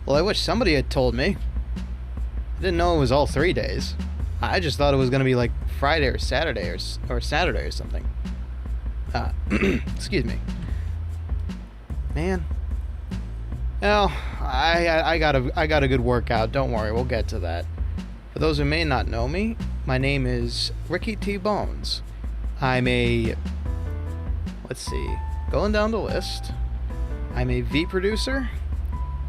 Well, I wish somebody had told me. I didn't know it was all 3 days. I just thought it was going to be like Friday or Saturday or Saturday or something. Excuse me. Man. Well, I got a good workout. Don't worry, we'll get to that. For those who may not know me, my name is Ricky T. Bones. I'm a... Let's see. Going down the list. I'm a V-producer,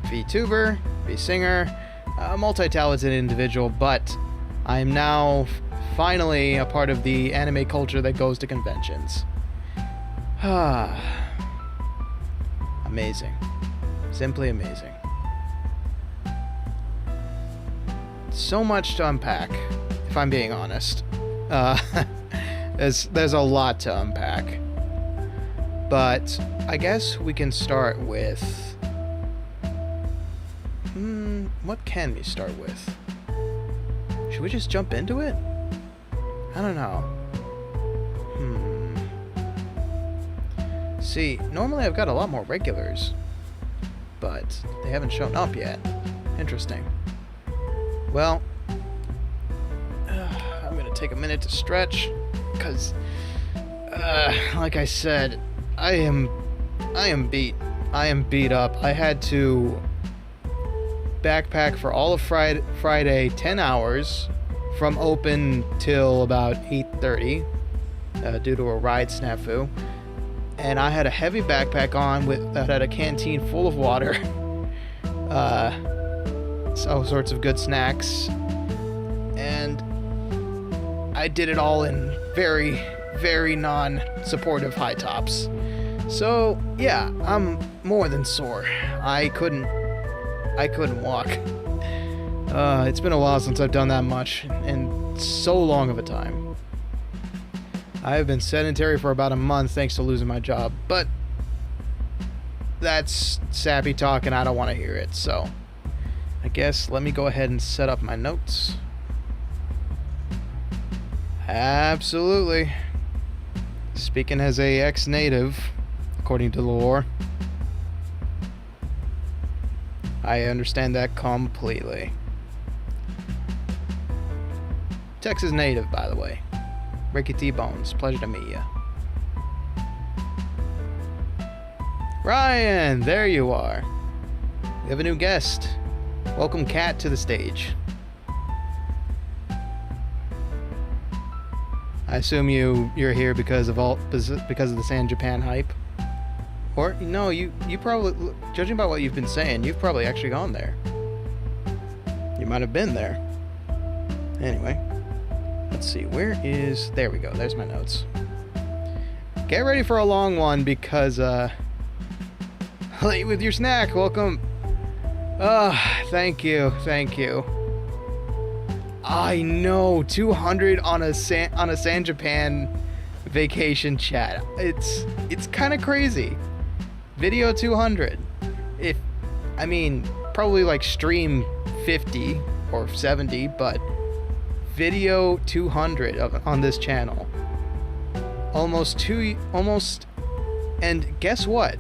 V-tuber, V-singer, a multi-talented individual, but I'm now finally a part of the anime culture that goes to conventions. Amazing. Simply amazing. So much to unpack, if I'm being honest. There's a lot to unpack. But I guess we can start with... what can we start with? Should we just jump into it? I don't know. See, normally I've got a lot more regulars, but they haven't shown up yet. Interesting. Well, I'm gonna take a minute to stretch, because, like I said, I am beat. I am beat up. I had to backpack for all of Friday, 10 hours, from open till about 8:30, due to a ride snafu. And I had a heavy backpack on that had a canteen full of water, all sorts of good snacks, and I did it all in very, very non-supportive high tops. So yeah, I'm more than sore. I couldn't walk. It's been a while since I've done that much, and so long of a time. I have been sedentary for about a month thanks to losing my job, but that's sappy talk and I don't want to hear it, so I guess let me go ahead and set up my notes. Absolutely. Speaking as a ex-native, according to the lore, I understand that completely. Texas native, by the way. Ricky T. Bones, pleasure to meet you. Ryan, there you are. We have a new guest. Welcome, Kat, to the stage. I assume you're here because of the San Japan hype, or no? You probably, judging by what you've been saying, you've probably actually gone there. You might have been there. Anyway. Let's see, there we go, there's my notes. Get ready for a long one because, late with your snack, welcome. Thank you. I know, 200 on a San Japan vacation chat. It's kind of crazy. Video 200. Probably like stream 50 or 70, but video 200 on this channel. Almost, and guess what?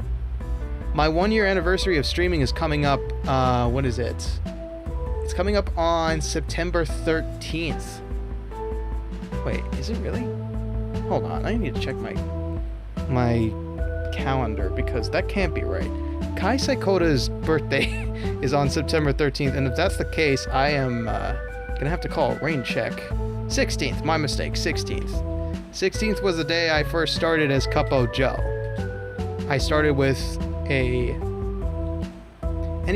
My 1-year anniversary of streaming is coming up, what is it? It's coming up on September 13th. Wait, is it really? Hold on, I need to check my calendar, because that can't be right. Kai Saikota's birthday is on September 13th, and if that's the case, I am, gonna have to call rain check. 16th, my mistake, 16th. 16th was the day I first started as Cuppo Joe. I started with any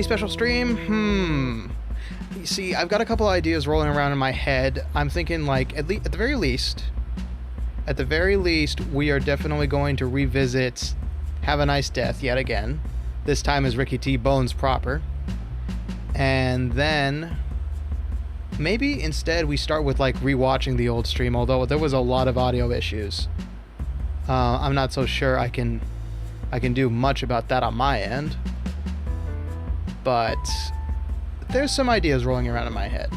special stream? You see, I've got a couple ideas rolling around in my head. I'm thinking, like, at the very least, we are definitely going to revisit Have a Nice Death yet again. This time as Ricky T. Bones proper. And then maybe instead we start with like rewatching the old stream, although there was a lot of audio issues. I'm not so sure I can do much about that on my end, but there's some ideas rolling around in my head.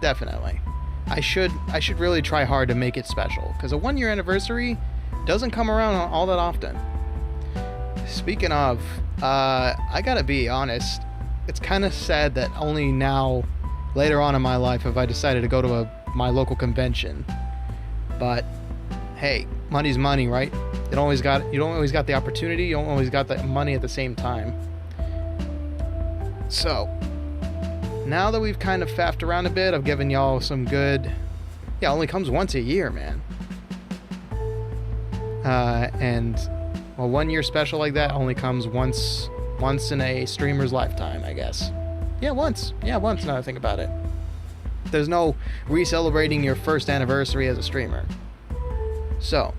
Definitely. I should really try hard to make it special, because a 1-year anniversary doesn't come around all that often. Speaking of, I gotta be honest, it's kind of sad that only now, later on in my life, have I decided to go to my local convention. But hey, money's money, right? You don't always got the opportunity. You don't always got the money at the same time. So now that we've kind of faffed around a bit, I've given y'all some good. Yeah, it only comes once a year, man. And a 1 year special like that only comes once in a streamer's lifetime, I guess. Yeah, once. Now that I think about it. There's no re-celebrating your first anniversary as a streamer. So,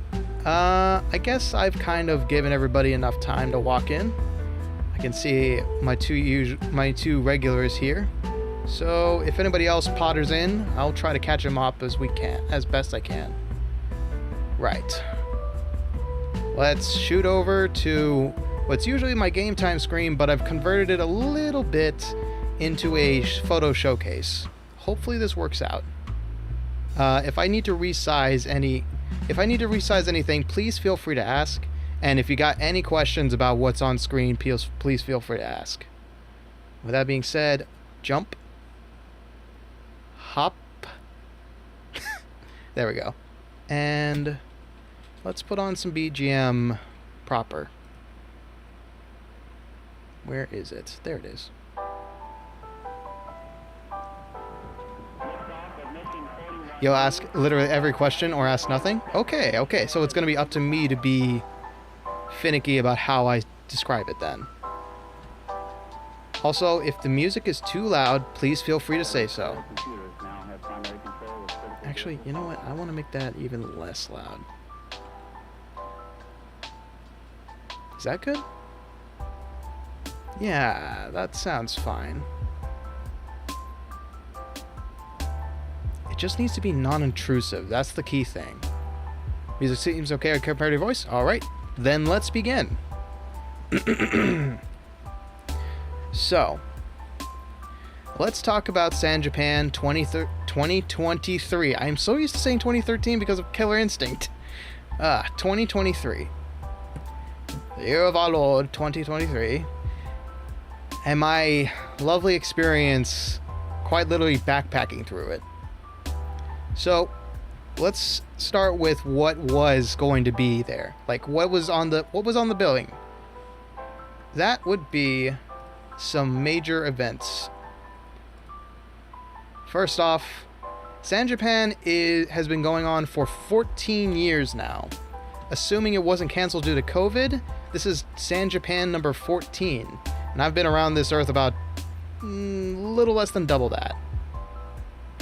I guess I've kind of given everybody enough time to walk in. I can see my two regulars here. So, if anybody else potters in, I'll try to catch them up as best I can. Right. Let's shoot over to what's usually my game time screen, but I've converted it a little bit into a photo showcase. Hopefully this works out. If I need to resize anything, please feel free to ask. And if you got any questions about what's on screen, please feel free to ask. With that being said, jump, hop. There we go. And let's put on some BGM proper. Where is it? There it is. You'll ask literally every question or ask nothing? Okay. So it's going to be up to me to be finicky about how I describe it then. Also, if the music is too loud, please feel free to say so. Actually, you know what? I want to make that even less loud. Is that good? Yeah, that sounds fine. It just needs to be non-intrusive. That's the key thing. Music seems okay compared to your voice? Alright, then let's begin. So, let's talk about San Japan 2023. I'm so used to saying 2013 because of Killer Instinct. 2023. The year of our Lord, 2023. And my lovely experience quite literally backpacking through it. So, let's start with what was going to be there. Like, what was on the billing? That would be some major events. First off, San Japan has been going on for 14 years now. Assuming it wasn't canceled due to COVID, this is San Japan number 14. And I've been around this earth about little less than double that.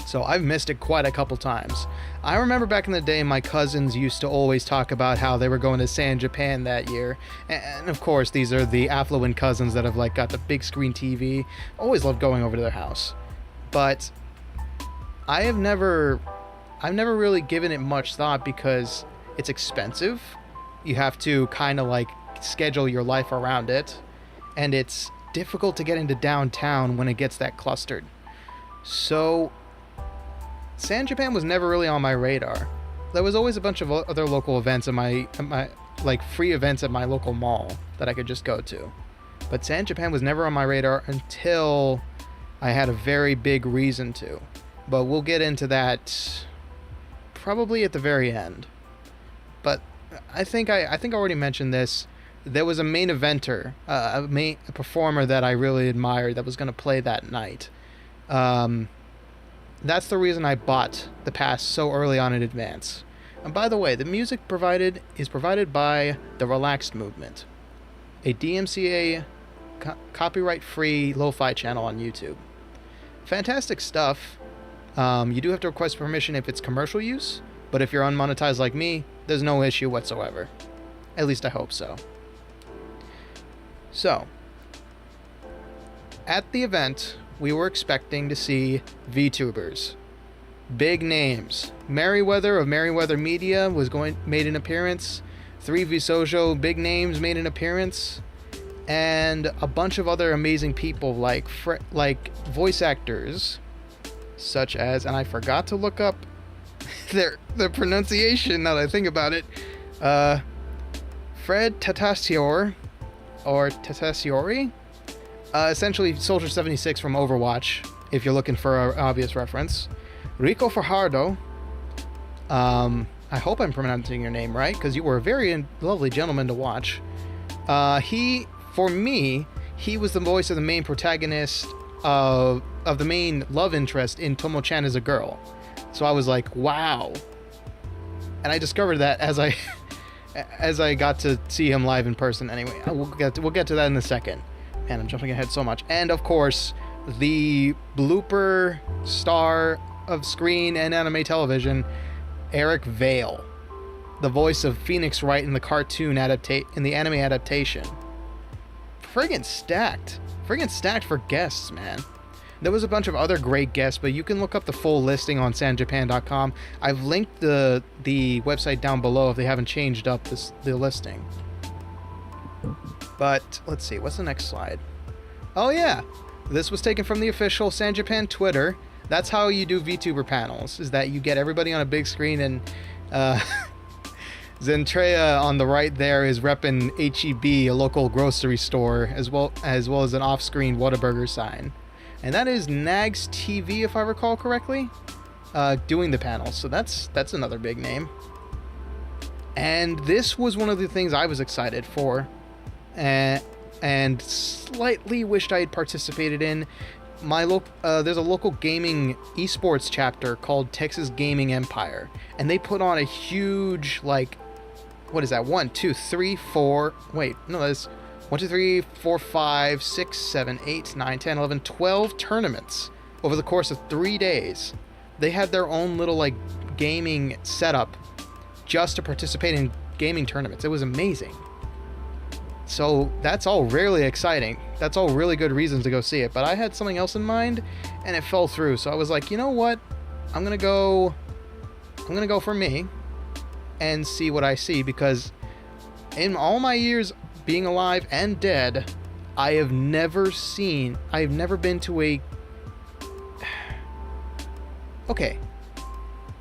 So I've missed it quite a couple times. I remember back in the day, my cousins used to always talk about how they were going to San Japan that year. And of course, these are the affluent cousins that have like got the big screen TV. Always loved going over to their house. But I've never really given it much thought because it's expensive. You have to kind of like schedule your life around it. And it's difficult to get into downtown when it gets that clustered. So San Japan was never really on my radar. There was always a bunch of other local events at my like free events at my local mall that I could just go to. But San Japan was never on my radar until I had a very big reason to. But we'll get into that probably at the very end. But I think I already mentioned this. There was a main eventer, a performer that I really admired that was going to play that night. That's the reason I bought the pass so early on in advance. And by the way, the music is provided by the Relaxed Movement, a DMCA copyright-free lo-fi channel on YouTube. Fantastic stuff. You do have to request permission if it's commercial use, but if you're unmonetized like me, there's no issue whatsoever. At least I hope so. So, at the event, we were expecting to see VTubers. Big names. Merriweather of Merriweather Media made an appearance. 3vSojo, big names, made an appearance. And a bunch of other amazing people like voice actors, such as, and I forgot to look up their pronunciation now that I think about it. Fred Tatasciore, or Tatasciore, essentially Soldier 76 from Overwatch, if you're looking for an obvious reference. Ricco Fajardo. I hope I'm pronouncing your name right, because you were a very lovely gentleman to watch. For me, he was the voice of the main protagonist of the main love interest in Tomo-chan as a girl. So I was like, wow. And I discovered that as I got to see him live in person. Anyway, we'll get to that in a second. Man, I'm jumping ahead so much. And of course, the blooper star of screen and anime television, Eric Vale, the voice of Phoenix Wright in the cartoon in the anime adaptation. Friggin' stacked for guests, man. There was a bunch of other great guests, but you can look up the full listing on sanjapan.com. I've linked the website down below if they haven't changed up the listing. But let's see, what's the next slide? Oh yeah, this was taken from the official Sanjapan Twitter. That's how you do VTuber panels, is that you get everybody on a big screen, and Zentrea on the right there is repping HEB, a local grocery store, as well as an off-screen Whataburger sign. And that is Nags TV, if I recall correctly, doing the panel. So that's another big name. And this was one of the things I was excited for, and slightly wished I had participated in. There's a local gaming esports chapter called Texas Gaming Empire, and they put on a huge, like, what is that? 1, 2, 3, 4. Wait, no, that's 1, 2, 3, 4, 5, 6, 7, 8, 9, 10, 11, 12 tournaments over the course of 3 days. They had their own little, like, gaming setup just to participate in gaming tournaments. It was amazing. So that's all really exciting. That's all really good reasons to go see it. But I had something else in mind, and it fell through. So I was like, you know what? I'm gonna go for me and see what I see, because in all my years being alive and dead, I have never been to a... Okay.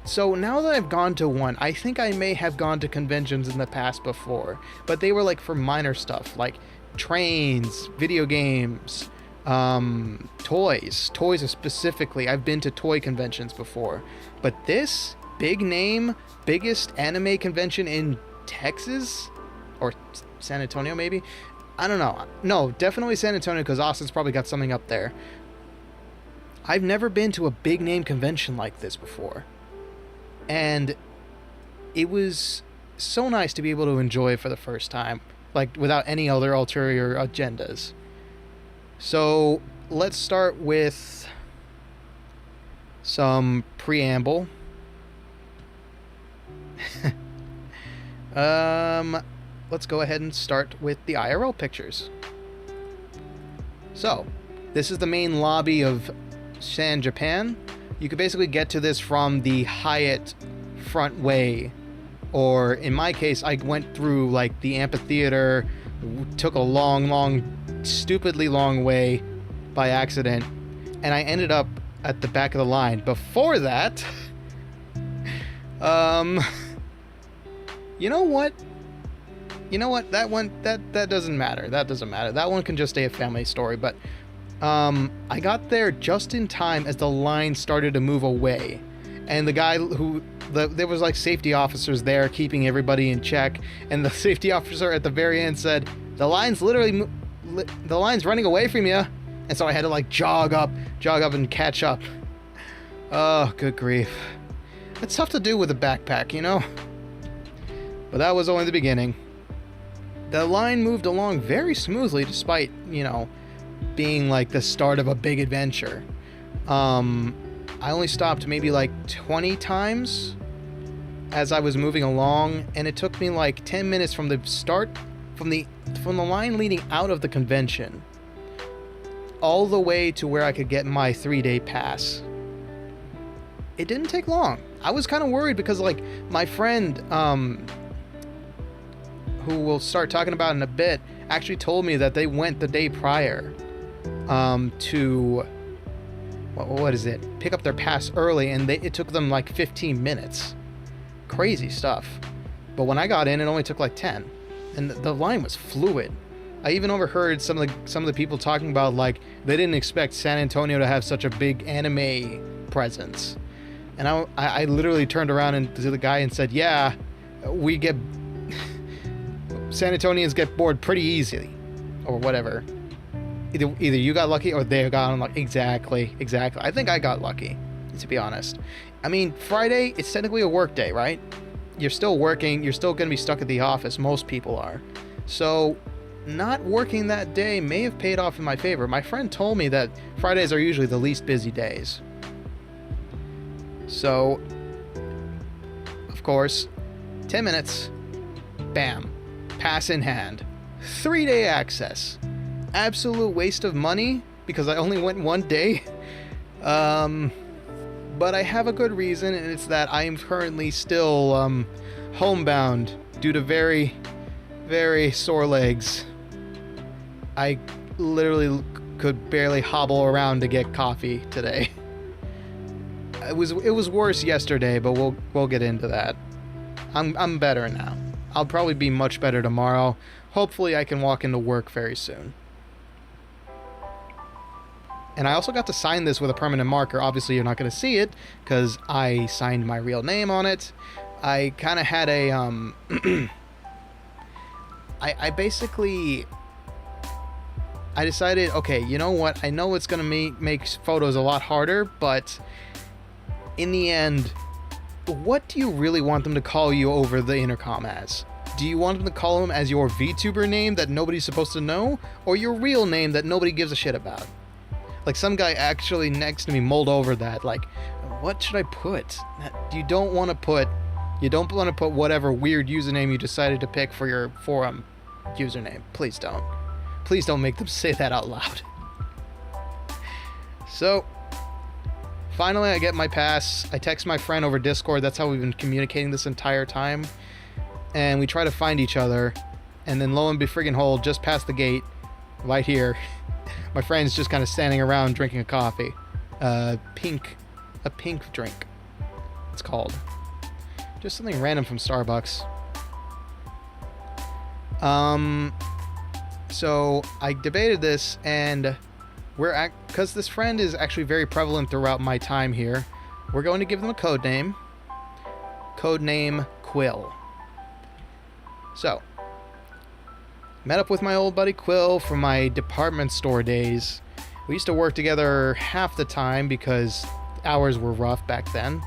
So now that I've gone to one, I think I may have gone to conventions in the past before, but they were like for minor stuff, like trains, video games, toys specifically. I've been to toy conventions before, but this big name, biggest anime convention in Texas, or San Antonio maybe? I don't know. No, definitely San Antonio, because Austin's probably got something up there. I've never been to a big name convention like this before. And it was so nice to be able to enjoy it for the first time, like without any other ulterior agendas. So let's start with some preamble. Let's go ahead and start with the IRL pictures. So, this is the main lobby of San Japan. You could basically get to this from the Hyatt front way, or in my case, I went through like the amphitheater, took a long, stupidly long way by accident, and I ended up at the back of the line. Before that, you know what? That doesn't matter. That one can just stay a family story, but I got there just in time as the line started to move away, and the guy there was like safety officers there keeping everybody in check, and the safety officer at the very end said, the line's running away from you, and so I had to like jog up and catch up. Oh, good grief. It's tough to do with a backpack, you know? But that was only the beginning. The line moved along very smoothly despite, being like the start of a big adventure. I only stopped maybe like 20 times as I was moving along, and it took me like 10 minutes from the start, from the line leading out of the convention all the way to where I could get my 3-day pass. It didn't take long. I was kind of worried because like my friend, who we'll start talking about in a bit, actually told me that they went the day prior to pick up their pass early, and it took them like 15 minutes. Crazy stuff. But when I got in, it only took like 10, and the line was fluid. I even overheard some of the people talking about, like, they didn't expect San Antonio to have such a big anime presence. And I literally turned around to the guy and said, yeah, we get... San Antonians get bored pretty easily. Or whatever. Either you got lucky or they got unlucky. Exactly. I think I got lucky, to be honest. I mean, Friday, it's technically a work day, right? You're still working. You're still going to be stuck at the office. Most people are. So, not working that day may have paid off in my favor. My friend told me that Fridays are usually the least busy days. So, of course, 10 minutes. Bam. Pass in hand. 3-day access. Absolute waste of money because I only went one day. But I have a good reason, and it's that I am currently still homebound due to very, very sore legs. I literally could barely hobble around to get coffee today. It was worse yesterday, but we'll get into that. I'm better now. I'll probably be much better tomorrow. Hopefully I can walk into work very soon. And I also got to sign this with a permanent marker. Obviously, you're not going to see it because I signed my real name on it. I kind of had a... I basically... I decided, okay, you know what? I know it's going to make photos a lot harder, but in the end, what do you really want them to call you over the intercom as? Do you want them to call them as your VTuber name that nobody's supposed to know, or your real name that nobody gives a shit about? Like, some guy actually next to me mulled over that, like, what should I put? You don't want to put whatever weird username you decided to pick for your forum username. Please don't. Please don't make them say that out loud. So, finally I get my pass. I text my friend over Discord. That's how we've been communicating this entire time. And we try to find each other. And then lo and behold, just past the gate, right here, my friend's just kind of standing around drinking a coffee. A pink drink, it's called. Just something random from Starbucks. So I debated this, and because this friend is actually very prevalent throughout my time here, we're going to give them a code name. Code name Quill. So, met up with my old buddy Quill from my department store days. We used to work together half the time because hours were rough back then.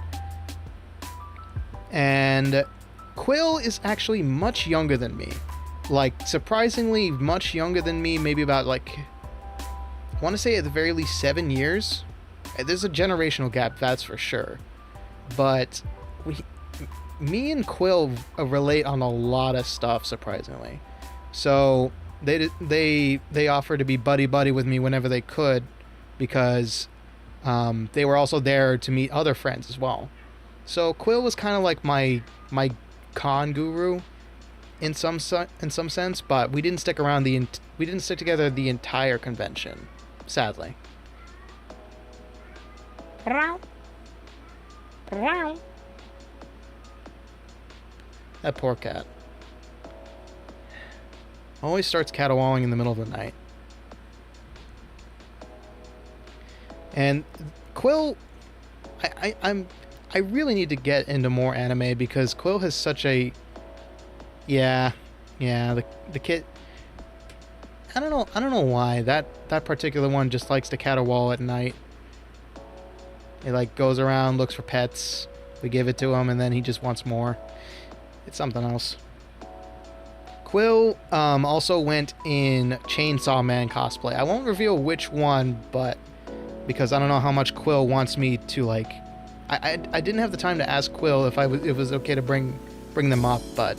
And Quill is actually much younger than me. Like, surprisingly much younger than me, maybe about, like, I want to say at the very least 7 years. There's a generational gap, that's for sure. But me and Quill relate on a lot of stuff, surprisingly. So they offered to be buddy with me whenever they could, because they were also there to meet other friends as well. So Quill was kind of like my con guru in some sense, but we didn't stick around we didn't stick together the entire convention, sadly. That poor cat. Always starts caterwauling in the middle of the night. And Quill, I really need to get into more anime because Quill has such a... Yeah, the kid... I don't know why. That particular one just likes to caterwaul at night. He, like, goes around, looks for pets. We give it to him, and then he just wants more. It's something else. Quill also went in Chainsaw Man cosplay. I won't reveal which one, but because I don't know how much Quill wants me to, like... I didn't have the time to ask Quill if it was okay to bring them up, but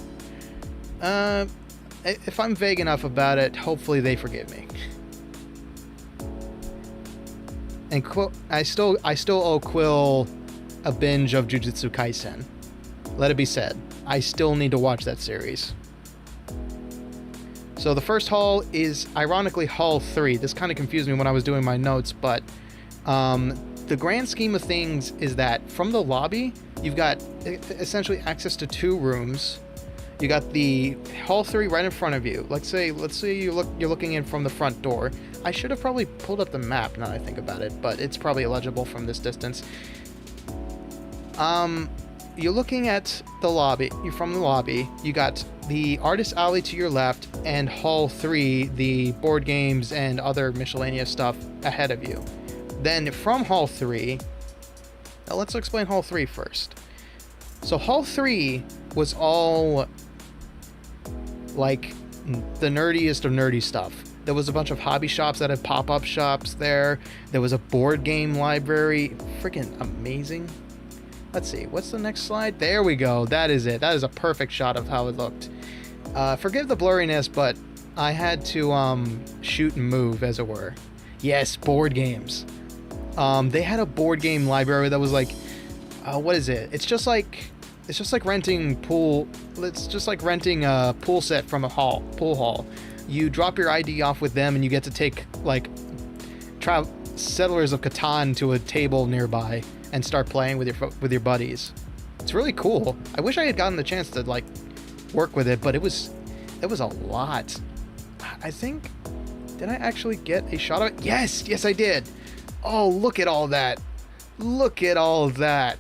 if I'm vague enough about it, hopefully they forgive me. And I still owe Quill a binge of Jujutsu Kaisen. Let it be said, I still need to watch that series. So the first hall is ironically Hall 3. This kind of confused me when I was doing my notes, but the grand scheme of things is that from the lobby, you've got essentially access to 2 rooms. You got the hall 3 right in front of you. Let's say you're looking in from the front door. I should have probably pulled up the map now that I think about it, but it's probably illegible from this distance. You're looking at the lobby. You're from the lobby. You got the artist alley to your left and hall 3, the board games and other miscellaneous stuff ahead of you. Then from hall 3, now let's explain hall 3 first. So hall 3 was all like the nerdiest of nerdy stuff. There was a bunch of hobby shops that had pop-up shops there. There was a board game library. Freaking amazing. Let's see, what's the next slide? There we go. That is it. That is a perfect shot of how it looked. Forgive the blurriness, but I had to shoot and move, as it were. Yes, board games. They had a board game library that was like, what is it? It's just like renting pool. It's just like renting a pool set from a pool hall. You drop your ID off with them, and you get to take like Settlers of Catan to a table nearby and start playing with your buddies. It's really cool. I wish I had gotten the chance to like work with it, but it was a lot. I think, did I actually get a shot of it? Yes I did. Oh, look at all that. Look at all that.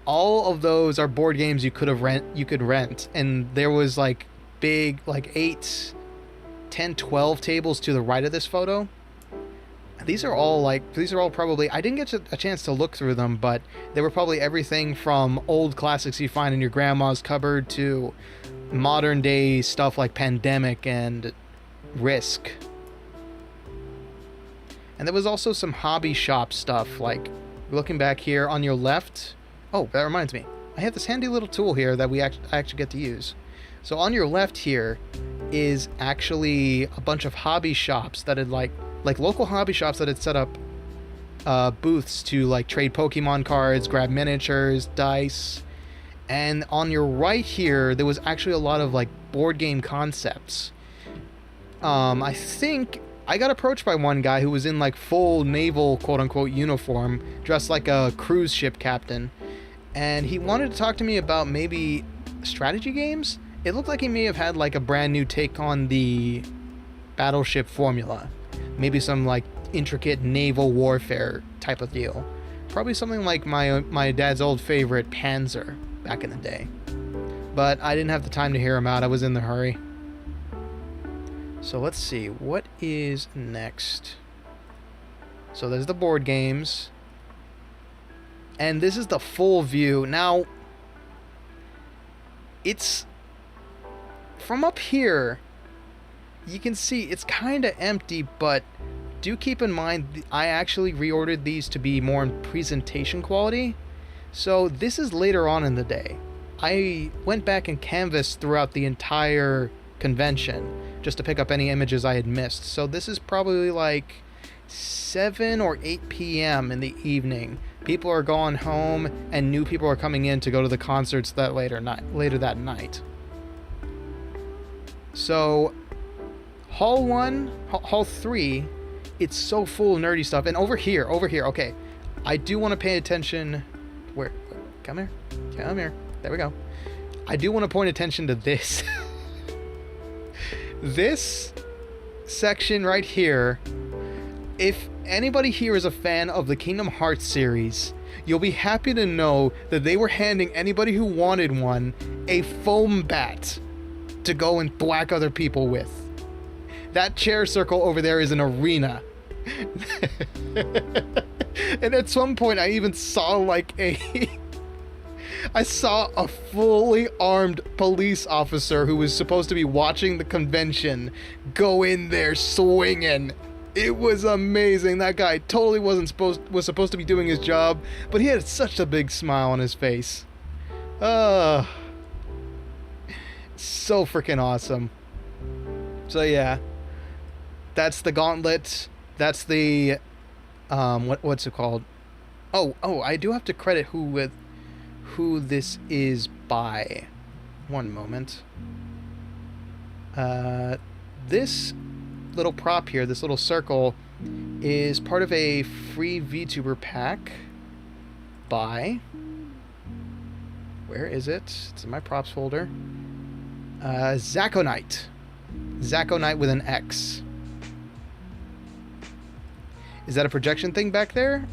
All of those are board games you could rent, and there was like big, like 8, 10, 12 tables to the right of this photo. These are all probably, I didn't get a chance to look through them, but they were probably everything from old classics you find in your grandma's cupboard to modern day stuff like Pandemic and Risk. And there was also some hobby shop stuff, like looking back here on your left. Oh, that reminds me. I have this handy little tool here that I actually get to use. So on your left here is actually a bunch of hobby shops that had like local hobby shops that had set up booths to like trade Pokemon cards, grab miniatures, dice. And on your right here, there was actually a lot of like board game concepts. I think I got approached by one guy who was in like full naval quote unquote uniform, dressed like a cruise ship captain. And he wanted to talk to me about maybe strategy games. It looked like he may have had like a brand new take on the battleship formula. Maybe some like intricate naval warfare type of deal. Probably something like my dad's old favorite Panzer back in the day. But I didn't have the time to hear him out. I was in the hurry. So let's see, what is next? So there's the board games. And this is the full view. Now, it's from up here, you can see it's kind of empty, but do keep in mind I actually reordered these to be more in presentation quality. So this is later on in the day. I went back and canvassed throughout the entire convention just to pick up any images I had missed. So this is probably like 7 or 8 p.m. in the evening. People are going home and new people are coming in to go to the concerts that later that night. So Hall 1, Hall 3, it's so full of nerdy stuff. And over here, okay. I do want to pay attention. Where? Come here. There we go. I do want to point attention to this. This section right here. If anybody here is a fan of the Kingdom Hearts series, you'll be happy to know that they were handing anybody who wanted one a foam bat to go and thwack other people with. That chair circle over there is an arena. And at some point I even saw I saw a fully armed police officer who was supposed to be watching the convention go in there swinging. It was amazing. That guy totally was supposed to be doing his job, but he had such a big smile on his face. So freaking awesome. So yeah, that's the gauntlet. That's the what's it called? Oh, I do have to credit who this is by. One moment. This little prop here, this little circle, is part of a free VTuber pack by... Where is it? It's in my props folder. Xaconite. Xaconite with an X. Is that a projection thing back there?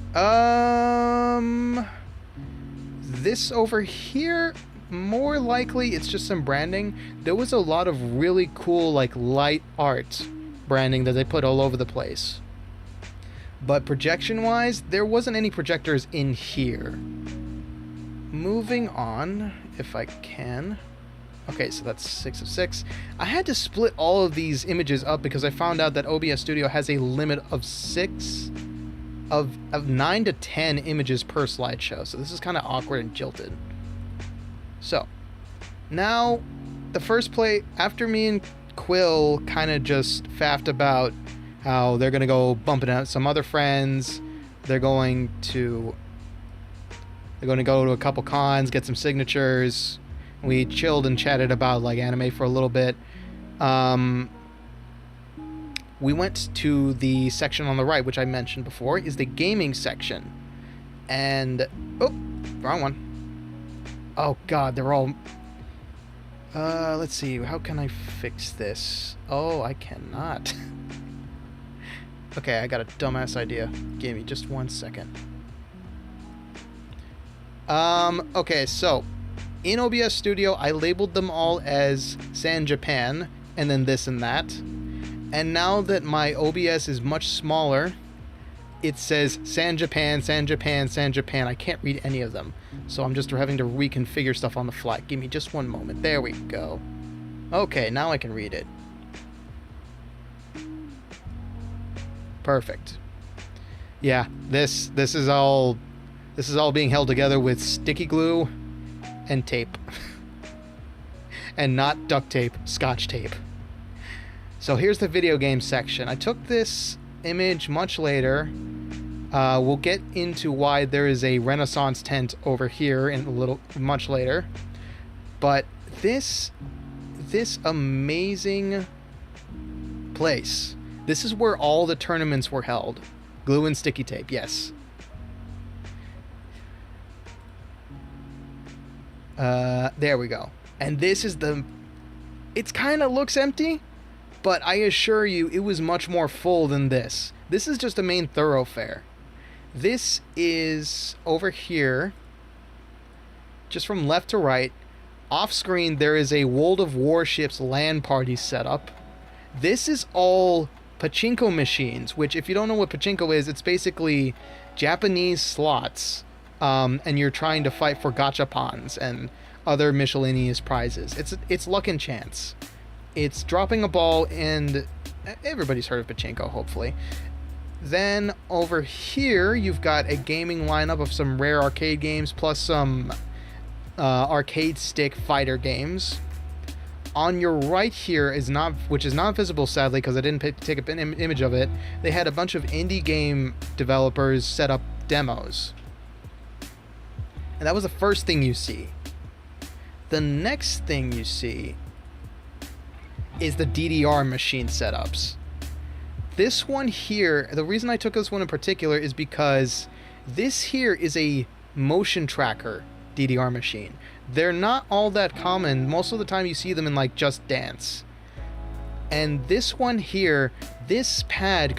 This over here, more likely it's just some branding. There was a lot of really cool, like, light art branding that they put all over the place. But projection-wise, there wasn't any projectors in here. Moving on, if I can. Okay, so that's 6 of 6. I had to split all of these images up because I found out that OBS Studio has a limit of 9 to 10 images per slideshow. So this is kind of awkward and jilted. So, now, the first play, after me and Quill kind of just faffed about how they're going to go bumping out some other friends. They're going to go to a couple cons, get some signatures. We chilled and chatted about like anime for a little bit. We went to the section on the right, which I mentioned before, is the gaming section. And oh, wrong one. Oh god, they're all let's see, how can I fix this? Oh, I cannot. Okay, I got a dumbass idea. Give me just 1 second. Okay, so in OBS Studio, I labeled them all as San Japan, and then this and that. And now that my OBS is much smaller, it says San Japan, San Japan, San Japan. I can't read any of them. So I'm just having to reconfigure stuff on the fly. Give me just 1 moment. There we go. Okay, now I can read it. Perfect. Yeah, this is all being held together with sticky glue and tape. And not duct tape, scotch tape. So here's the video game section. I took this image much later. We'll get into why there is a Renaissance tent over here in a little much later. But this amazing place. This is where all the tournaments were held. Glue and sticky tape, yes. There we go. And this is the... It kind of looks empty, but I assure you it was much more full than this. This is just a main thoroughfare. This is over here, just from left to right. Off screen, there is a World of Warships LAN party set up. This is all pachinko machines, which if you don't know what pachinko is, it's basically Japanese slots, and you're trying to fight for gachapons and other miscellaneous prizes. It's luck and chance. It's dropping a ball, and everybody's heard of pachinko, hopefully. Then over here, you've got a gaming lineup of some rare arcade games, plus some arcade stick fighter games. On your right here which is not visible sadly because I didn't take an image of it. They had a bunch of indie game developers set up demos, and that was the first thing you see. The next thing you see is the DDR machine setups. This one here, the reason I took this one in particular is because this here is a motion tracker DDR machine. They're not all that common. Most of the time you see them in like Just Dance. And this one here, this pad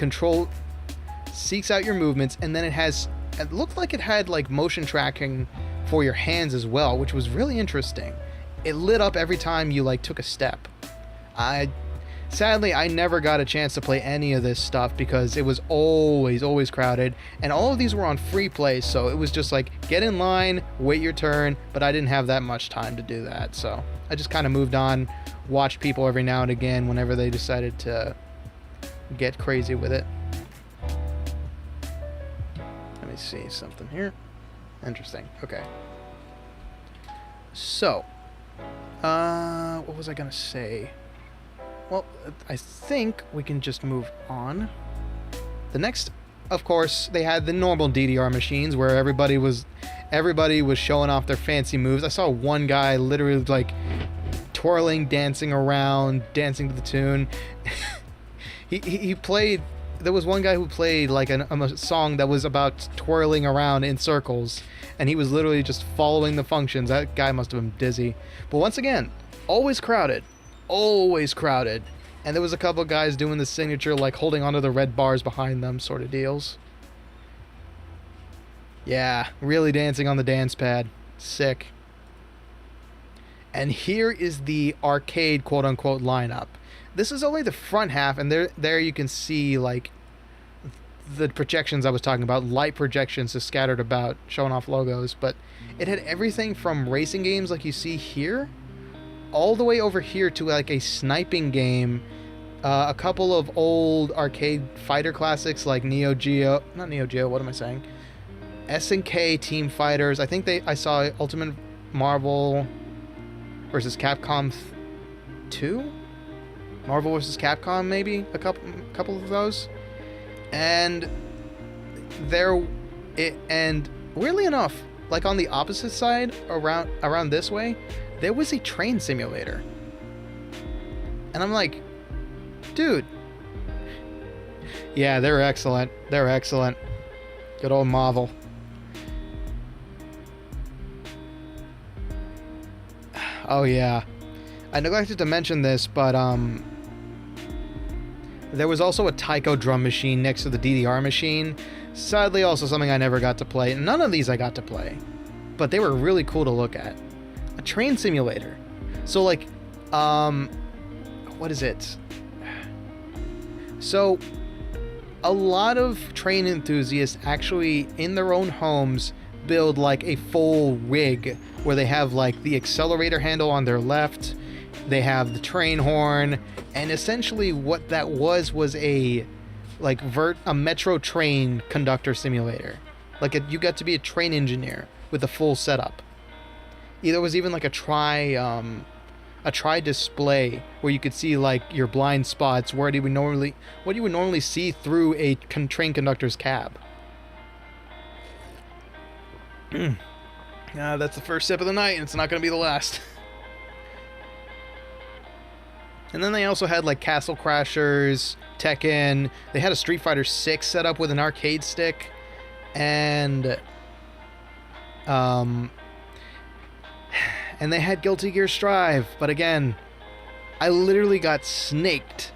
seeks out your movements, and then it looked like it had like motion tracking for your hands as well, which was really interesting. It lit up every time you like took a step. Sadly, I never got a chance to play any of this stuff because it was always crowded, and all of these were on free play, so it was just like, get in line, wait your turn, but I didn't have that much time to do that, so I just kind of moved on, watched people every now and again whenever they decided to get crazy with it. Let me see something here. Interesting. Okay. So, what was I gonna say? Well, I think we can just move on. The next, of course, they had the normal DDR machines where everybody was showing off their fancy moves. I saw one guy literally like twirling, dancing around, dancing to the tune. he played there was one guy who played like a song that was about twirling around in circles, and he was literally just following the functions. That guy must have been dizzy. But once again, always crowded. Always crowded. And there was a couple of guys doing the signature, like holding onto the red bars behind them sort of deals. Yeah, really dancing on the dance pad. Sick. And here is the arcade quote-unquote lineup. This is only the front half, and there you can see like the projections I was talking about, light projections just scattered about, showing off logos. But it had everything from racing games like you see here, all the way over here to like a sniping game, a couple of old arcade fighter classics like Neo Geo, not Neo Geo, what am I saying? SNK Team Fighters. I think I saw Ultimate Marvel versus Capcom 2? Marvel vs. Capcom, maybe? A couple of those. And and weirdly enough, like on the opposite side, around this way, there was a train simulator. And I'm like, dude. Yeah, they're excellent. They're excellent. Good old Marvel. Oh yeah. I neglected to mention this, but there was also a taiko drum machine next to the DDR machine. Sadly, also something I never got to play. None of these I got to play, but they were really cool to look at. A train simulator. So like, what is it? So, a lot of train enthusiasts actually, in their own homes, build like a full rig where they have like the accelerator handle on their left, they have the train horn, and essentially what that was a like a metro train conductor simulator. Like you got to be a train engineer with a full setup. There was even like a tri display where you could see like your blind spots, what you would normally see through a train conductor's cab. That's the first sip of the night, and it's not going to be the last. And then they also had like Castle Crashers, Tekken. They had a Street Fighter 6 set up with an arcade stick, and they had Guilty Gear Strive. But again, I literally got snaked,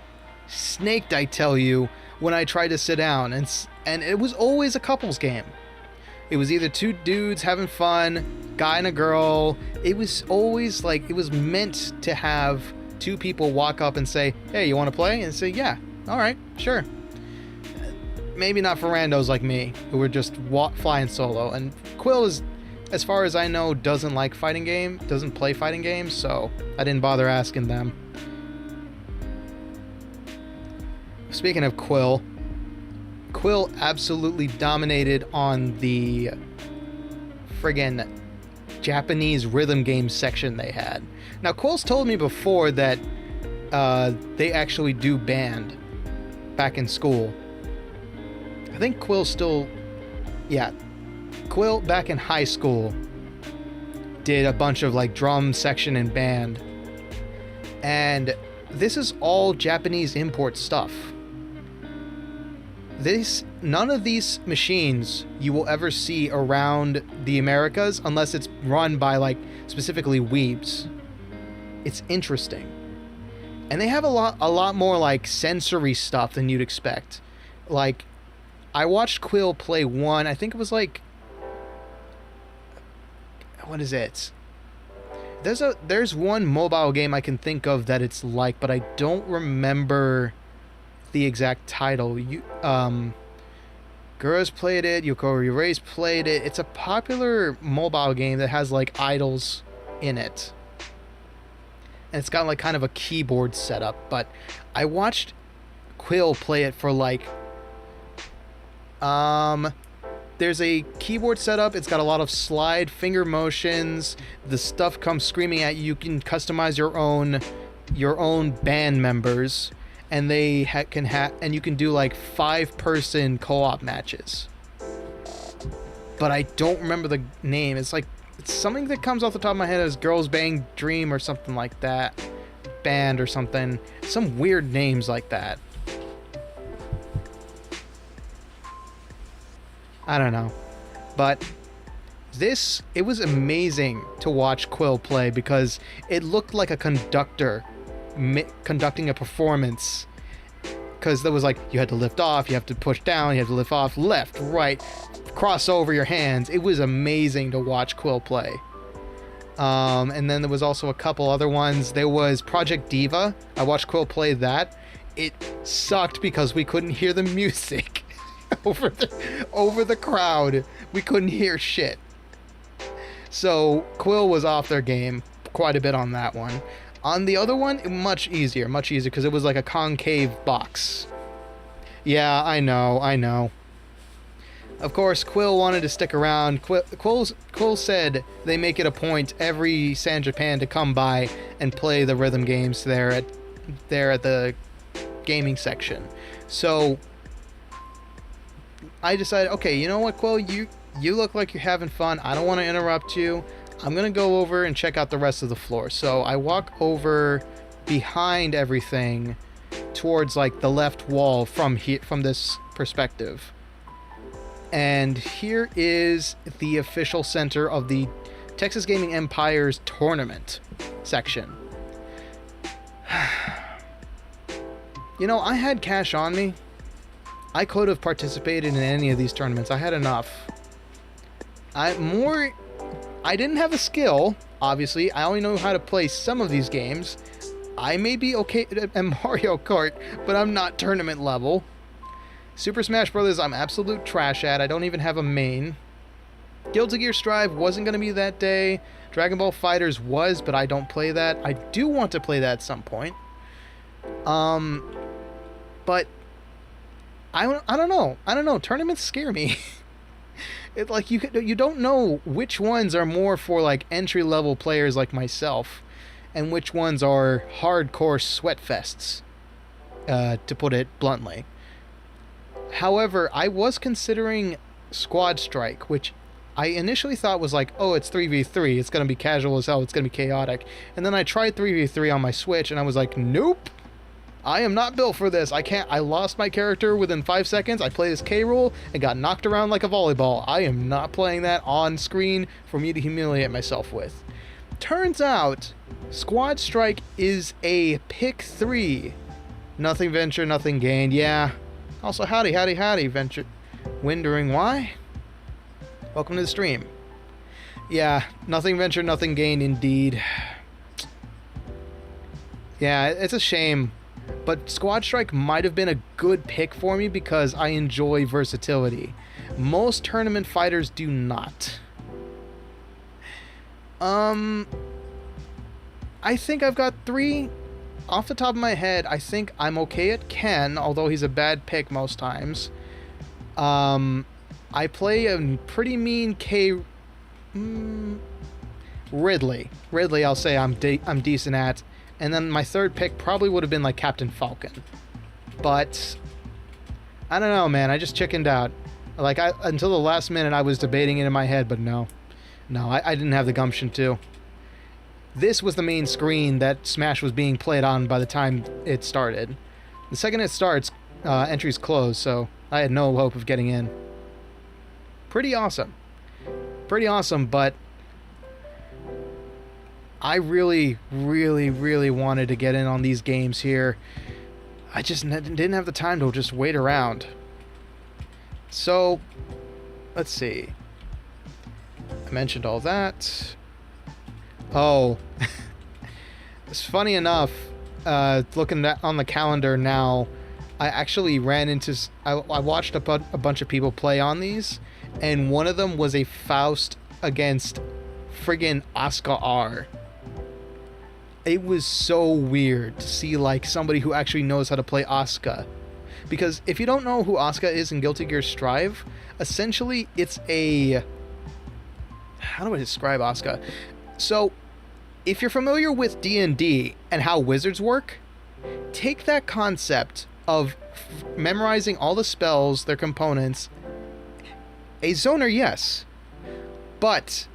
I tell you, when I tried to sit down, and it was always a couples game. It was either two dudes having fun, guy and a girl. It was always like, it was meant to have two people walk up and say, hey, you want to play? And say, yeah, all right, sure. Maybe not for randos like me, who were just flying solo. And Quill is, as far as I know, doesn't play fighting games, so I didn't bother asking them. Speaking of Quill absolutely dominated on the friggin' Japanese rhythm game section they had. Now, Quill's told me before that they actually do band back in school. I think Quill back in high school did a bunch of like drum section and band. And this is all Japanese import stuff. None of these machines you will ever see around the Americas unless it's run by like specifically weebs. It's interesting. And they have a lot more like sensory stuff than you'd expect. Like, I watched Quill play one, I think it was like, what is it? There's one mobile game I can think of that it's like, but I don't remember the exact title. Gura's played it, Yoko Ray's played it. It's a popular mobile game that has like idols in it. And it's got like kind of a keyboard setup, but I watched Quill play it for like there's a keyboard setup, it's got a lot of slide finger motions, the stuff comes screaming at you, you can customize your own band members, and they and you can do like 5-person co-op matches. But I don't remember the name. It's something that comes off the top of my head as Girls Bang Dream or something like that. Band or something. Some weird names like that. I don't know. But it was amazing to watch Quill play because it looked like a conductor conducting a performance. Because there was like, you had to lift off, you have to push down, you have to lift off, left, right, cross over your hands. It was amazing to watch Quill play. And then there was also a couple other ones. There was Project Diva. I watched Quill play that. It sucked because we couldn't hear the music over the crowd. We couldn't hear shit. So Quill was off their game quite a bit on that one. On the other one, much easier because it was like a concave box. Yeah, I know. Of course, Quill wanted to stick around. Quill said they make it a point every San Japan to come by and play the rhythm games there at the gaming section. So I decided, okay, you know what, Quill, you look like you're having fun. I don't want to interrupt you. I'm gonna go over and check out the rest of the floor. So I walk over behind everything towards like the left wall from this perspective. And here is the official center of the Texas Gaming Empire's tournament section. You know, I had cash on me. I could have participated in any of these tournaments. I had enough. I didn't have a skill, obviously. I only know how to play some of these games. I may be okay at Mario Kart, but I'm not tournament level. Super Smash Bros. I'm absolute trash at. I don't even have a main. Guilty Gear Strive wasn't going to be that day. Dragon Ball FighterZ was, but I don't play that. I do want to play that at some point. But I don't know. Tournaments scare me. It's like you don't know which ones are more for like entry-level players like myself and which ones are hardcore sweat fests, to put it bluntly. However, I was considering Squad Strike, which I initially thought was like, oh, it's 3v3, it's going to be casual as hell, it's going to be chaotic. And then I tried 3v3 on my Switch and I was like, nope. I am not built for this. I lost my character within 5 seconds. I played as K. Rool and got knocked around like a volleyball. I am not playing that on screen for me to humiliate myself with. Turns out, Squad Strike is a pick 3. Nothing venture, nothing gain. Yeah. Also, howdy, venture. Wondering why? Welcome to the stream. Yeah, nothing venture, nothing gain indeed. Yeah, it's a shame. But Squad Strike might have been a good pick for me because I enjoy versatility. Most tournament fighters do not. I think I've got 3 off the top of my head. I think I'm okay at Ken, although he's a bad pick most times. I play a pretty mean Ridley. Ridley, I'll say I'm decent at. And then my third pick probably would have been like Captain Falcon. But I don't know, man. I just chickened out. Like until the last minute I was debating it in my head, but no. I didn't have the gumption to. This was the main screen that Smash was being played on by the time it started. The second it starts, entries close, so I had no hope of getting in. Pretty awesome, but I really, really, really wanted to get in on these games here. I just didn't have the time to just wait around. So, let's see. I mentioned all that. Oh, it's funny enough, looking on the calendar now, I actually ran into... I watched a bunch of people play on these, and one of them was a Faust against friggin' Asuka R. It was so weird to see like somebody who actually knows how to play Asuka. Because if you don't know who Asuka is in Guilty Gear Strive, essentially it's a... How do I describe Asuka? So, if you're familiar with D&D and how wizards work, take that concept of memorizing all the spells, their components. A zoner, yes. But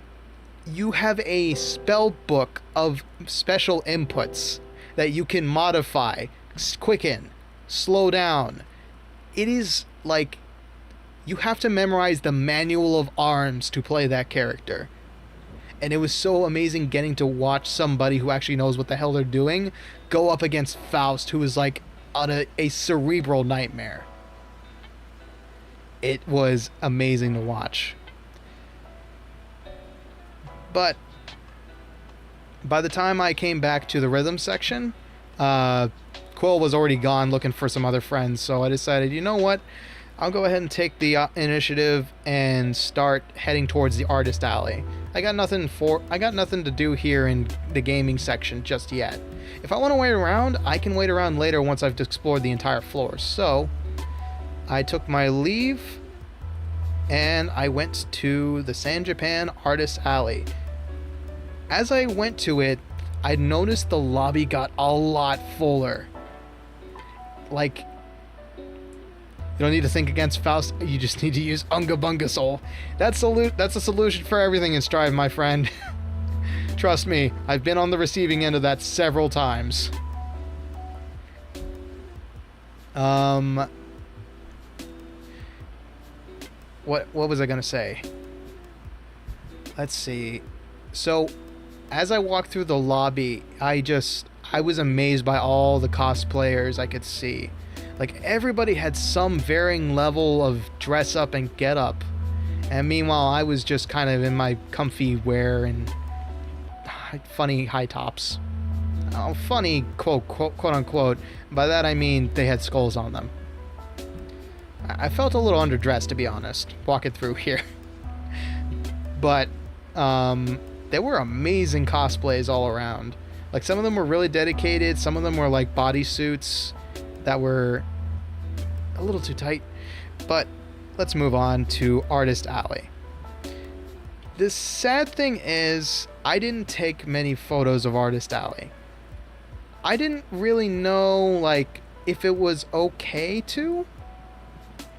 you have a spell book of special inputs that you can modify, quicken, slow down. It is like You have to memorize the manual of arms to play that character. And it was so amazing getting to watch somebody who actually knows what the hell they're doing go up against Faust, who is like a cerebral nightmare. It was amazing to watch. But by the time I came back to the rhythm section, Quill was already gone looking for some other friends, so I decided, you know what? I'll go ahead and take the initiative and start heading towards the artist alley. I got nothing to do here in the gaming section just yet. If I want to wait around, I can wait around later once I've explored the entire floor. So I took my leave and I went to the San Japan Artist Alley. As I went to it, I noticed the lobby got a lot fuller. Like, you don't need to think against Faust, you just need to use Unga Bunga Soul. That's a solution for everything in Strive, my friend. Trust me, I've been on the receiving end of that several times. What was I gonna say? Let's see. So, as I walked through the lobby, I was amazed by all the cosplayers I could see. Like, everybody had some varying level of dress up and get up. And meanwhile, I was just kind of in my comfy wear and funny high tops. Oh, funny, quote unquote. By that I mean they had skulls on them. I felt a little underdressed, to be honest, walking through here. But, there were amazing cosplays all around. Like, some of them were really dedicated. Some of them were like bodysuits that were a little too tight. But let's move on to Artist Alley. The sad thing is, I didn't take many photos of Artist Alley. I didn't really know, like, if it was okay to.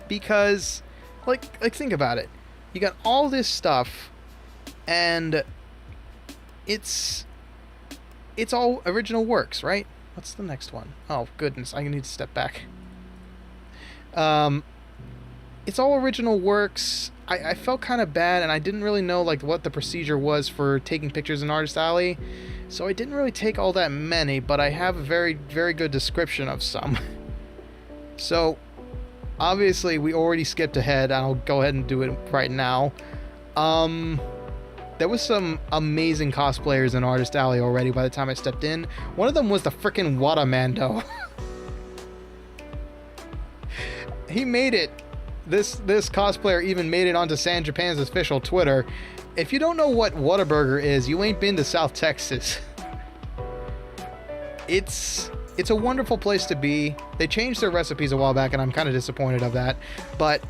Because, like think about it. You got all this stuff, and it's all original works, right? What's the next one? Oh, goodness, I need to step back. It's all original works. I felt kind of bad, and I didn't really know, like, what the procedure was for taking pictures in Artist Alley, so I didn't really take all that many, but I have a very, very good description of some. So, obviously, we already skipped ahead. I'll go ahead and do it right now. There was some amazing cosplayers in Artist Alley already by the time I stepped in. One of them was the frickin' Watamando. He made it. This cosplayer even made it onto San Japan's official Twitter. If you don't know what Whataburger is, you ain't been to South Texas. It's a wonderful place to be. They changed their recipes a while back, and I'm kind of disappointed of that. But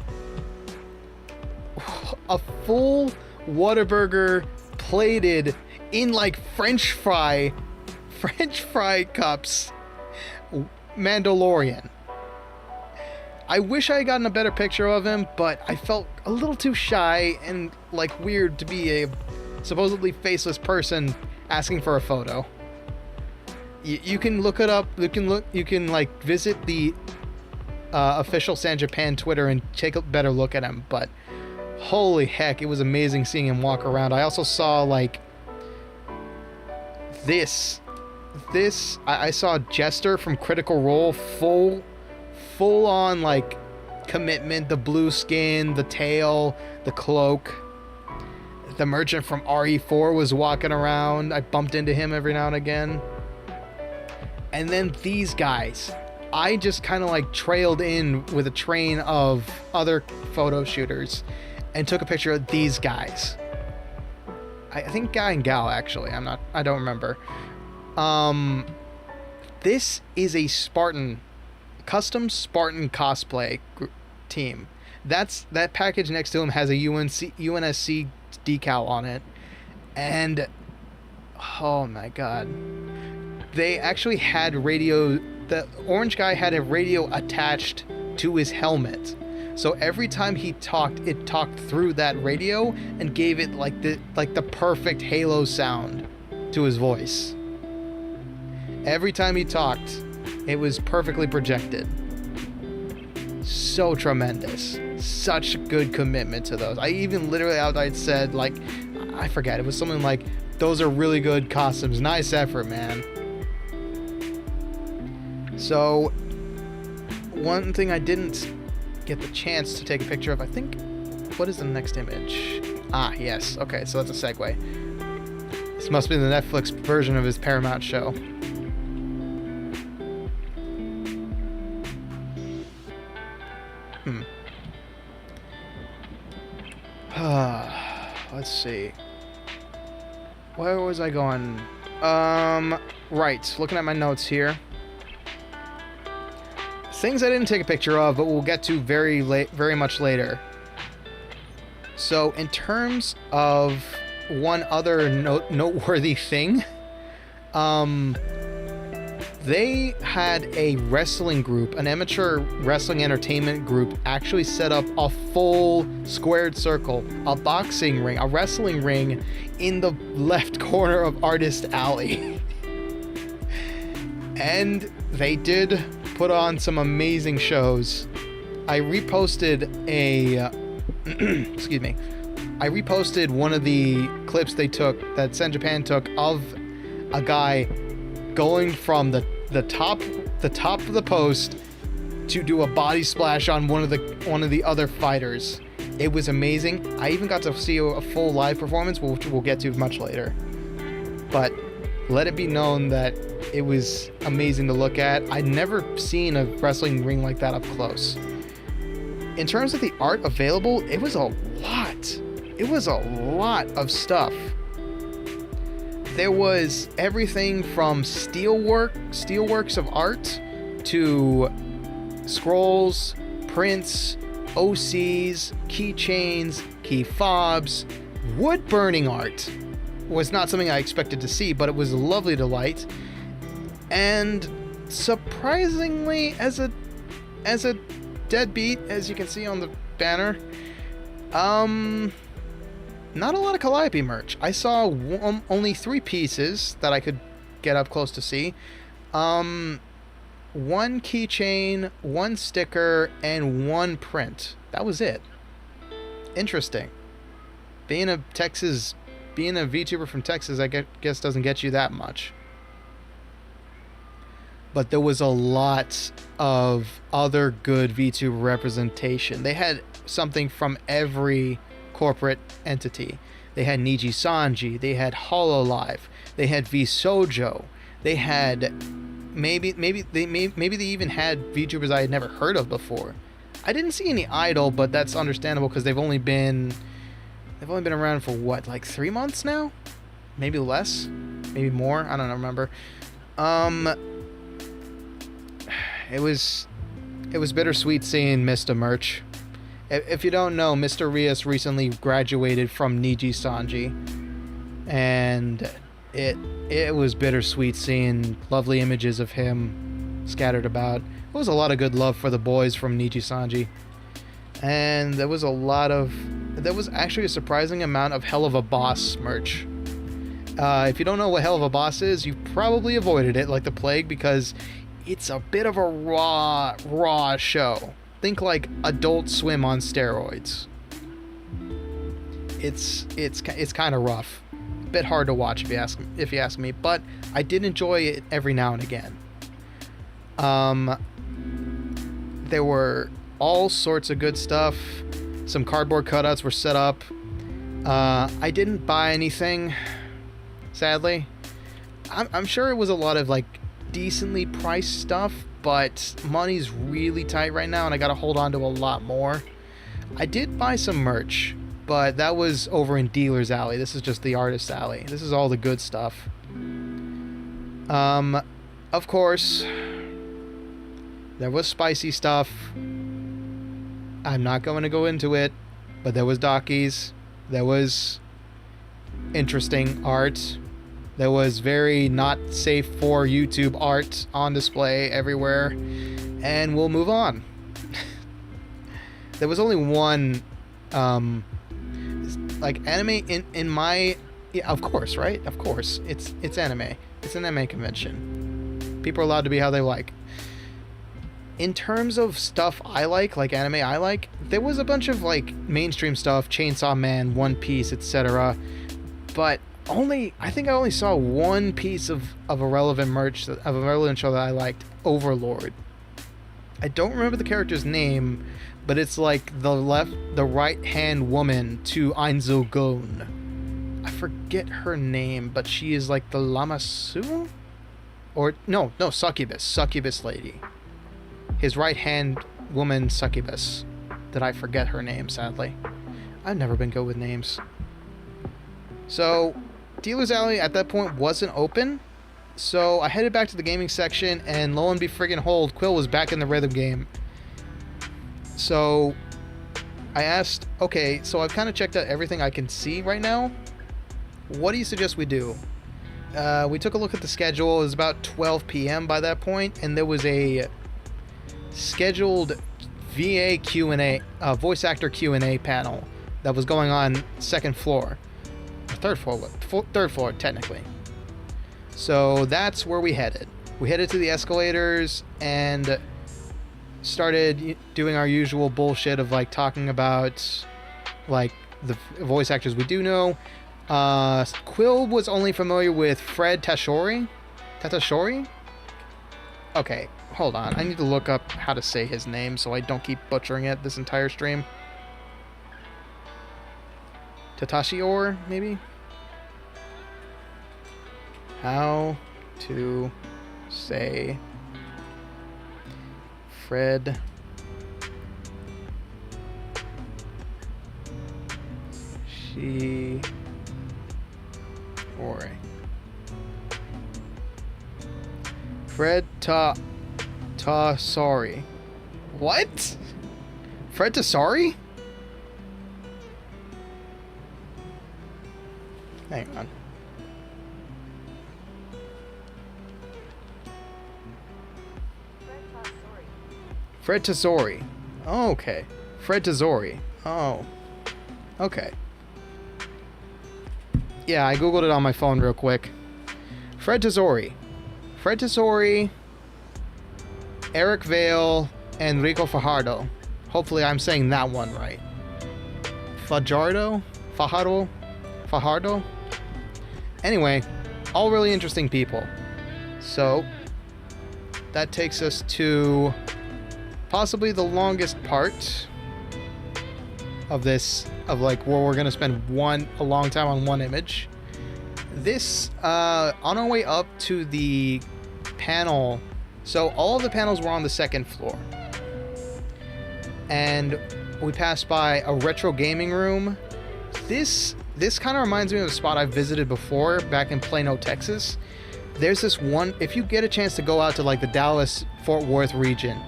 a full Whataburger plated in like French fry cups. Mandalorian. I wish I had gotten a better picture of him, but I felt a little too shy and like weird to be a supposedly faceless person asking for a photo. You can look it up. You can like visit the official San Japan Twitter and take a better look at him. But holy heck, it was amazing seeing him walk around. I also saw like this. I saw Jester from Critical Role, full on like commitment. The blue skin, the tail, the cloak. The merchant from RE4 was walking around. I bumped into him every now and again. And then these guys, I just kind of like trailed in with a train of other photo shooters and took a picture of these guys. I think guy and gal, actually. I don't remember. This is a custom Spartan cosplay team. That package next to him has a UNSC decal on it. And oh my god. They actually had radio. The orange guy had a radio attached to his helmet, so every time he talked, it talked through that radio and gave it like the perfect Halo sound to his voice. Every time he talked, it was perfectly projected. So tremendous, such good commitment to those. I even literally outright said, like, I forget, it was something like, those are really good costumes. Nice effort, man. So, one thing I didn't get the chance to take a picture of, I think, what is the next image? Ah, yes. Okay, so that's a segue. This must be the Netflix version of his Paramount show. Let's see. Where was I going? Right. Looking at my notes here. Things I didn't take a picture of, but we'll get to very much later. So, in terms of one other noteworthy thing, they had a wrestling group, an amateur wrestling entertainment group, actually set up a full squared circle, a boxing ring, a wrestling ring in the left corner of Artist Alley. And they did put on some amazing shows. I reposted excuse me. I reposted one of the clips they took, that Senjapan took, of a guy going from the top of the post to do a body splash on one of the other fighters. It was amazing. I even got to see a full live performance, which we'll get to much later. But let it be known that it was amazing to look at. I'd never seen a wrestling ring like that up close. In terms of the art available, it was a lot. It was a lot of stuff. There was everything from steelworks of art, to scrolls, prints, OCs, keychains, key fobs. Wood burning art was not something I expected to see, but it was a lovely delight. And surprisingly, as a deadbeat, as you can see on the banner, not a lot of Calliope merch. I saw only 3 pieces that I could get up close to see. 1 keychain, 1 sticker, and 1 print. That was it. Interesting. Being a VTuber from Texas, I guess doesn't get you that much. But there was a lot of other good VTuber representation. They had something from every corporate entity. They had Niji Sanji, they had Hololive, they had VSojo, they had maybe they even had VTubers I had never heard of before. I didn't see any Idol, but that's understandable because they've only been around for what, like 3 months now? Maybe less? Maybe more? I don't remember. It was bittersweet seeing Mista merch. If you don't know, Mr. Rios recently graduated from Niji Sanji, and it was bittersweet seeing lovely images of him scattered about. There was a lot of good love for the boys from Niji Sanji, and there was actually a surprising amount of Hell of a Boss merch. If you don't know what Hell of a Boss is, you probably avoided it like the plague, because it's a bit of a raw show. Think like Adult Swim on steroids. It's kind of rough, a bit hard to watch if you ask me. But I did enjoy it every now and again. There were all sorts of good stuff. Some cardboard cutouts were set up. I didn't buy anything, sadly. I'm sure it was a lot of like decently priced stuff, but money's really tight right now, and I gotta hold on to a lot more. I did buy some merch, but that was over in Dealer's Alley. This is just the Artist Alley. This is all the good stuff. Of course, there was spicy stuff. I'm not going to go into it, but there was Dockies. There was interesting art. There was very not safe for YouTube art on display everywhere. And we'll move on. There was only one, like, anime in my... Yeah, of course, right? Of course. It's anime. It's an anime convention. People are allowed to be how they like. in terms of stuff I like anime I like, there was a bunch of like mainstream stuff, Chainsaw Man, One Piece, etc. But I think I only saw one piece of a relevant of a relevant show that I liked, Overlord. I don't remember the character's name, but it's like the right hand woman to Ainzo Gon. I forget her name, but she is like the Lamasu? Or no, succubus lady. His right hand woman succubus. Did I forget her name, sadly? I've never been good with names. So, Dealer's Alley at that point wasn't open, so I headed back to the gaming section, and lo and behold, Quill was back in the rhythm game. So, I asked, okay, so I've kind of checked out everything I can see right now. What do you suggest we do? We took a look at the schedule. It was about 12 p.m. by that point, and there was a scheduled VA Q&A, voice actor Q&A panel that was going on second floor. Third floor, technically. So that's where we headed. We headed to the escalators and started doing our usual bullshit of like talking about like the voice actors we do know. Quill was only familiar with Fred Tatasciore? Okay, hold on. I need to look up how to say his name so I don't keep butchering it this entire stream. Tatasciore, maybe? How to say Fred Tatasciore. Fred Tatasciore. What? Fred Tatasciore? Hang on. Fred Tatasciore. Oh, okay. Fred Tatasciore. Oh. Okay. Yeah, I googled it on my phone real quick. Fred Tatasciore. Fred Tatasciore, Eric Vale, and Ricco Fajardo. Hopefully I'm saying that one right. Fajardo? Fajardo? Anyway, all really interesting people. So, that takes us to possibly the longest part of this, of like where we're gonna spend a long time on one image. This, on our way up to the panel, so all of the panels were on the second floor. And we passed by a retro gaming room. This kind of reminds me of a spot I've visited before back in Plano, Texas. There's this one, if you get a chance to go out to like the Dallas-Fort Worth region,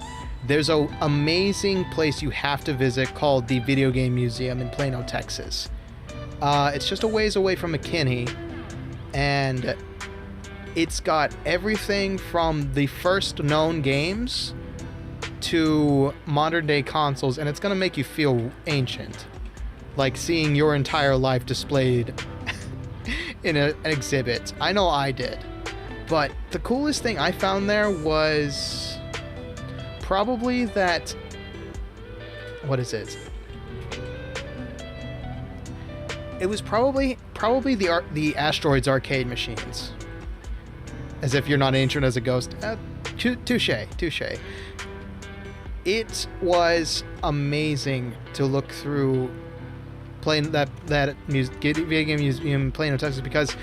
there's an amazing place you have to visit called the Video Game Museum in Plano, Texas. It's just a ways away from McKinney, and it's got everything from the first known games to modern day consoles, and it's going to make you feel ancient. Like seeing your entire life displayed in an exhibit. I know I did. But the coolest thing I found there was probably that... What is it? It was probably the Asteroids arcade machines. As if you're not ancient as a ghost. Touche. It was amazing to look through playing that video game museum in Plano, Texas, because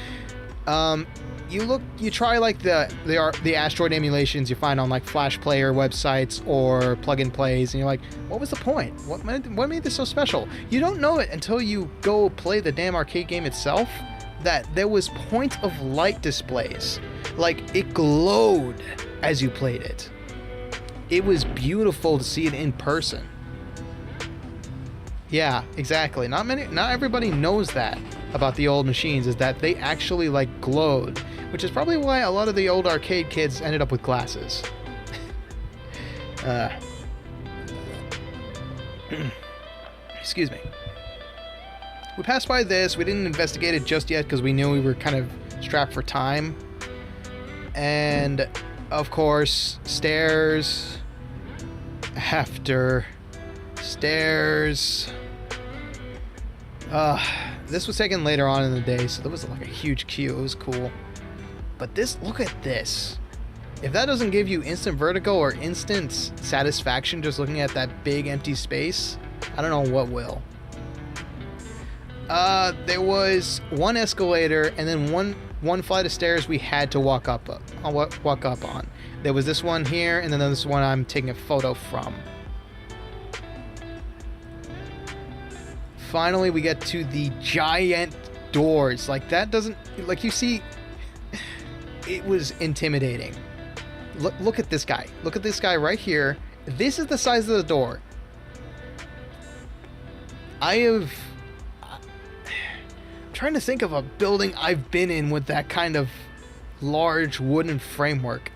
you try like the Asteroid emulations you find on like Flash Player websites or plug-in plays, and you're like, what was the point? What made this so special? You don't know it until you go play the damn arcade game itself, that there was point of light displays. Like, it glowed as you played it. It was beautiful to see it in person. Yeah, exactly. Not everybody knows that about the old machines, is that they actually like glowed, which is probably why a lot of the old arcade kids ended up with glasses. Excuse me. We passed by this. We didn't investigate it just yet because we knew we were kind of strapped for time. And of course, stairs, after stairs. This was taken later on in the day, so there was like a huge queue. It was cool. But this, look at this. If that doesn't give you instant vertigo or instant satisfaction just looking at that big empty space, I don't know what will. There was one escalator and then one flight of stairs we had to walk up on. There was this one here, and then this one I'm taking a photo from. Finally, we get to the giant doors. Like, that doesn't... Like, you see... It was intimidating. Look at this guy. Look at this guy right here. This is the size of the door. I'm trying to think of a building I've been in with that kind of large wooden framework.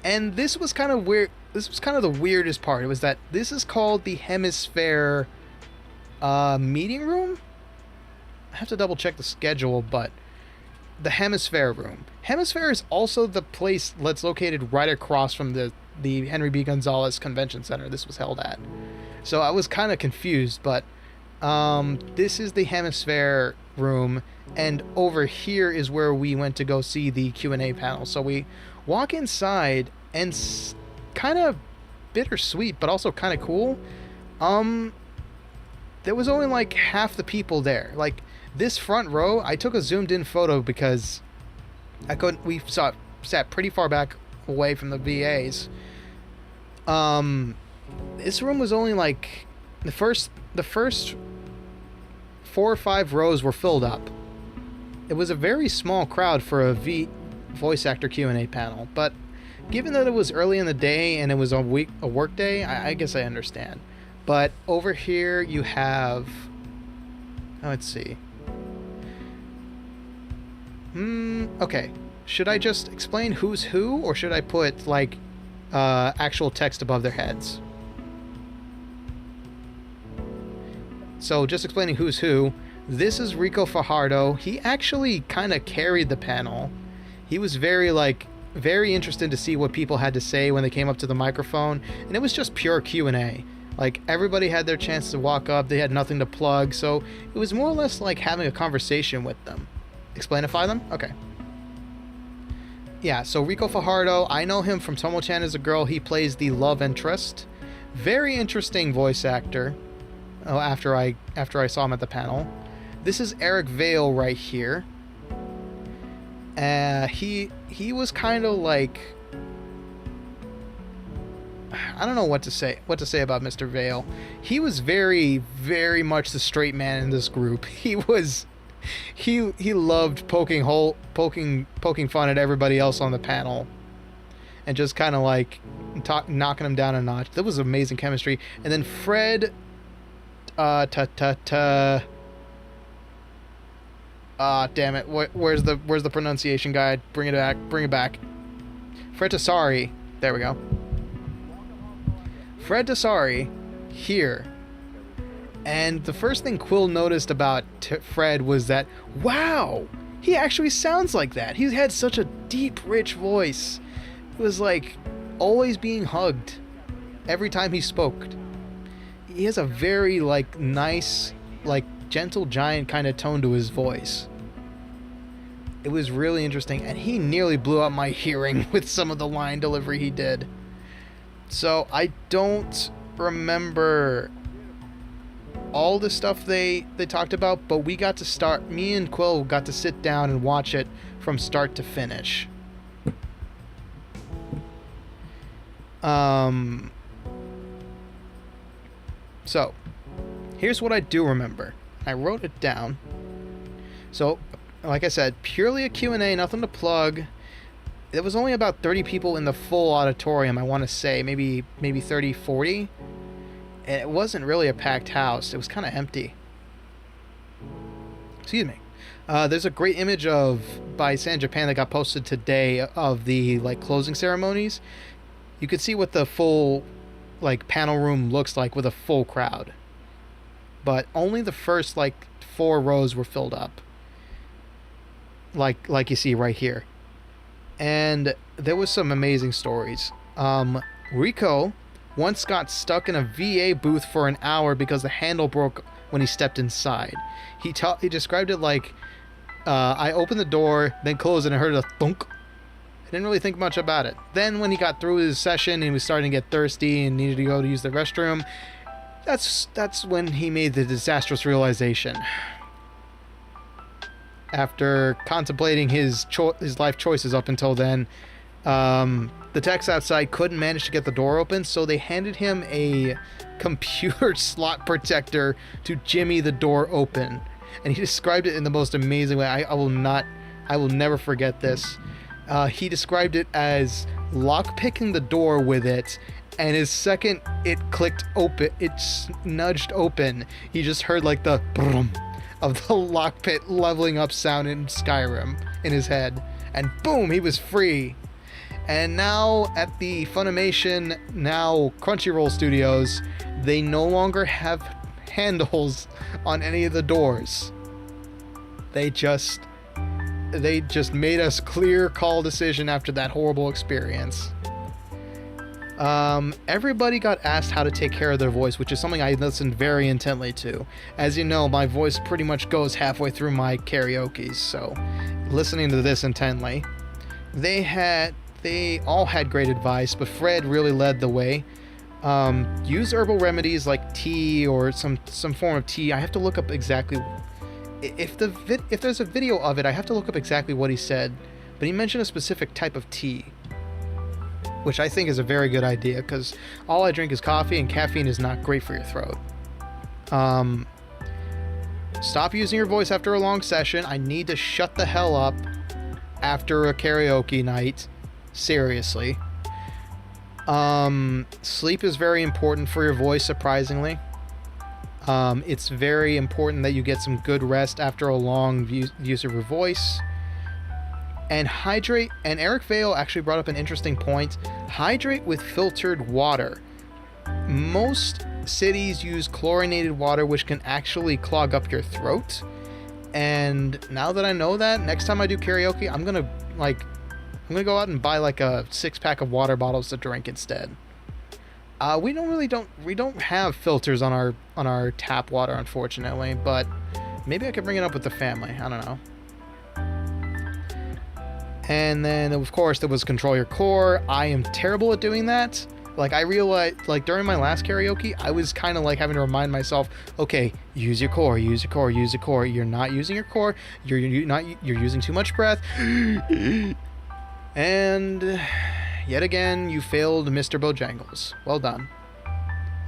And this was kind of weird. This was kind of the weirdest part. It was that this is called the Hemisphere meeting room. I have to double check the schedule, but the Hemisphere room. Hemisphere is also the place that's located right across from the Henry B. Gonzalez Convention Center this was held at. So I was kind of confused, but this is the Hemisphere room, and over here is where we went to go see the Q&A panel. So we walk inside, and kind of bittersweet, but also kind of cool. There was only like half the people there. Like, this front row, I took a zoomed in photo because we sat pretty far back away from the VAs. This room was only like the first 4 or 5 rows were filled up. It was a very small crowd for a voice actor Q&A panel, but given that it was early in the day and it was a work day, I guess I understand. But over here you have, let's see. Okay. Should I just explain who's who, or should I put like actual text above their heads? So just explaining who's who. This is Ricco Fajardo. He actually kind of carried the panel. He was very interested to see what people had to say when they came up to the microphone, and it was just pure Q&A. Like, everybody had their chance to walk up. They had nothing to plug, so it was more or less like having a conversation with them. Explainify them? Okay. Yeah, so Ricco Fajardo, I know him from Tomo-chan as a Girl. He plays the love interest. Very interesting voice actor. Oh, after I saw him at the panel. This is Eric Vale right here. He was kind of like, I don't know what to say about Mr. Vale. He was very, very much the straight man in this group. He loved poking fun at everybody else on the panel, and just kind of like knocking them down a notch. That was amazing chemistry. And then Fred, damn it, where's the pronunciation guide? Bring it back. Fred Tatasciore. There we go. Fred Tatasciore here. And the first thing Quill noticed about Fred was that, wow, he actually sounds like that. He had such a deep, rich voice. It was like always being hugged every time he spoke. He has a very like nice, like gentle giant kind of tone to his voice. It was really interesting, and he nearly blew out my hearing with some of the line delivery he did. So I don't remember all the stuff they talked about, but me and Quill got to sit down and watch it from start to finish. So here's what I do remember. I wrote it down. So, like I said, purely a Q&A, nothing to plug. There was only about 30 people in the full auditorium, I want to say. Maybe 30, 40. And it wasn't really a packed house. It was kind of empty. Excuse me. There's a great image by San Japan that got posted today of the like closing ceremonies. You could see what the full like panel room looks like with a full crowd. But only the first like 4 rows were filled up. Like you see right here. And there was some amazing stories. Ricco once got stuck in a VA booth for an hour because the handle broke when he stepped inside. He described it like, I opened the door, then closed it and heard a thunk. I didn't really think much about it. Then when he got through his session and he was starting to get thirsty and needed to go to use the restroom, that's when he made the disastrous realization. After contemplating his life choices up until then, the techs outside couldn't manage to get the door open, so they handed him a computer slot protector to jimmy the door open. And he described it in the most amazing way. I will never forget this. He described it as lockpicking the door with it, and his second it clicked open, it nudged open, he just heard like the brum of the lockpick leveling up sound in Skyrim in his head, and boom, he was free. And now at the Funimation, now Crunchyroll Studios, they no longer have handles on any of the doors. They just made us clear call decision after that horrible experience. Everybody got asked how to take care of their voice, which is something I listened very intently to. As you know, my voice pretty much goes halfway through my karaoke, so listening to this intently, they all had great advice, but Fred really led the way. Use herbal remedies like tea or some form of tea. I have to look up exactly if there's a video of it. I have to look up exactly what he said, but he mentioned a specific type of tea, which I think is a very good idea, because all I drink is coffee, and caffeine is not great for your throat. Stop using your voice after a long session. I need to shut the hell up after a karaoke night. Seriously. Sleep is very important for your voice, surprisingly. It's very important that you get some good rest after a long use of your voice. And hydrate, and Eric Vale actually brought up an interesting point. Hydrate with filtered water. Most cities use chlorinated water, which can actually clog up your throat. And now that I know that, next time I do karaoke, I'm gonna go out and buy like a 6-pack of water bottles to drink instead. We don't have filters on our tap water, unfortunately, but maybe I could bring it up with the family. I don't know. And then, of course, there was control your core. I am terrible at doing that. Like, I realized, like, during my last karaoke, I was kind of like having to remind myself, okay, use your core, use your core, use your core. You're not using your core. You're using too much breath. And yet again, you failed Mr. Bojangles. Well done.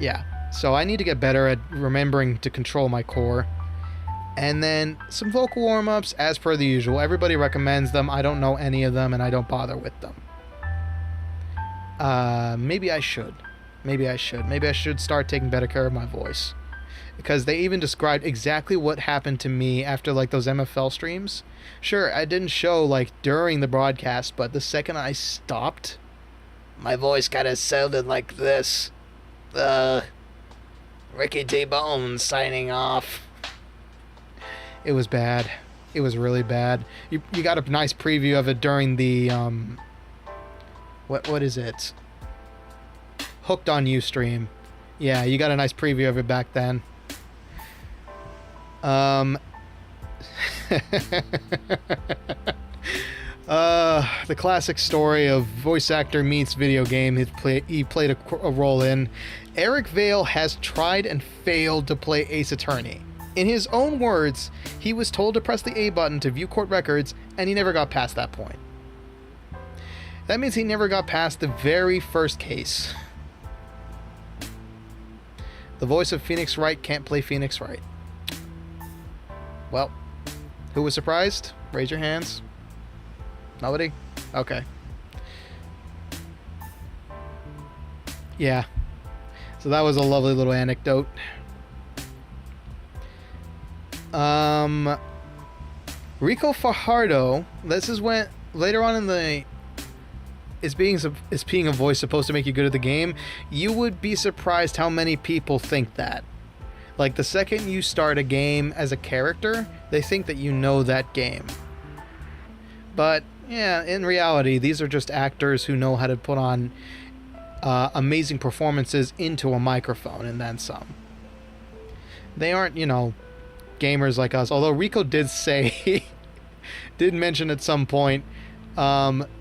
Yeah, so I need to get better at remembering to control my core. And then some vocal warm-ups, as per the usual. Everybody recommends them. I don't know any of them, and I don't bother with them. Maybe I should. Maybe I should start taking better care of my voice. Because they even described exactly what happened to me after, like, those MFL streams. Sure, I didn't show, like, during the broadcast, but the second I stopped, my voice kind of sounded like this. Ricky T. Bones signing off. It was bad. It was really bad. You got a nice preview of it during the, what is it? Hooked on You stream. Yeah, you got a nice preview of it back then. The classic story of voice actor meets video game he played a role in. Eric Vale has tried and failed to play Ace Attorney. In his own words, he was told to press the A button to view court records, and he never got past that point. That means he never got past the very first case. The voice of Phoenix Wright can't play Phoenix Wright. Well, who was surprised? Raise your hands. Nobody? Okay. Yeah. So that was a lovely little anecdote. Ricco Fajardo, this is when, later on in the, is being a voice supposed to make you good at the game, you would be surprised how many people think that. Like, the second you start a game as a character, they think that you know that game. But, yeah, in reality, these are just actors who know how to put on amazing performances into a microphone and then some. They aren't, you know, gamers like us. Although Ricco did say, did mention at some point,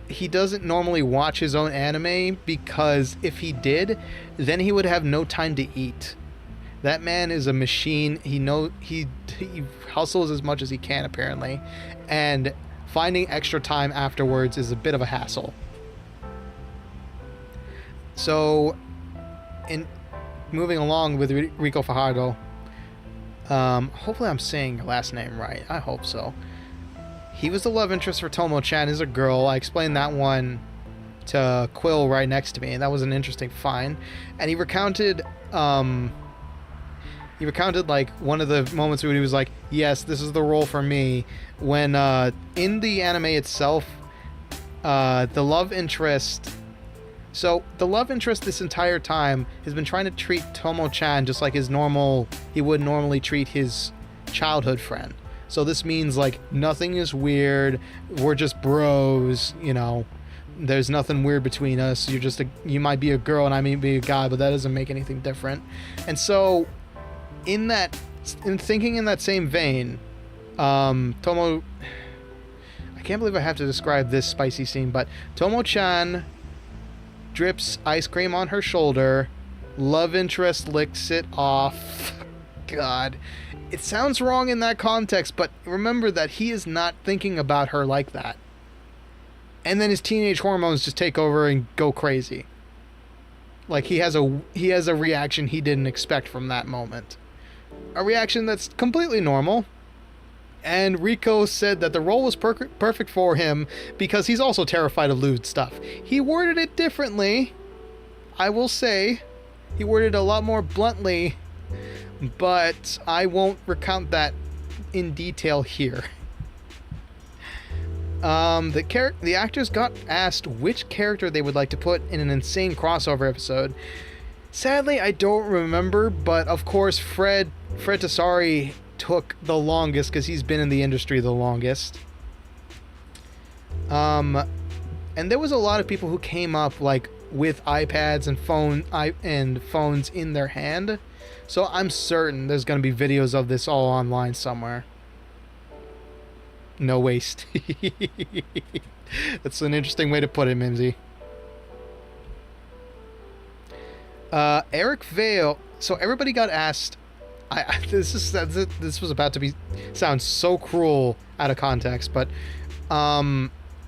he doesn't normally watch his own anime because if he did, then he would have no time to eat. That man is a machine. He hustles as much as he can apparently, and finding extra time afterwards is a bit of a hassle. So, in moving along with Ricco Fajardo, hopefully I'm saying your last name right. I hope so. He was the love interest for Tomo-chan as a girl. I explained that one to Quill right next to me, and that was an interesting find. And he recounted like one of the moments where he was like, yes, this is the role for me, when in the anime itself, the love interest this entire time has been trying to treat Tomo-chan just like he would normally treat his childhood friend. So this means like nothing is weird, we're just bros, you know, there's nothing weird between us, you might be a girl and I may be a guy, but that doesn't make anything different. And so in thinking in that same vein, I can't believe I have to describe this spicy scene, but Tomo-chan drips ice cream on her shoulder, love interest licks it off. God, it sounds wrong in that context, but remember that he is not thinking about her like that. And then his teenage hormones just take over and go crazy. Like he has a reaction he didn't expect from that moment. A reaction that's completely normal. And Ricco said that the role was perfect for him because he's also terrified of lewd stuff. He worded it differently, I will say. He worded it a lot more bluntly, but I won't recount that in detail here. The actors got asked which character they would like to put in an insane crossover episode. Sadly, I don't remember, but of course Fred Tatasciore took the longest because he's been in the industry the longest. And there was a lot of people who came up like with iPads and phones in their hand. So I'm certain there's going to be videos of this all online somewhere. No waste. That's an interesting way to put it, Mimsy. Eric Vale. So everybody got asked. This was about to sound so cruel out of context, but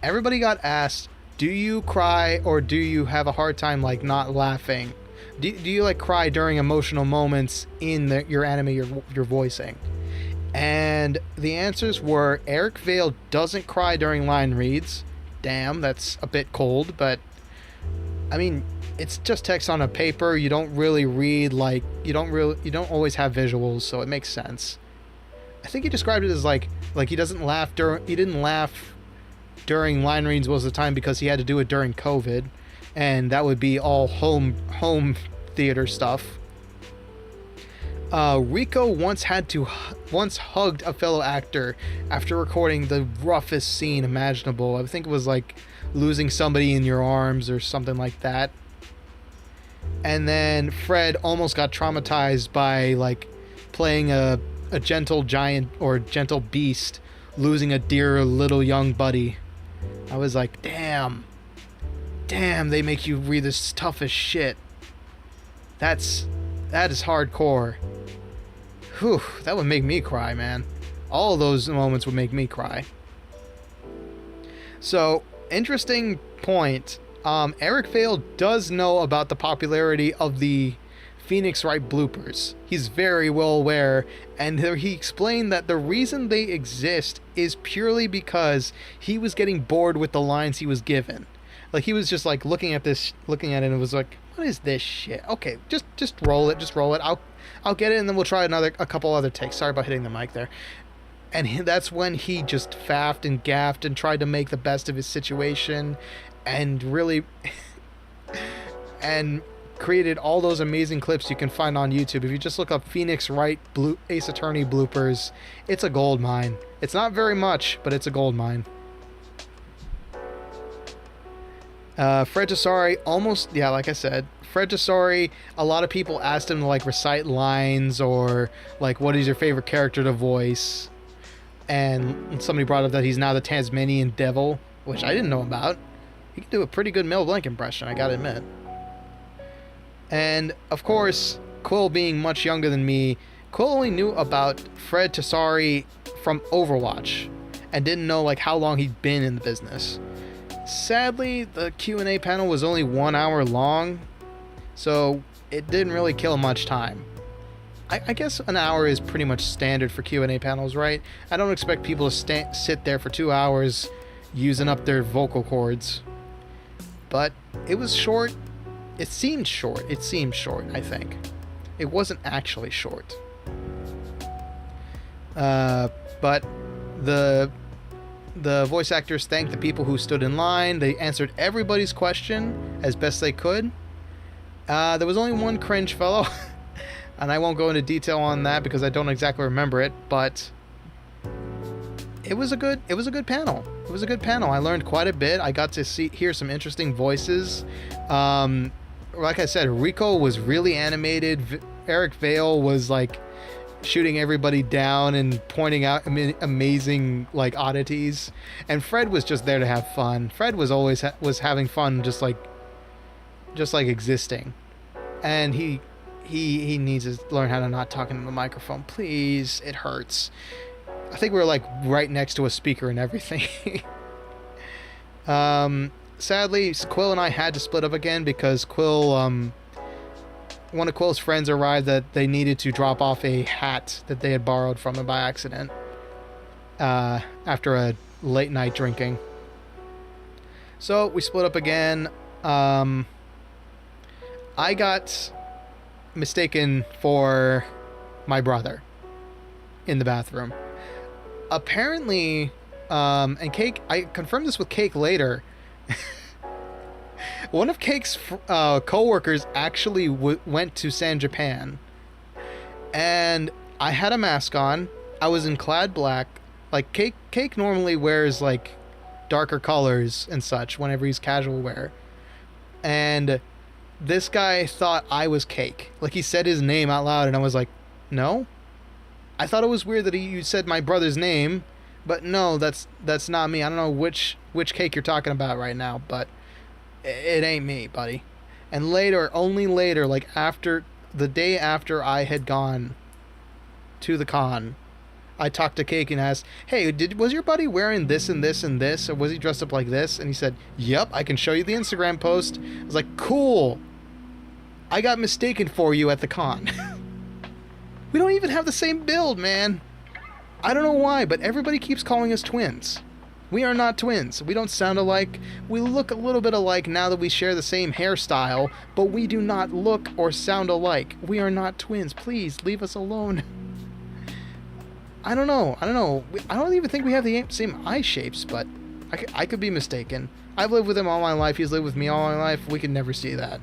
everybody got asked, do you cry or do you have a hard time like not laughing? Do you like cry during emotional moments in your anime you're voicing? And the answers were Eric Vale doesn't cry during line reads. Damn, that's a bit cold, but I mean, it's just text on a paper. You don't really read, like, you don't always have visuals, so it makes sense. I think he described it as like he didn't laugh during line reads most of the time because he had to do it during COVID, and that would be all home theater stuff. Ricco once hugged a fellow actor after recording the roughest scene imaginable. I think it was like losing somebody in your arms or something like that. And then Fred almost got traumatized by like playing a gentle giant or gentle beast, losing a dear little young buddy. I was like, damn, they make you read this tough as shit. That is hardcore. Whew, that would make me cry, man. All of those moments would make me cry. So, interesting point. Eric Vale does know about the popularity of the Phoenix Wright bloopers. He's very well aware, and he explained that the reason they exist is purely because he was getting bored with the lines he was given. Like, he was just like looking at it and was like, what is this shit? Okay, just roll it. I'll get it, and then we'll try a couple other takes. Sorry about hitting the mic there. And that's when he just faffed and gaffed and tried to make the best of his situation, and really and created all those amazing clips you can find on YouTube. If you just look up Phoenix Wright Ace Attorney bloopers, it's a gold mine. It's not very much, but it's a gold mine. Fred Tatasciore almost, yeah, like I said, Fred Tatasciore, a lot of people asked him to like recite lines or like what is your favorite character to voice, and somebody brought up that he's now the Tasmanian Devil, which I didn't know about. He can do a pretty good Mel Blanc impression, I gotta admit. And of course, Quill being much younger than me, Quill only knew about Fred Tatasciore from Overwatch and didn't know like how long he'd been in the business. Sadly, the Q&A panel was only 1 hour long, so it didn't really kill much time. I guess an hour is pretty much standard for Q&A panels, right? I don't expect people to sit there for 2 hours using up their vocal cords. But it was short. It seemed short. It seemed short, I think. It wasn't actually short. But the voice actors thanked the people who stood in line. They answered everybody's question as best they could. There was only one cringe fellow, and I won't go into detail on that because I don't exactly remember it, but it was a good panel. It was a good panel. I learned quite a bit. I got to hear some interesting voices. Like I said, Ricco was really animated. Eric Vale was like shooting everybody down and pointing out amazing like oddities, and Fred was just there to have fun. Fred was always was having fun, just like existing, and he needs to learn how to not talk into the microphone, please. It hurts. I think we were like right next to a speaker and everything. Sadly, Quill and I had to split up again because Quill, one of Quill's friends arrived that they needed to drop off a hat that they had borrowed from him by accident after a late night drinking. So we split up again. I got mistaken for my brother in the bathroom. Apparently, and Cake, I confirmed this with Cake later. One of Cake's co-workers actually went to San Japan, and I had a mask on. I was in clad black. Like Cake normally wears like darker colors and such whenever he's casual wear, and this guy thought I was Cake. Like, he said his name out loud, and I was like, no. I thought it was weird that you said my brother's name, but no, that's not me. I don't know which Cake you're talking about right now, but it ain't me, buddy. And later, only later, like after the day after I had gone to the con, I talked to Cake and asked, hey, was your buddy wearing this and this and this, or was he dressed up like this? And he said, yep, I can show you the Instagram post. I was like, cool. I got mistaken for you at the con. We don't even have the same build, man. I don't know why, but everybody keeps calling us twins. We are not twins. We don't sound alike. We look a little bit alike now that we share the same hairstyle, but we do not look or sound alike. We are not twins. Please, leave us alone. I don't know. I don't even think we have the same eye shapes, but I could be mistaken. I've lived with him all my life. He's lived with me all my life. We could never see that.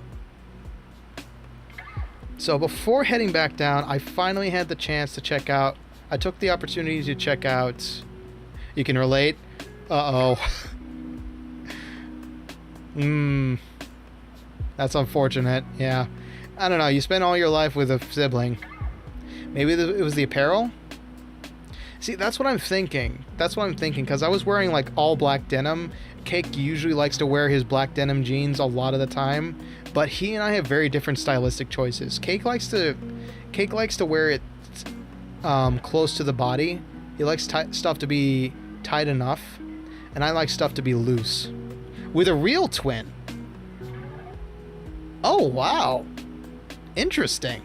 So before heading back down, I finally had the chance to check out. I took the opportunity to check out. You can relate. Uh-oh. That's unfortunate. Yeah. I don't know. You spend all your life with a sibling. Maybe it was the apparel? See, that's what I'm thinking. Because I was wearing like all black denim. Cake usually likes to wear his black denim jeans a lot of the time, but he and I have very different stylistic choices. Cake likes to wear it close to the body. He likes stuff to be tight enough, and I like stuff to be loose. With a real twin. Oh, wow. Interesting.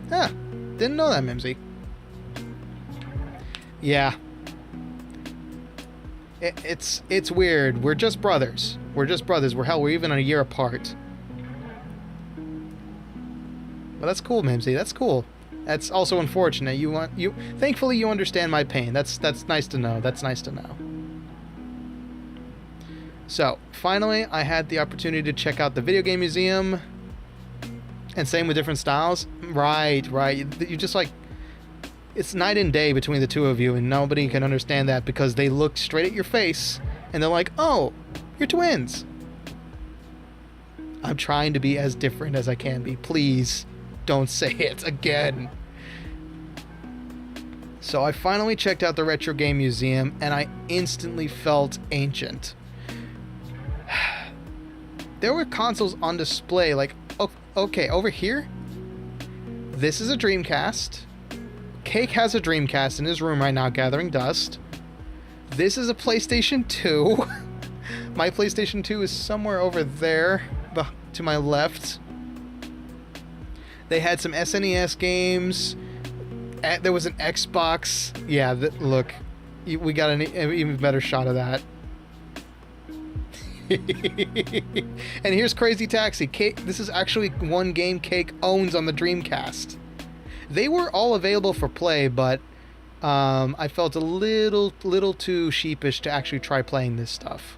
Huh. Didn't know that, Mimsy. Yeah. It's weird. We're just brothers. We're even a year apart. But that's cool, Mimsy. That's cool. That's also unfortunate. Thankfully you understand my pain. That's nice to know. That's nice to know. So, finally, I had the opportunity to check out the video game museum. And same with different styles. Right. You just like... It's night and day between the two of you, and nobody can understand that because they look straight at your face, and they're like, oh, You're twins. I'm trying to be as different as I can be. Please don't say it again. So I finally checked out the Retro Game Museum, and I instantly felt ancient. There were consoles on display, like, okay, over here, this is a Dreamcast. Cake has a Dreamcast in his room right now, gathering dust. This is a PlayStation 2. My PlayStation 2 is somewhere over there, to my left. They had some SNES games. There was an Xbox. Yeah, look, we got an even better shot of that. And here's Crazy Taxi. Cake, this is actually one game Cake owns on the Dreamcast. They were all available for play, but I felt a little too sheepish to actually try playing this stuff.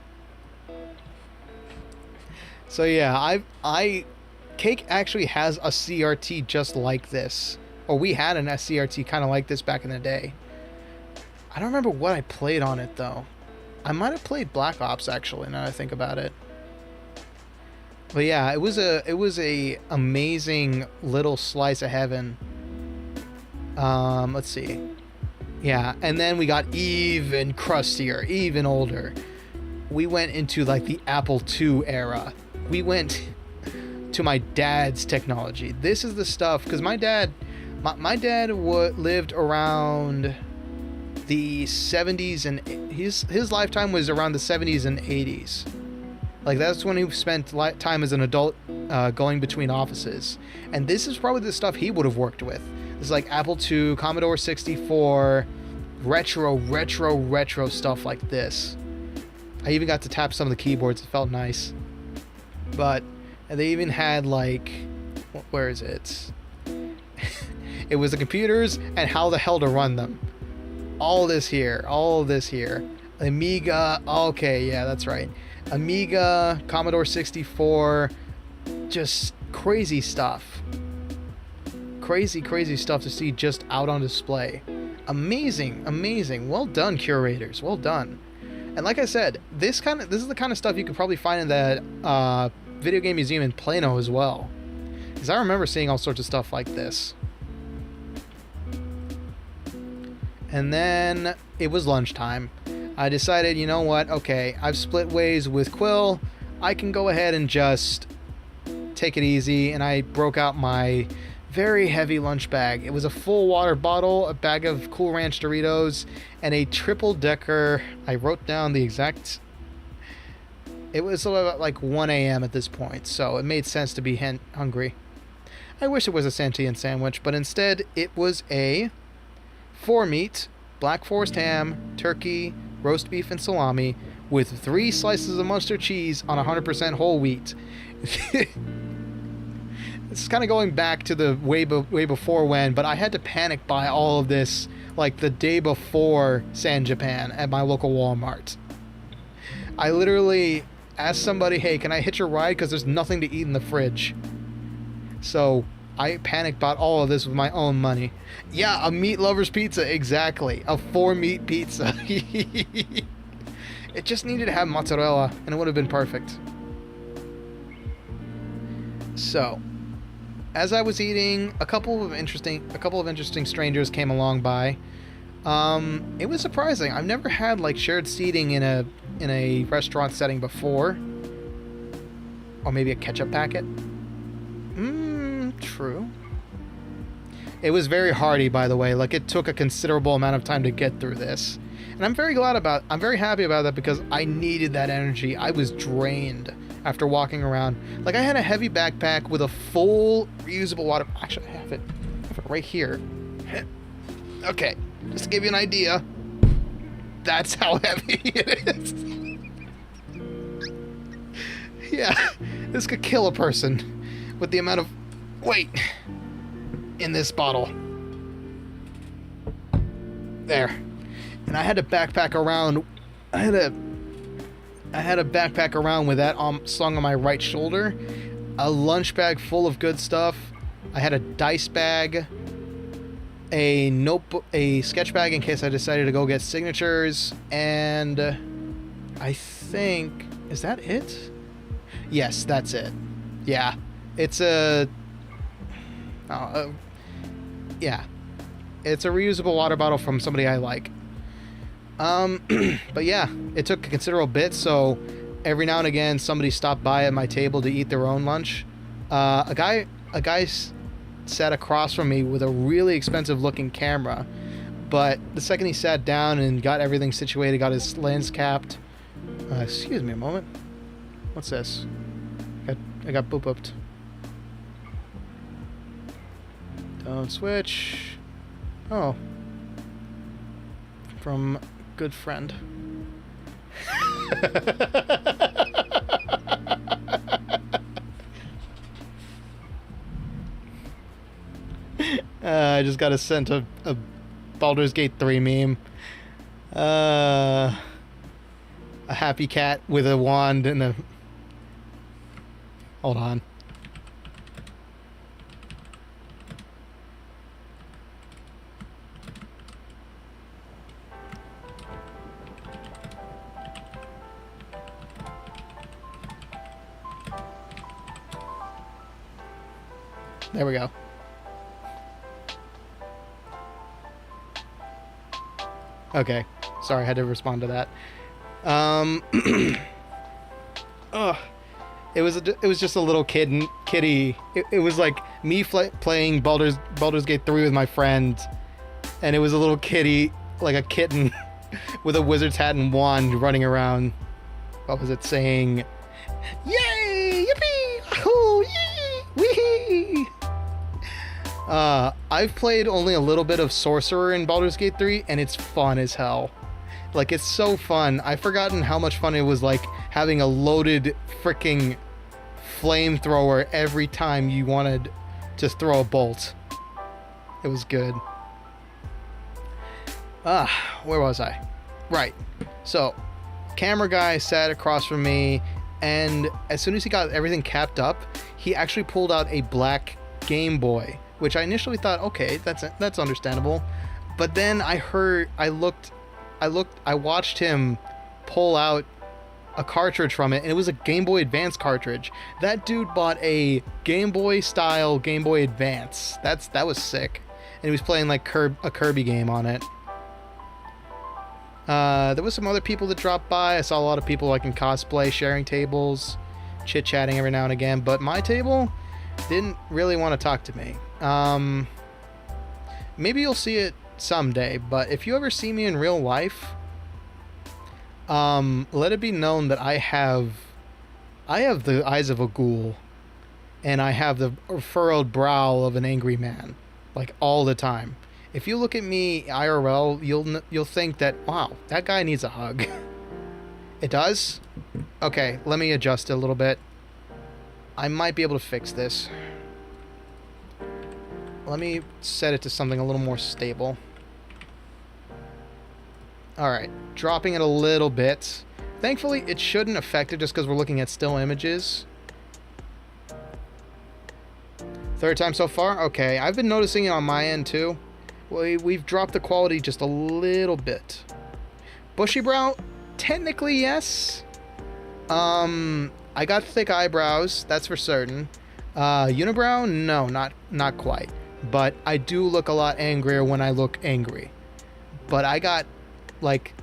So yeah, Cake actually has a CRT just like this. Or we had an SCRT kind of like this back in the day. I don't remember what I played on it though. I might have played Black Ops actually, now that I think about it. But yeah, it was a amazing little slice of heaven. Let's see. Yeah, and then we got even crustier, even older. We went into like the Apple II era. We went to my dad's technology. This is the stuff, because my dad lived around the 70s, and his lifetime was around the 70s and 80s. Like, that's when he spent time as an adult going between offices. And this is probably the stuff he would have worked with. This is like Apple II, Commodore 64, retro stuff like this. I even got to tap some of the keyboards. It felt nice. But they even had, like, where is it? It was the computers and how the hell to run them. All this here. Amiga. Okay, yeah, that's right. Amiga, Commodore 64. Just crazy stuff. Crazy stuff to see just out on display. Amazing. Well done, curators. Well done. And like I said, this is the kind of stuff you could probably find in that video game museum in Plano as well. Because I remember seeing all sorts of stuff like this. And then it was lunchtime. I decided, you know what? Okay, I've split ways with Quill. I can go ahead and just take it easy. And I broke out my very heavy lunch bag. It was a full water bottle, a bag of Cool Ranch Doritos, and a triple-decker. I wrote down the exact... It was about like 1 a.m. at this point, so it made sense to be hungry. I wish it was a sentient sandwich, but instead it was a 4-meat, Black Forest ham, turkey, roast beef, and salami with 3 slices of Munster cheese on 100% whole wheat. It's kind of going back to the way before when, but I had to panic buy all of this like the day before San Japan at my local Walmart. I literally asked somebody, hey, can I hitch a ride? Because there's nothing to eat in the fridge. So I panic bought all of this with my own money. Yeah, a meat lover's pizza, exactly. A 4-meat pizza. It just needed to have mozzarella, and it would have been perfect. So, as I was eating, a couple of interesting strangers came along by. It was surprising. I've never had like shared seating in a restaurant setting before. Or maybe a ketchup packet. True. It was very hearty, by the way. Like, it took a considerable amount of time to get through this. And I'm very happy about that because I needed that energy. I was drained after walking around. Like, I had a heavy backpack with a full reusable water... Actually, I have it right here. Okay, just to give you an idea. That's how heavy it is. Yeah, this could kill a person with the amount of weight in this bottle. There. And I had to backpack around. I had a backpack around with that slung on my right shoulder. A lunch bag full of good stuff. I had a dice bag. A notebook, a sketch bag in case I decided to go get signatures. And I think Is that it? Yes, that's it. Yeah. It's a... yeah. It's a reusable water bottle from somebody I like. But yeah, it took a considerable bit, so every now and again somebody stopped by at my table to eat their own lunch. A guy sat across from me with a really expensive looking camera, but the second he sat down and got everything situated, got his lens capped. Excuse me a moment. What's this? I got boop-upped. Don't switch. Oh. From good friend. I just got sent a Baldur's Gate 3 meme. A happy cat with a wand and a... Hold on. There we go. Okay. Sorry, I had to respond to that. Ugh. It was just a little kitty. It was like me playing Baldur's Gate 3 with my friend, and it was a little kitty, like a kitten, with a wizard's hat and wand running around. What was it saying? Yay! Yippee! Wahoo! Yee! Wee! I've played only a little bit of Sorcerer in Baldur's Gate 3, and it's fun as hell. Like, it's so fun. I've forgotten how much fun it was, like, having a loaded freaking flamethrower every time you wanted to throw a bolt. It was good. Where was I? Right. So, camera guy sat across from me, and as soon as he got everything capped up, he actually pulled out a black Game Boy, which I initially thought, okay, that's understandable. But then I watched him pull out a cartridge from it, and it was a Game Boy Advance cartridge. That dude bought a Game Boy style Game Boy Advance. That was sick. And he was playing like a Kirby game on it. There was some other people that dropped by. I saw a lot of people like in cosplay, sharing tables, chit-chatting every now and again, but my table didn't really want to talk to me. Maybe you'll see it someday, but if you ever see me in real life, let it be known that I have the eyes of a ghoul, and I have the furrowed brow of an angry man, like all the time. If you look at me IRL, you'll think that, wow, that guy needs a hug. It does? Okay, let me adjust it a little bit. I might be able to fix this. Let me set it to something a little more stable. Alright, dropping it a little bit. Thankfully, it shouldn't affect it just because we're looking at still images. Third time so far? Okay, I've been noticing it on my end too. We've dropped the quality just a little bit. Bushy brow? Technically, yes. I got thick eyebrows, that's for certain. Unibrow? No, not quite. But I do look a lot angrier when I look angry. But I got, like...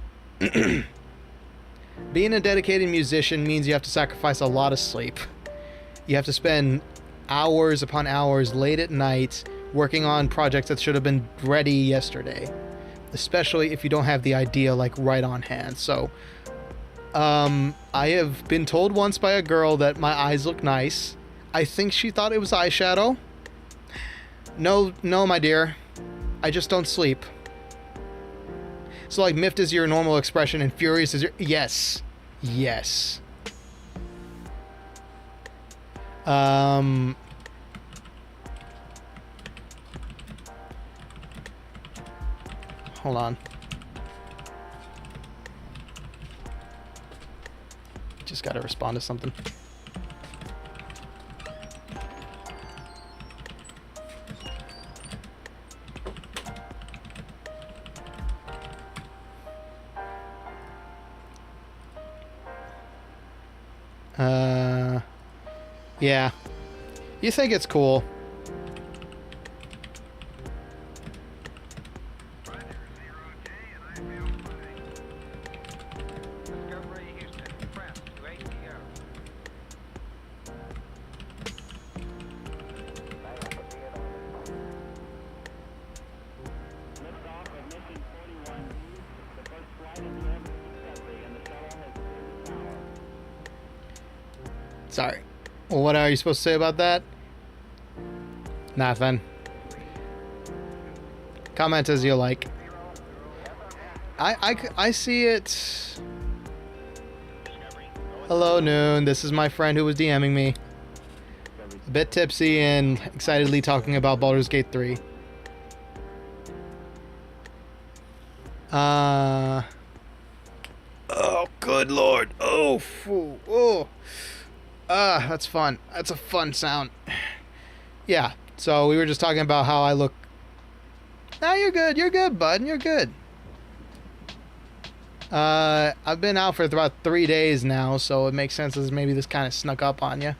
Being a dedicated musician means you have to sacrifice a lot of sleep. You have to spend hours upon hours late at night working on projects that should have been ready yesterday. Especially if you don't have the idea, like, right on hand. So, I have been told once by a girl that my eyes look nice. I think she thought it was eyeshadow. No, my dear. I just don't sleep. So, like, miffed is your normal expression and furious is your... Yes. Yes. Hold on. Just gotta respond to something. Yeah. You think it's cool. Sorry. Well, what are you supposed to say about that? Nothing. Comment as you like. I see it. Hello, Noon. This is my friend who was DMing me. A bit tipsy and excitedly talking about Baldur's Gate 3. Oh, good lord. Oh, phew. Oh. That's fun. That's a fun sound. Yeah, so we were just talking about how I look. No, you're good. You're good, bud. You're good. I've been out for about 3 days now, so it makes sense as maybe this kind of snuck up on you.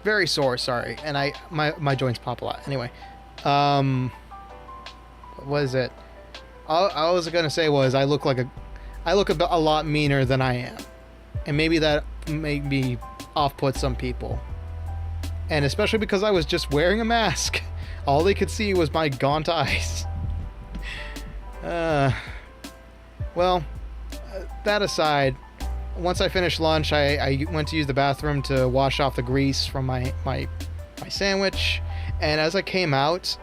Very sore, sorry. And my joints pop a lot. Anyway, what is it? All I was gonna say was I look a lot meaner than I am. And maybe that made me off-put some people. And especially because I was just wearing a mask. All they could see was my gaunt eyes. Well, that aside, once I finished lunch, I went to use the bathroom to wash off the grease from my sandwich. And as I came out,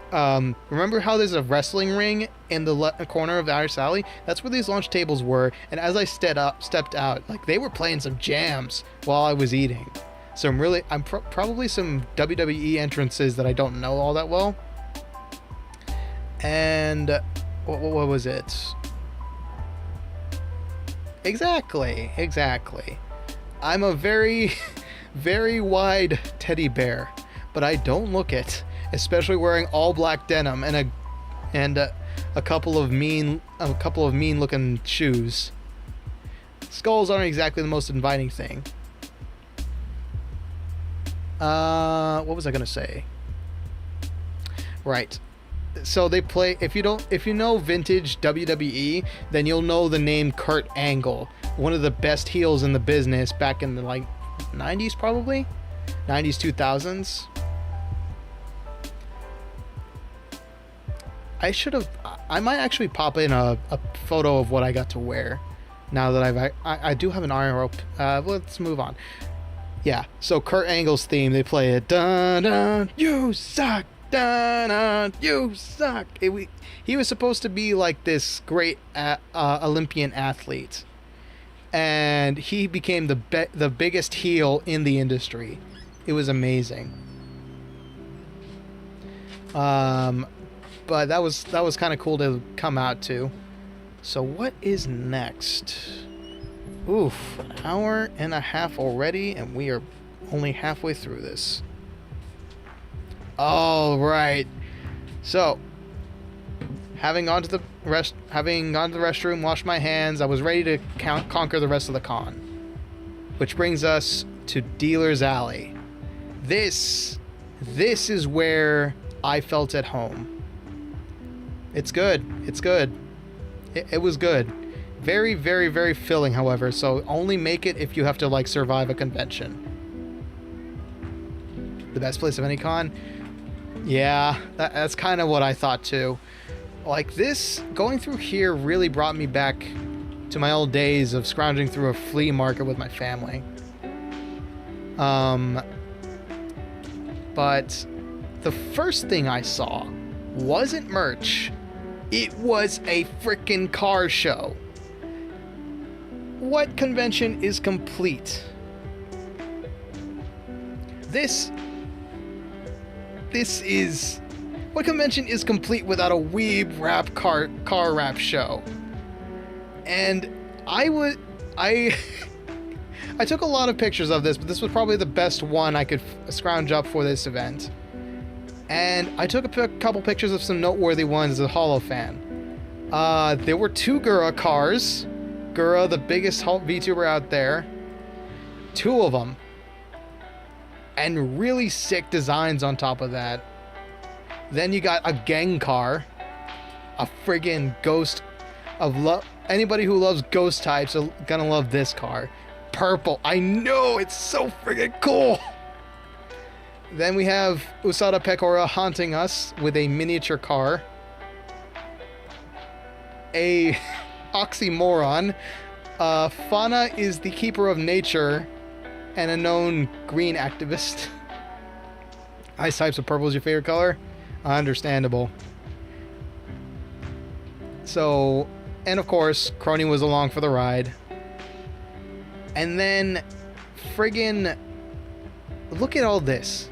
remember how there's a wrestling ring in the corner of the Irish Alley? That's where these lunch tables were. And as I stepped out, like they were playing some jams while I was eating. So I'm probably some WWE entrances that I don't know all that well. And what was it? Exactly. I'm a very, very wide teddy bear. But I don't look it, especially wearing all black denim and a couple of mean looking shoes. Skulls aren't exactly the most inviting thing. What was I gonna say? Right. So they play. If you know vintage WWE, then you'll know the name Kurt Angle, one of the best heels in the business back in the 90s, probably 90s 2000s. I might actually pop in a photo of what I got to wear. Now that I do have an iron rope. Let's move on. Yeah. So Kurt Angle's theme, they play it. Dun dun, you suck. Dun dun, you suck. He was supposed to be like this great Olympian athlete, and he became the biggest heel in the industry. It was amazing. But that was kind of cool to come out to. So what is next? Oof, an hour and a half already, and we are only halfway through this. All right. So, having gone to the restroom, washed my hands, I was ready to conquer the rest of the con. Which brings us to Dealer's Alley. This is where I felt at home. It's good. It was good. Very, very, very filling, however, so only make it if you have to survive a convention. The best place of any con? Yeah, that's kind of what I thought too. Going through here really brought me back to my old days of scrounging through a flea market with my family. But the first thing I saw wasn't merch. It was a frickin' car show. What convention is complete? What convention is complete without a weeb rap car rap show? And I took a lot of pictures of this, but this was probably the best one I could scrounge up for this event. And I took a couple pictures of some noteworthy ones as a Holo fan. There were 2 Gura cars, Gura, the biggest VTuber out there. 2 of them. And really sick designs on top of that. Then you got a Gengar. A friggin' ghost of love. Anybody who loves ghost types are gonna love this car. Purple. I know, it's so friggin' cool. Then we have Usada Pecora haunting us with a miniature car. A oxymoron. Fauna is the keeper of nature and a known green activist. Ice types of purple is your favorite color? Understandable. So, and of course, Crony was along for the ride. And then, friggin', look at all this.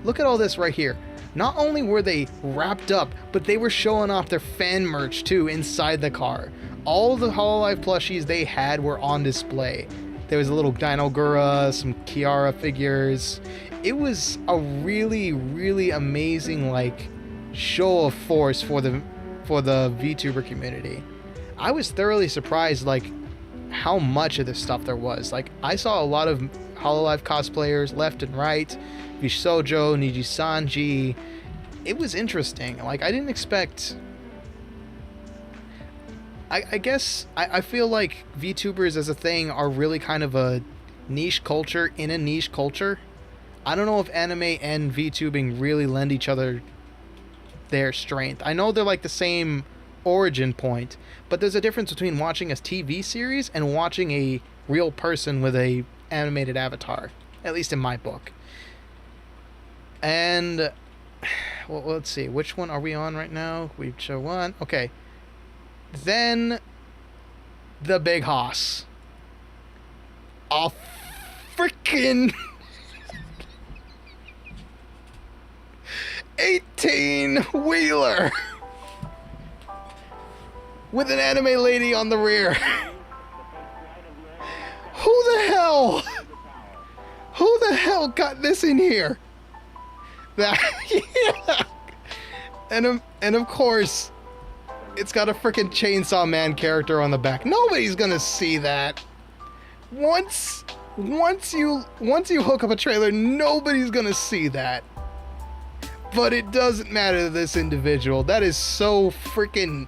Look at all this right here. Not only were they wrapped up, but they were showing off their fan merch too inside the car. All the Hololive plushies they had were on display. There was a little Dino Gura, some Kiara figures. It was a really, really amazing like show of force for the VTuber community. I was thoroughly surprised like how much of this stuff there was. Like I saw a lot of Hololive cosplayers left and right. Vishojo, Niji Sanji. It was interesting. Like I didn't expect. I guess I feel like VTubers as a thing are really kind of a niche culture in a niche culture. I don't know if anime and VTubing really lend each other their strength. I know they're like the same origin point, but there's a difference between watching a TV series and watching a real person with a animated avatar, at least in my book. And well, let's see, which one are we on right now? We show one. Okay. Then the big hoss. A freaking 18-wheeler with an anime lady on the rear. Who the hell got this in here? That yeah. And of course, it's got a freaking Chainsaw Man character on the back. Nobody's gonna see that. Once you hook up a trailer, nobody's gonna see that. But it doesn't matter to this individual. That is so freaking...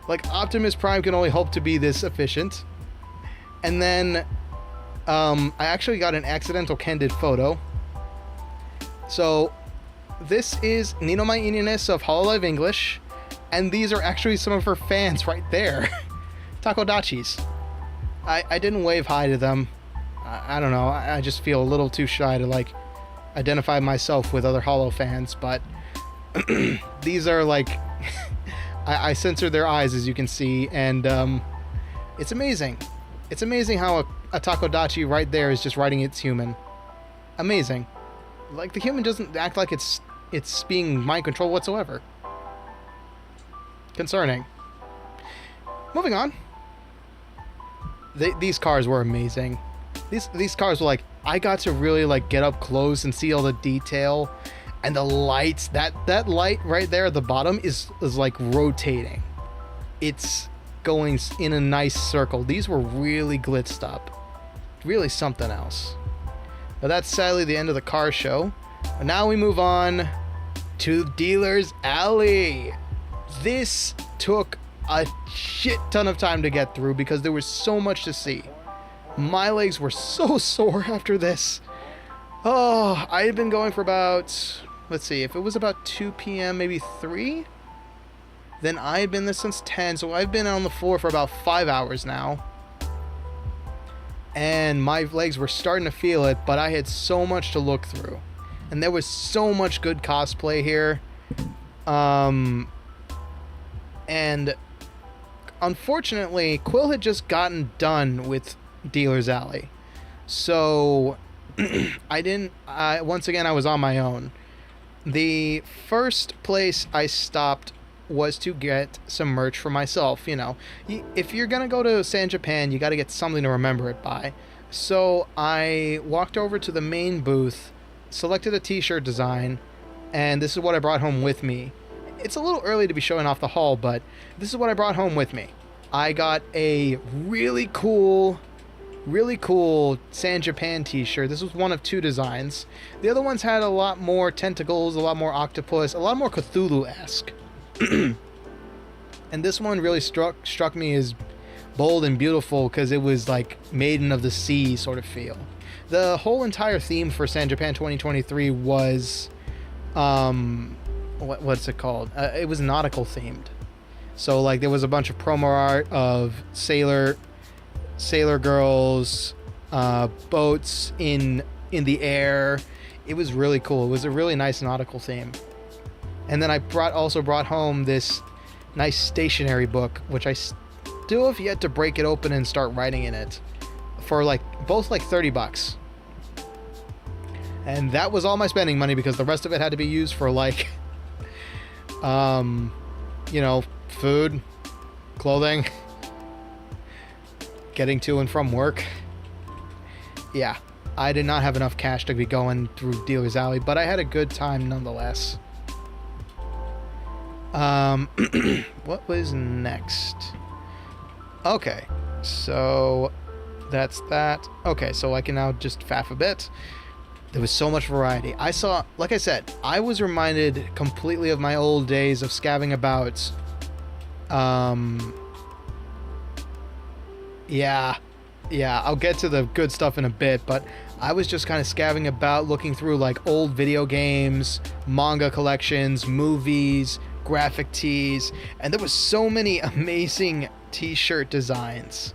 Like, Optimus Prime can only hope to be this efficient. And then, I actually got an accidental candid photo. So, this is Ninomai Inines of Hololive English. And these are actually some of her fans right there. Takodachis. I didn't wave hi to them. I don't know. I just feel a little too shy to, like, identify myself with other Holo fans. But these are, like... I censored their eyes, as you can see. And it's amazing. It's amazing how a Takodachi right there is just writing it's human. Amazing. Like, the human doesn't act like it's being mind controlled whatsoever. Concerning. Moving on. These cars were amazing. These cars were like, I got to really like get up close and see all the detail and the lights. That light right there at the bottom is like rotating. It's going in a nice circle. These were really glitzed up. Really something else. But that's sadly the end of the car show. But now we move on to Dealer's Alley. This took a shit ton of time to get through because there was so much to see. My legs were so sore after this. Oh, I had been going for about, let's see, if it was about 2 p.m., maybe 3, then I had been there since 10, so I've been on the floor for about 5 hours now. And my legs were starting to feel it, but I had so much to look through. And there was so much good cosplay here. And unfortunately, Quill had just gotten done with Dealer's Alley. So once again, I was on my own. The first place I stopped was to get some merch for myself. You know, if you're gonna go to San Japan, you gotta get something to remember it by. So I walked over to the main booth, selected a t-shirt design, and this is what I brought home with me. It's a little early to be showing off the haul, but this is what I brought home with me. I got a really cool San Japan t-shirt. This was one of 2 designs. The other ones had a lot more tentacles, a lot more octopus, a lot more Cthulhu-esque. And this one really struck me as bold and beautiful because it was like Maiden of the Sea sort of feel. The whole entire theme for San Japan 2023 was what's it called? It was nautical themed. So like there was a bunch of promo art of sailor girls, boats in the air. It was really cool. It was a really nice nautical theme. And then I also brought home this nice stationery book, which I still have yet to break it open and start writing in it, for both $30. And that was all my spending money because the rest of it had to be used for food, clothing, getting to and from work. Yeah, I did not have enough cash to be going through Dealer's Alley, but I had a good time nonetheless. What was next? Okay, so that's that. Okay, so I can now just faff a bit. There was so much variety. I saw, like I said, I was reminded completely of my old days of scavenging about. Yeah, I'll get to the good stuff in a bit, but I was just kind of scavenging about, looking through like old video games, manga collections, movies, graphic tees, and there was so many amazing t-shirt designs.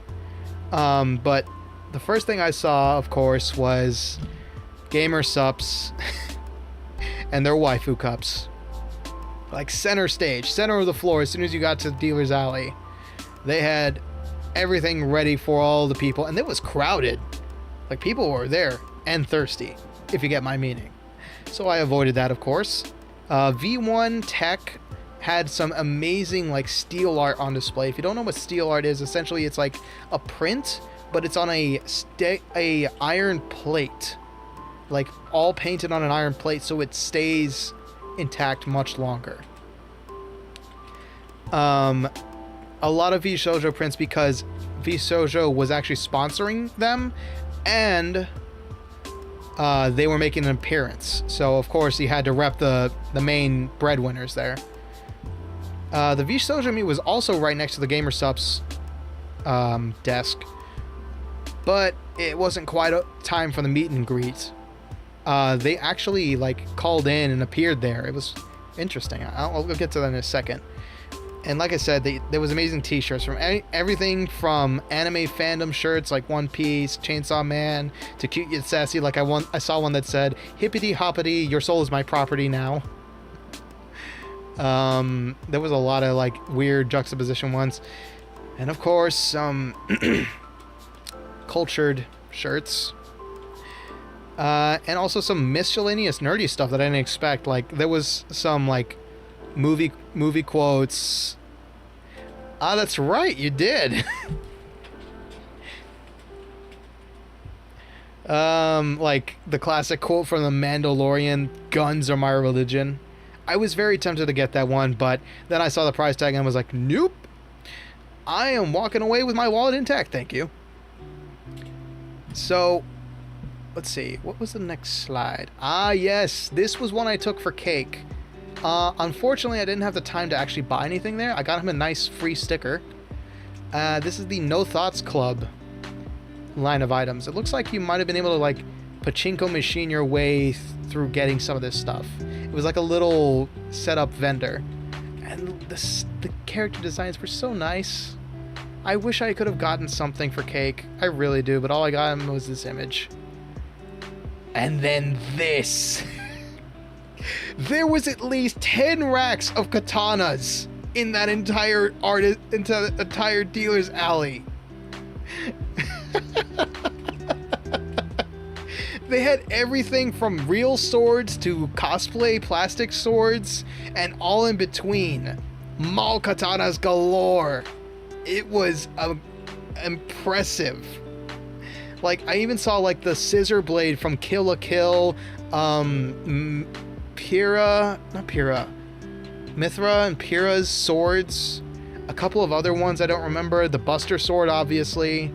But the first thing I saw, of course, was Gamer Sups and their waifu cups. Like center stage, center of the floor, as soon as you got to Dealer's Alley, they had everything ready for all the people, and it was crowded. Like, people were there and thirsty, if you get my meaning. So I avoided that, of course. V1 Tech had some amazing like steel art on display. If you don't know what steel art is, essentially it's like a print, but it's on a iron plate, like all painted on an iron plate, so it stays intact much longer. A lot of VShojo prints because VShojo was actually sponsoring them, and they were making an appearance. So of course he had to rep the main breadwinners there. The VShojo meet was also right next to the Gamer Sups desk, but it wasn't quite time for the meet and greet. They actually like called in and appeared there. It was interesting. I'll get to that in a second. And like I said, there was amazing t-shirts from everything from anime fandom shirts like One Piece, Chainsaw Man, to Cute Yet Sassy. Like I saw one that said, "Hippity hoppity, your soul is my property now." There was a lot of like weird juxtaposition ones, and of course some cultured shirts, and also some miscellaneous nerdy stuff that I didn't expect. Like there was some like movie quotes. Ah, that's right, you did. Like the classic quote from The Mandalorian, "Guns are my religion." I was very tempted to get that one, but then I saw the price tag and was like, nope. I am walking away with my wallet intact, thank you. So, let's see. What was the next slide? Ah, yes. This was one I took for Cake. Unfortunately, I didn't have the time to actually buy anything there. I got him a nice free sticker. This is the No Thoughts Club line of items. It looks like you might have been able to, like, pachinko machine your way through getting some of this stuff. It was like a little setup vendor. And the character designs were so nice. I wish I could have gotten something for Cake. I really do, but all I got him was this image. And then this. There was at least 10 racks of katanas in that entire Dealer's Alley. They had everything from real swords to cosplay plastic swords and all in between. Mall katanas galore. It was impressive. Like, I even saw like the scissor blade from Kill la Kill, Mithra and Pyrrha's swords. a couple of other ones I don't remember. The Buster Sword, obviously.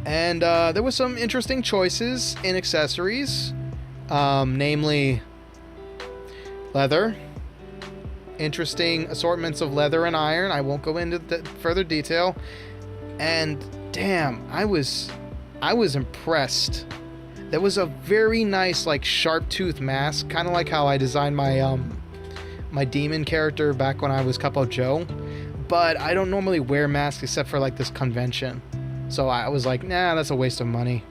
And there was some interesting choices in accessories. Namely, leather. Interesting assortments of leather and iron. I won't go into further detail. And damn, I was impressed. There was a very nice, like, sharp tooth mask, kind of like how I designed my my demon character back when I was Capo Joe. But I don't normally wear masks except for like this convention, so I was like, nah, that's a waste of money.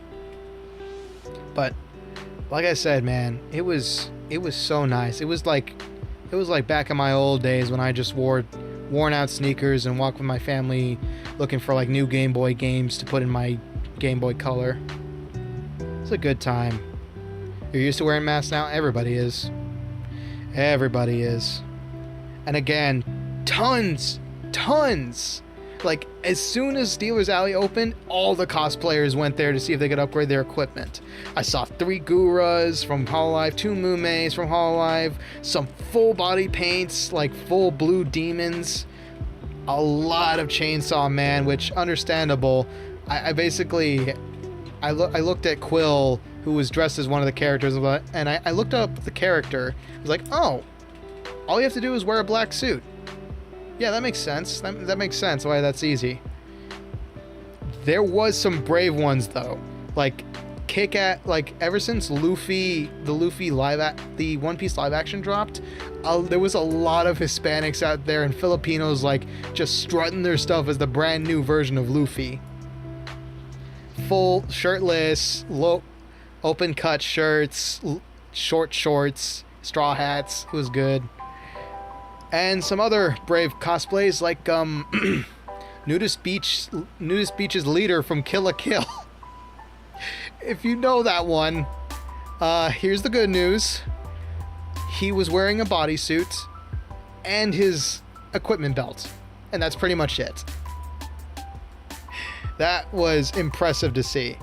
But like I said, man, it was so nice. It was like back in my old days when I just wore worn out sneakers and walked with my family looking for like new Game Boy games to put in my Game Boy Color. It's a good time. You're used to wearing masks now? Everybody is. Everybody is. And again, tons. Like, as soon as Dealer's Alley opened, all the cosplayers went there to see if they could upgrade their equipment. I saw 3 Guras from Hololive, 2 Mumeis from Hololive, some full body paints, like full blue demons, a lot of Chainsaw Man, which, understandable. I basically, I looked at Quill, who was dressed as one of the characters, and I looked up the character. I was like, oh, all you have to do is wear a black suit. Yeah, that makes sense. That makes sense why that's easy. There was some brave ones though, like ever since the One Piece live action dropped, there was a lot of Hispanics out there and Filipinos like just strutting their stuff as the brand new version of Luffy. Full shirtless, low open cut shirts, short shorts, straw hats. It was good. And some other brave cosplays like Nudist Beach's leader from Kill la Kill. If you know that one, here's the good news. He was wearing a bodysuit and his equipment belt, and that's pretty much it. That was impressive to see.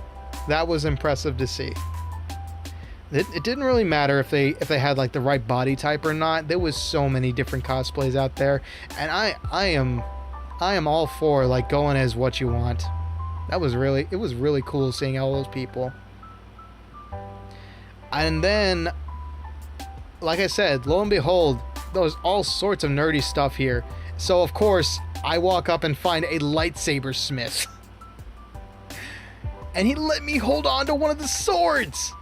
It didn't really matter if they had like the right body type or not. There was so many different cosplays out there, and I am all for like going as what you want. It was really cool seeing all those people. And then, like I said, lo and behold, there's all sorts of nerdy stuff here. So of course I walk up and find a lightsaber smith, and he let me hold on to one of the swords.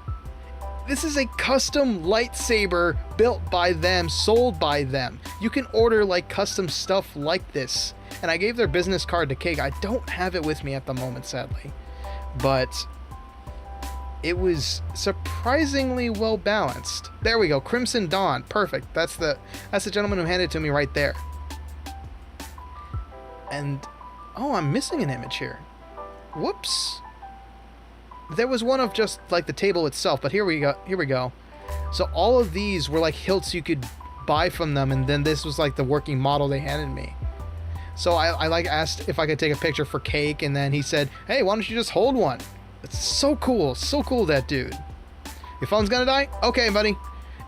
This is a custom lightsaber built by them, sold by them. You can order like custom stuff like this. And I gave their business card to Cake. I don't have it with me at the moment, sadly. But it was surprisingly well balanced. There we go, Crimson Dawn. Perfect. That's the gentleman who handed it to me right there. And oh, I'm missing an image here. Whoops. There was one of just like the table itself, but here we go. So all of these were like hilts you could buy from them, and then this was like the working model they handed me. So I like asked if I could take a picture for Cake, and then he said, hey, why don't you just hold one? It's so cool, that dude. Your phone's gonna die? Okay, buddy.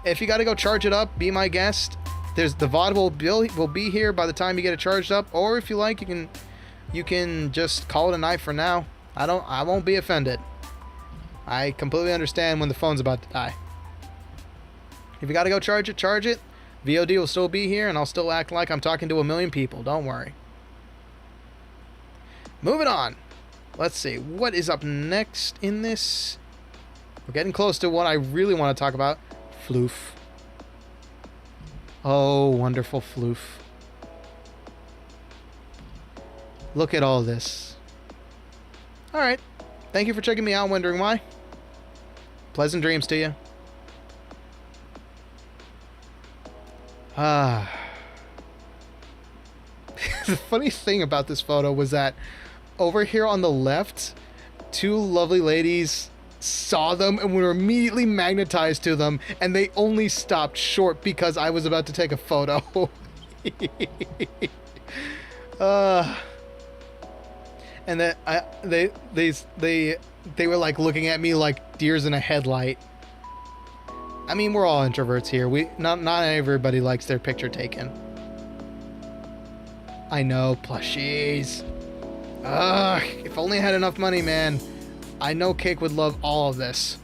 If you gotta go charge it up, be my guest. There's the VOD will be here by the time you get it charged up, or if you like, you can just call it a night for now. I won't be offended. I completely understand when the phone's about to die. If you gotta go charge it, charge it. VOD will still be here, and I'll still act like I'm talking to a million people. Don't worry. Moving on. Let's see. What is up next in this? We're getting close to what I really want to talk about. Floof. Oh, wonderful Floof. Look at all this. Alright. Thank you for checking me out, wondering why. Pleasant dreams to you. The funny thing about this photo was that over here on the left, 2 lovely ladies saw them and were immediately magnetized to them, and they only stopped short because I was about to take a photo. And then they were like looking at me like deers in a headlight. I mean, we're all introverts here. Not everybody likes their picture taken. I know, plushies. Ugh, if only I had enough money, man. I know Cake would love all of this.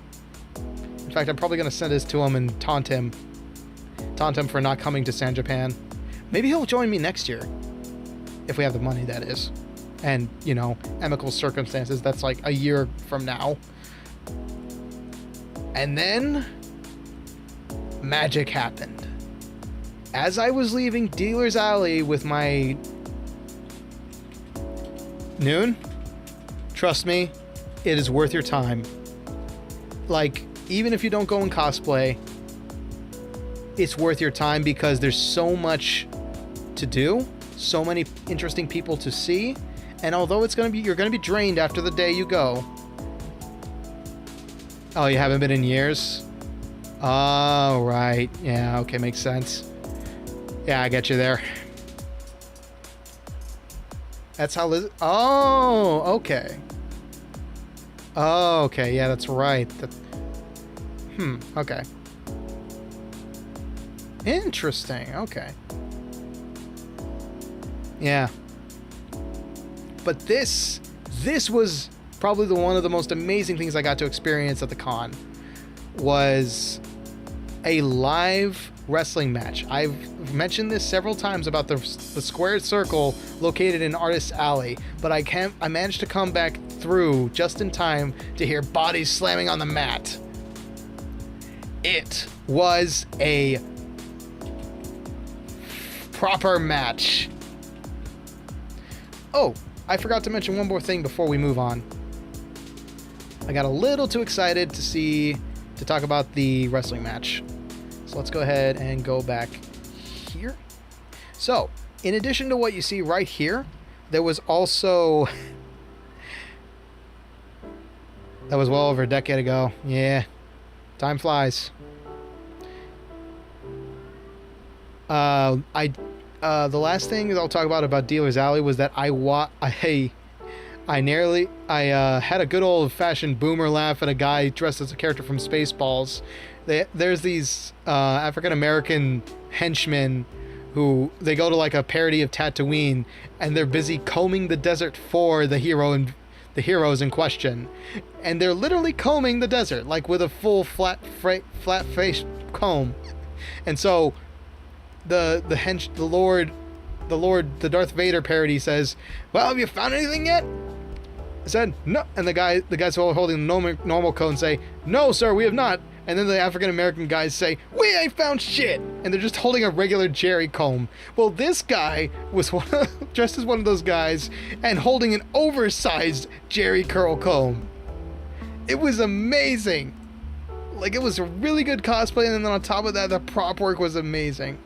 In fact, I'm probably going to send this to him and taunt him. Taunt him for not coming to San Japan. Maybe he'll join me next year. If we have the money, that is. And, you know, amicable circumstances, that's like a year from now. And then magic happened. As I was leaving Dealer's Alley with my Noon, trust me, it is worth your time. Like, even if you don't go in cosplay, it's worth your time because there's so much to do, so many interesting people to see, and although you're gonna be drained after the day you go. Oh, you haven't been in years? Oh, right. Yeah, okay, makes sense. Yeah, I get you there. That's how Liz... Oh, okay. Oh, okay, yeah, that's right. Okay. Interesting, okay. Yeah. But this was probably one of the most amazing things I got to experience at the con. Was a live wrestling match. I've mentioned this several times about the squared circle located in Artist's Alley, but I managed to come back through just in time to hear bodies slamming on the mat. It was a proper match. Oh, I forgot to mention one more thing before we move on. I got a little too excited to talk about the wrestling match. So let's go ahead and go back here. So, in addition to what you see right here, there was also... That was well over a decade ago. Yeah, time flies. The last thing I'll talk about Dealer's Alley was that I had a good old-fashioned boomer laugh at a guy dressed as a character from Spaceballs. There's these African-American henchmen who they go to like a parody of Tatooine, and they're busy combing the desert for the heroes in question, and they're literally combing the desert like with a full flat face comb. And so the Darth Vader parody says, "Well, have you found anything yet?" I said, "No," and the guys holding the normal cone say, "No, sir, we have not." And then the African-American guys say, "We ain't found shit!" And they're just holding a regular Jerry comb. Well, this guy was dressed as one of those guys and holding an oversized Jerry curl comb. It was amazing. Like, it was a really good cosplay, and then on top of that, the prop work was amazing.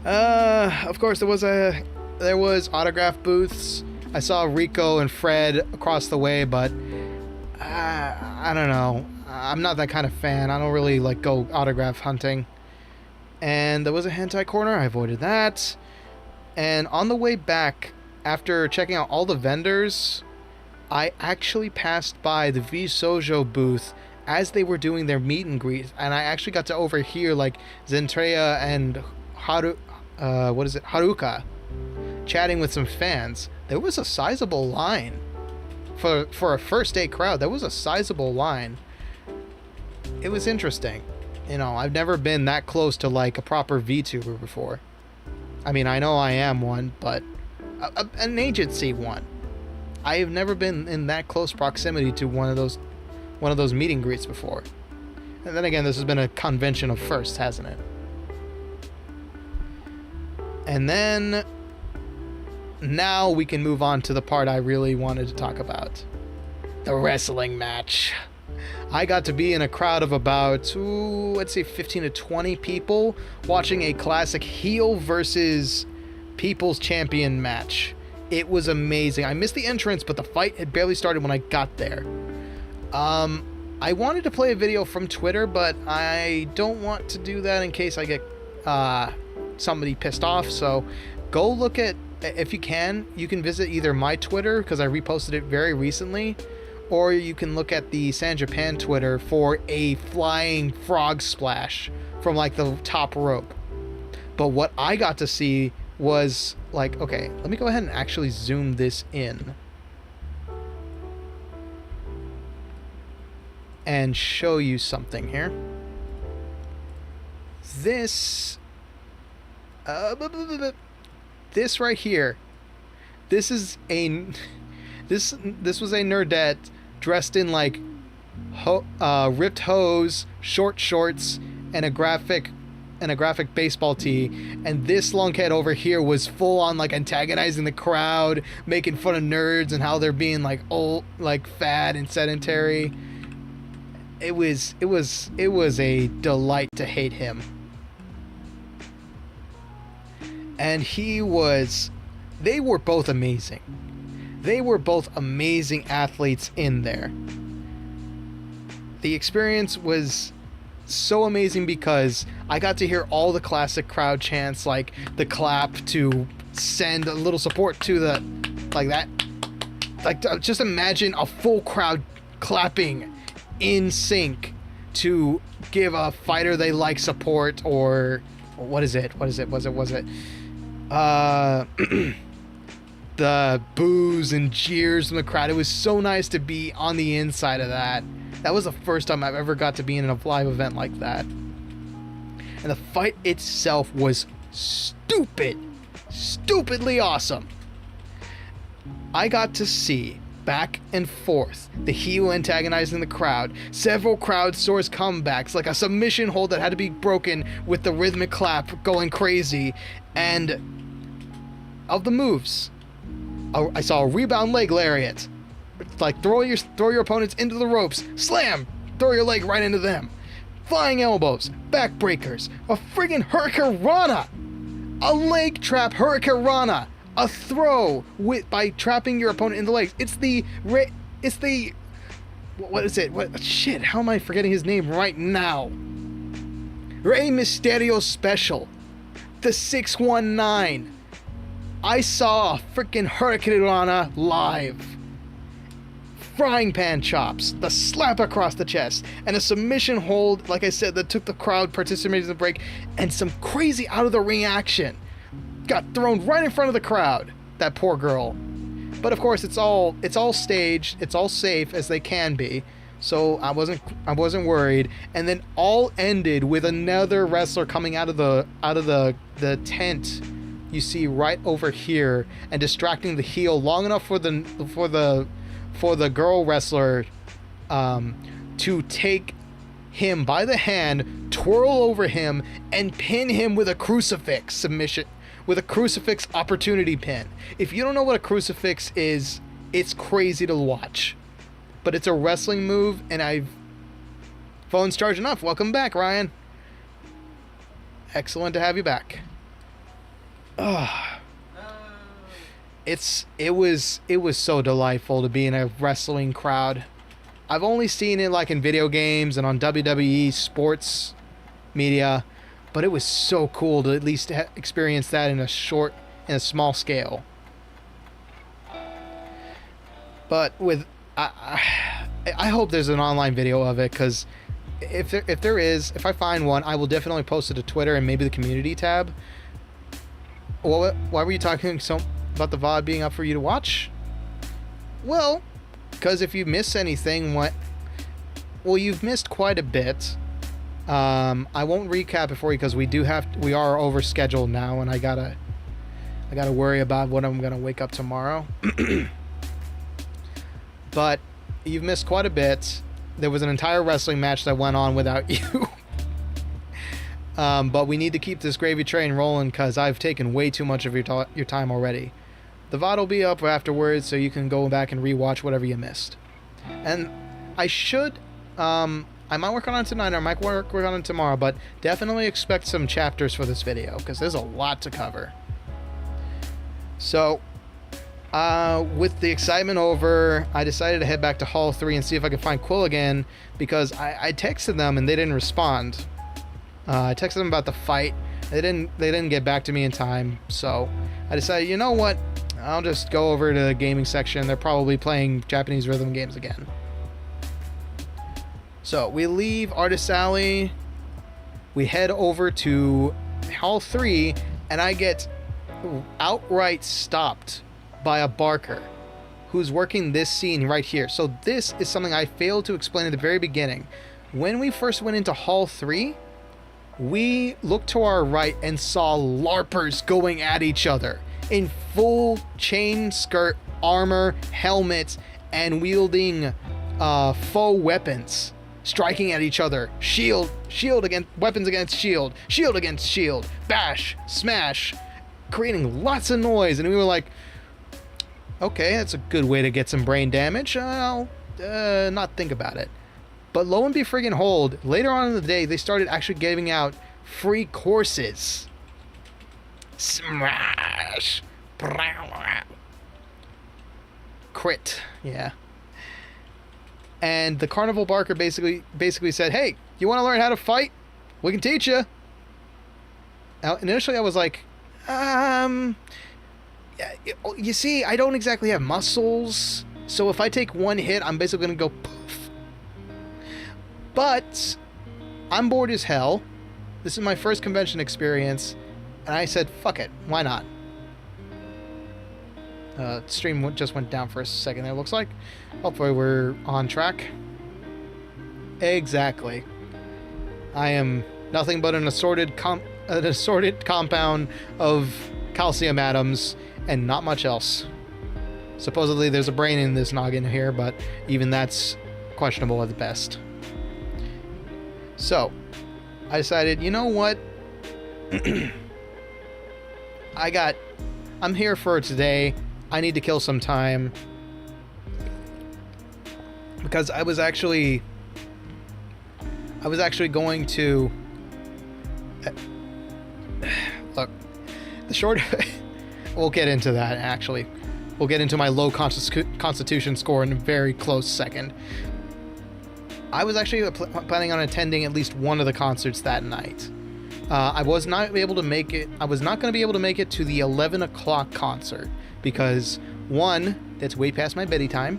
Of course, there was autograph booths. I saw Ricco and Fred across the way, but I don't know. I'm not that kind of fan. I don't really like go autograph hunting. And there was a hentai corner. I avoided that. And on the way back, after checking out all the vendors, I actually passed by the V-Sojo booth as they were doing their meet and greet, and I actually got to overhear like Zentreya and Haruka chatting with some fans. There was a sizable line. For a first day crowd, there was a sizable line. It was interesting. You know, I've never been that close to like a proper VTuber before. I mean, I know I am one, but an agency one. I have never been in that close proximity to one of those meet and greets before. And then again, this has been a convention of firsts, hasn't it? And then now we can move on to the part I really wanted to talk about. The wrestling match. I got to be in a crowd of about, let's say 15 to 20 people watching a classic heel versus People's Champion match. It was amazing. I missed the entrance, but the fight had barely started when I got there. I wanted to play a video from Twitter, but I don't want to do that in case I get somebody pissed off. So go look at, if you can visit either my Twitter, because I reposted it very recently, or you can look at the San Japan Twitter for a flying frog splash from like the top rope. But what I got to see was like, okay, let me go ahead and actually zoom this in and show you something here. This this right here, this is a this was a nerdette dressed in like ripped hose, short shorts, and a graphic baseball tee, and this lunkhead over here was full on like antagonizing the crowd, making fun of nerds and how they're being like old, like fat and sedentary. It was a delight to hate him. And they were both amazing. They were both amazing athletes in there. The experience was so amazing because I got to hear all the classic crowd chants, like the clap to send a little support to the, like that. Like, just imagine a full crowd clapping in sync to give a fighter they like support, or was it the boos and jeers from the crowd. It was so nice to be on the inside of that. That was the first time I've ever got to be in a live event like that. And the fight itself was stupidly awesome. I got to see back and forth the heel antagonizing the crowd, several crowd source comebacks, like a submission hold that had to be broken with the rhythmic clap going crazy, and of the moves, I saw a rebound leg lariat, like throw your opponents into the ropes, slam, throw your leg right into them, flying elbows, backbreakers, a friggin' hurricanrana, a leg trap hurricanrana, a throw by trapping your opponent in the legs. It's the what is it? What shit? How am I forgetting his name right now? Rey Mysterio special, the 619. I saw a freaking hurricanrana live. Frying pan chops, the slap across the chest, and a submission hold, like I said, that took the crowd participating in the break, and some crazy out of the ring action. Got thrown right in front of the crowd. That poor girl. But of course, it's all staged. It's all safe as they can be. So I wasn't worried. And then all ended with another wrestler coming out of the tent you see right over here and distracting the heel long enough for the girl wrestler to take him by the hand, twirl over him, and pin him with a crucifix submission. With a crucifix opportunity pin. If you don't know what a crucifix is, it's crazy to watch. But it's a wrestling move, and phone's charging up. Welcome back, Ryan. Excellent to have you back. It was so delightful to be in a wrestling crowd. I've only seen it like in video games and on WWE sports media. But it was so cool to at least experience that in a small scale. But I hope there's an online video of it, because if I find one, I will definitely post it to Twitter and maybe the community tab. Why were you talking about the VOD being up for you to watch? Well, because if you miss anything, you've missed quite a bit. I won't recap it for you because we are over scheduled now, and I gotta worry about what I'm gonna wake up tomorrow. But you've missed quite a bit. There was an entire wrestling match that went on without you. But we need to keep this gravy train rolling because I've taken way too much of your time already. The VOD will be up afterwards, so you can go back and rewatch whatever you missed. And I should I might work on it tonight, or I might work on it tomorrow, but definitely expect some chapters for this video, because there's a lot to cover. So, with the excitement over, I decided to head back to Hall 3 and see if I could find Quill again, because I texted them and they didn't respond. I texted them about the fight. They didn't get back to me in time, so I decided, you know what? I'll just go over to the gaming section. They're probably playing Japanese rhythm games again. So we leave Artist Alley, we head over to Hall 3, and I get outright stopped by a barker who's working this scene right here. So this is something I failed to explain at the very beginning. When we first went into Hall 3, we looked to our right and saw LARPers going at each other in full chain skirt, armor, helmets, and wielding faux weapons, striking at each other. Shield against weapons against shield against shield, bash, smash, creating lots of noise. And we were like, okay, that's a good way to get some brain damage. I'll not think about it. But lo and be friggin' hold, later on in the day, they started actually giving out free courses. Smash! Crit, yeah. And the carnival barker basically said, hey, you want to learn how to fight? We can teach you. Now, initially I was like, you see, I don't exactly have muscles, so if I take one hit, I'm basically going to go poof. But I'm bored as hell. This is my first convention experience, and I said, fuck it, why not? Stream just went down for a second there, looks like. Hopefully we're on track. Exactly. I am nothing but an assorted compound of calcium atoms and not much else. Supposedly there's a brain in this noggin here, but even that's questionable at the best. So, I decided, you know what? I'm here for today. I need to kill some time. Because I was actually going to... Look, the short... We'll get into that, actually. We'll get into my low constitution score in a very close second. I was actually planning on attending at least one of the concerts that night. I was not able to make it. I was not going to be able to make it to the 11 o'clock concert because, one, that's way past my bedtime.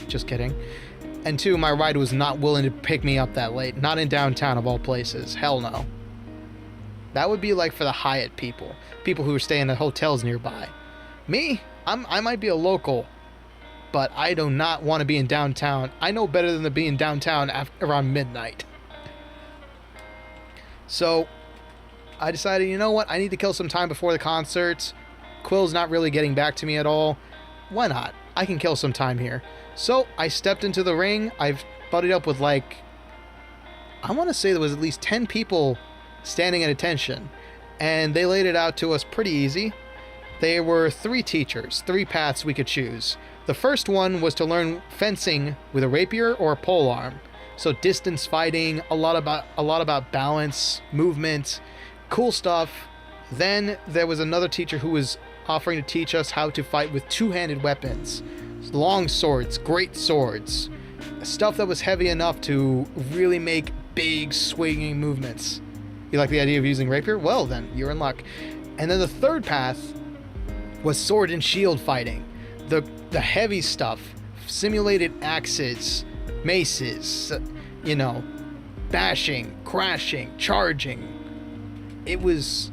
Just kidding. And two, my ride was not willing to pick me up that late. Not in downtown of all places. Hell no. That would be like for the Hyatt people who are staying at hotels nearby. Me, I might be a local, but I do not want to be in downtown. I know better than to be in downtown around midnight. So I decided, you know what? I need to kill some time before the concert. Quill's not really getting back to me at all. Why not? I can kill some time here. So I stepped into the ring. I've buddied up with I want to say there was at least 10 people standing at attention. And they laid it out to us pretty easy. There were 3 teachers, 3 paths we could choose. The first one was to learn fencing with a rapier or a polearm. So distance fighting, a lot about balance, movement, cool stuff. Then there was another teacher who was offering to teach us how to fight with two-handed weapons. Long swords, great swords. Stuff that was heavy enough to really make big swinging movements. You like the idea of using rapier? Well then, you're in luck. And then the third path was sword and shield fighting. The heavy stuff, simulated axes, maces, bashing, crashing, charging. It was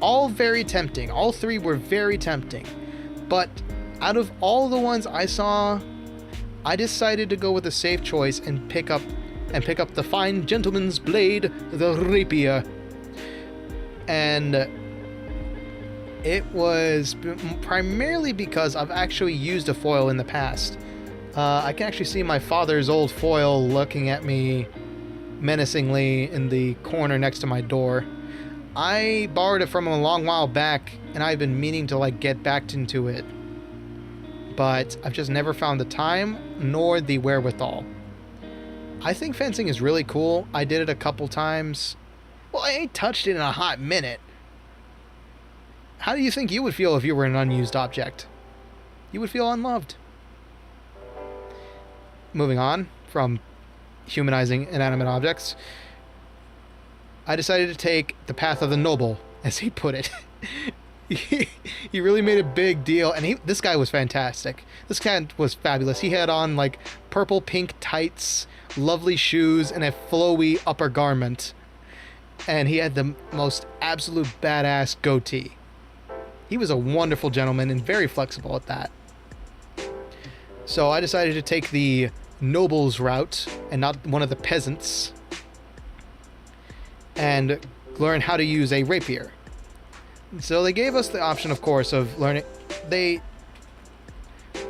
all very tempting. All 3 were very tempting. But out of all the ones I saw, I decided to go with a safe choice and pick up the fine gentleman's blade, the rapier. And it was primarily because I've actually used a foil in the past. I can actually see my father's old foil looking at me menacingly in the corner next to my door. I borrowed it from him a long while back, and I've been meaning to get back into it. But I've just never found the time nor the wherewithal. I think fencing is really cool. I did it a couple times. Well, I ain't touched it in a hot minute. How do you think you would feel if you were an unused object? You would feel unloved. Moving on from humanizing inanimate objects, I decided to take the path of the noble, as he put it. He really made a big deal, and this guy was fantastic. This guy was fabulous. He had on purple pink tights, lovely shoes, and a flowy upper garment. And he had the most absolute badass goatee. He was a wonderful gentleman and very flexible at that. So I decided to take the nobles route and not one of the peasants, and learn how to use a rapier. So they gave us the option, of course, of learning.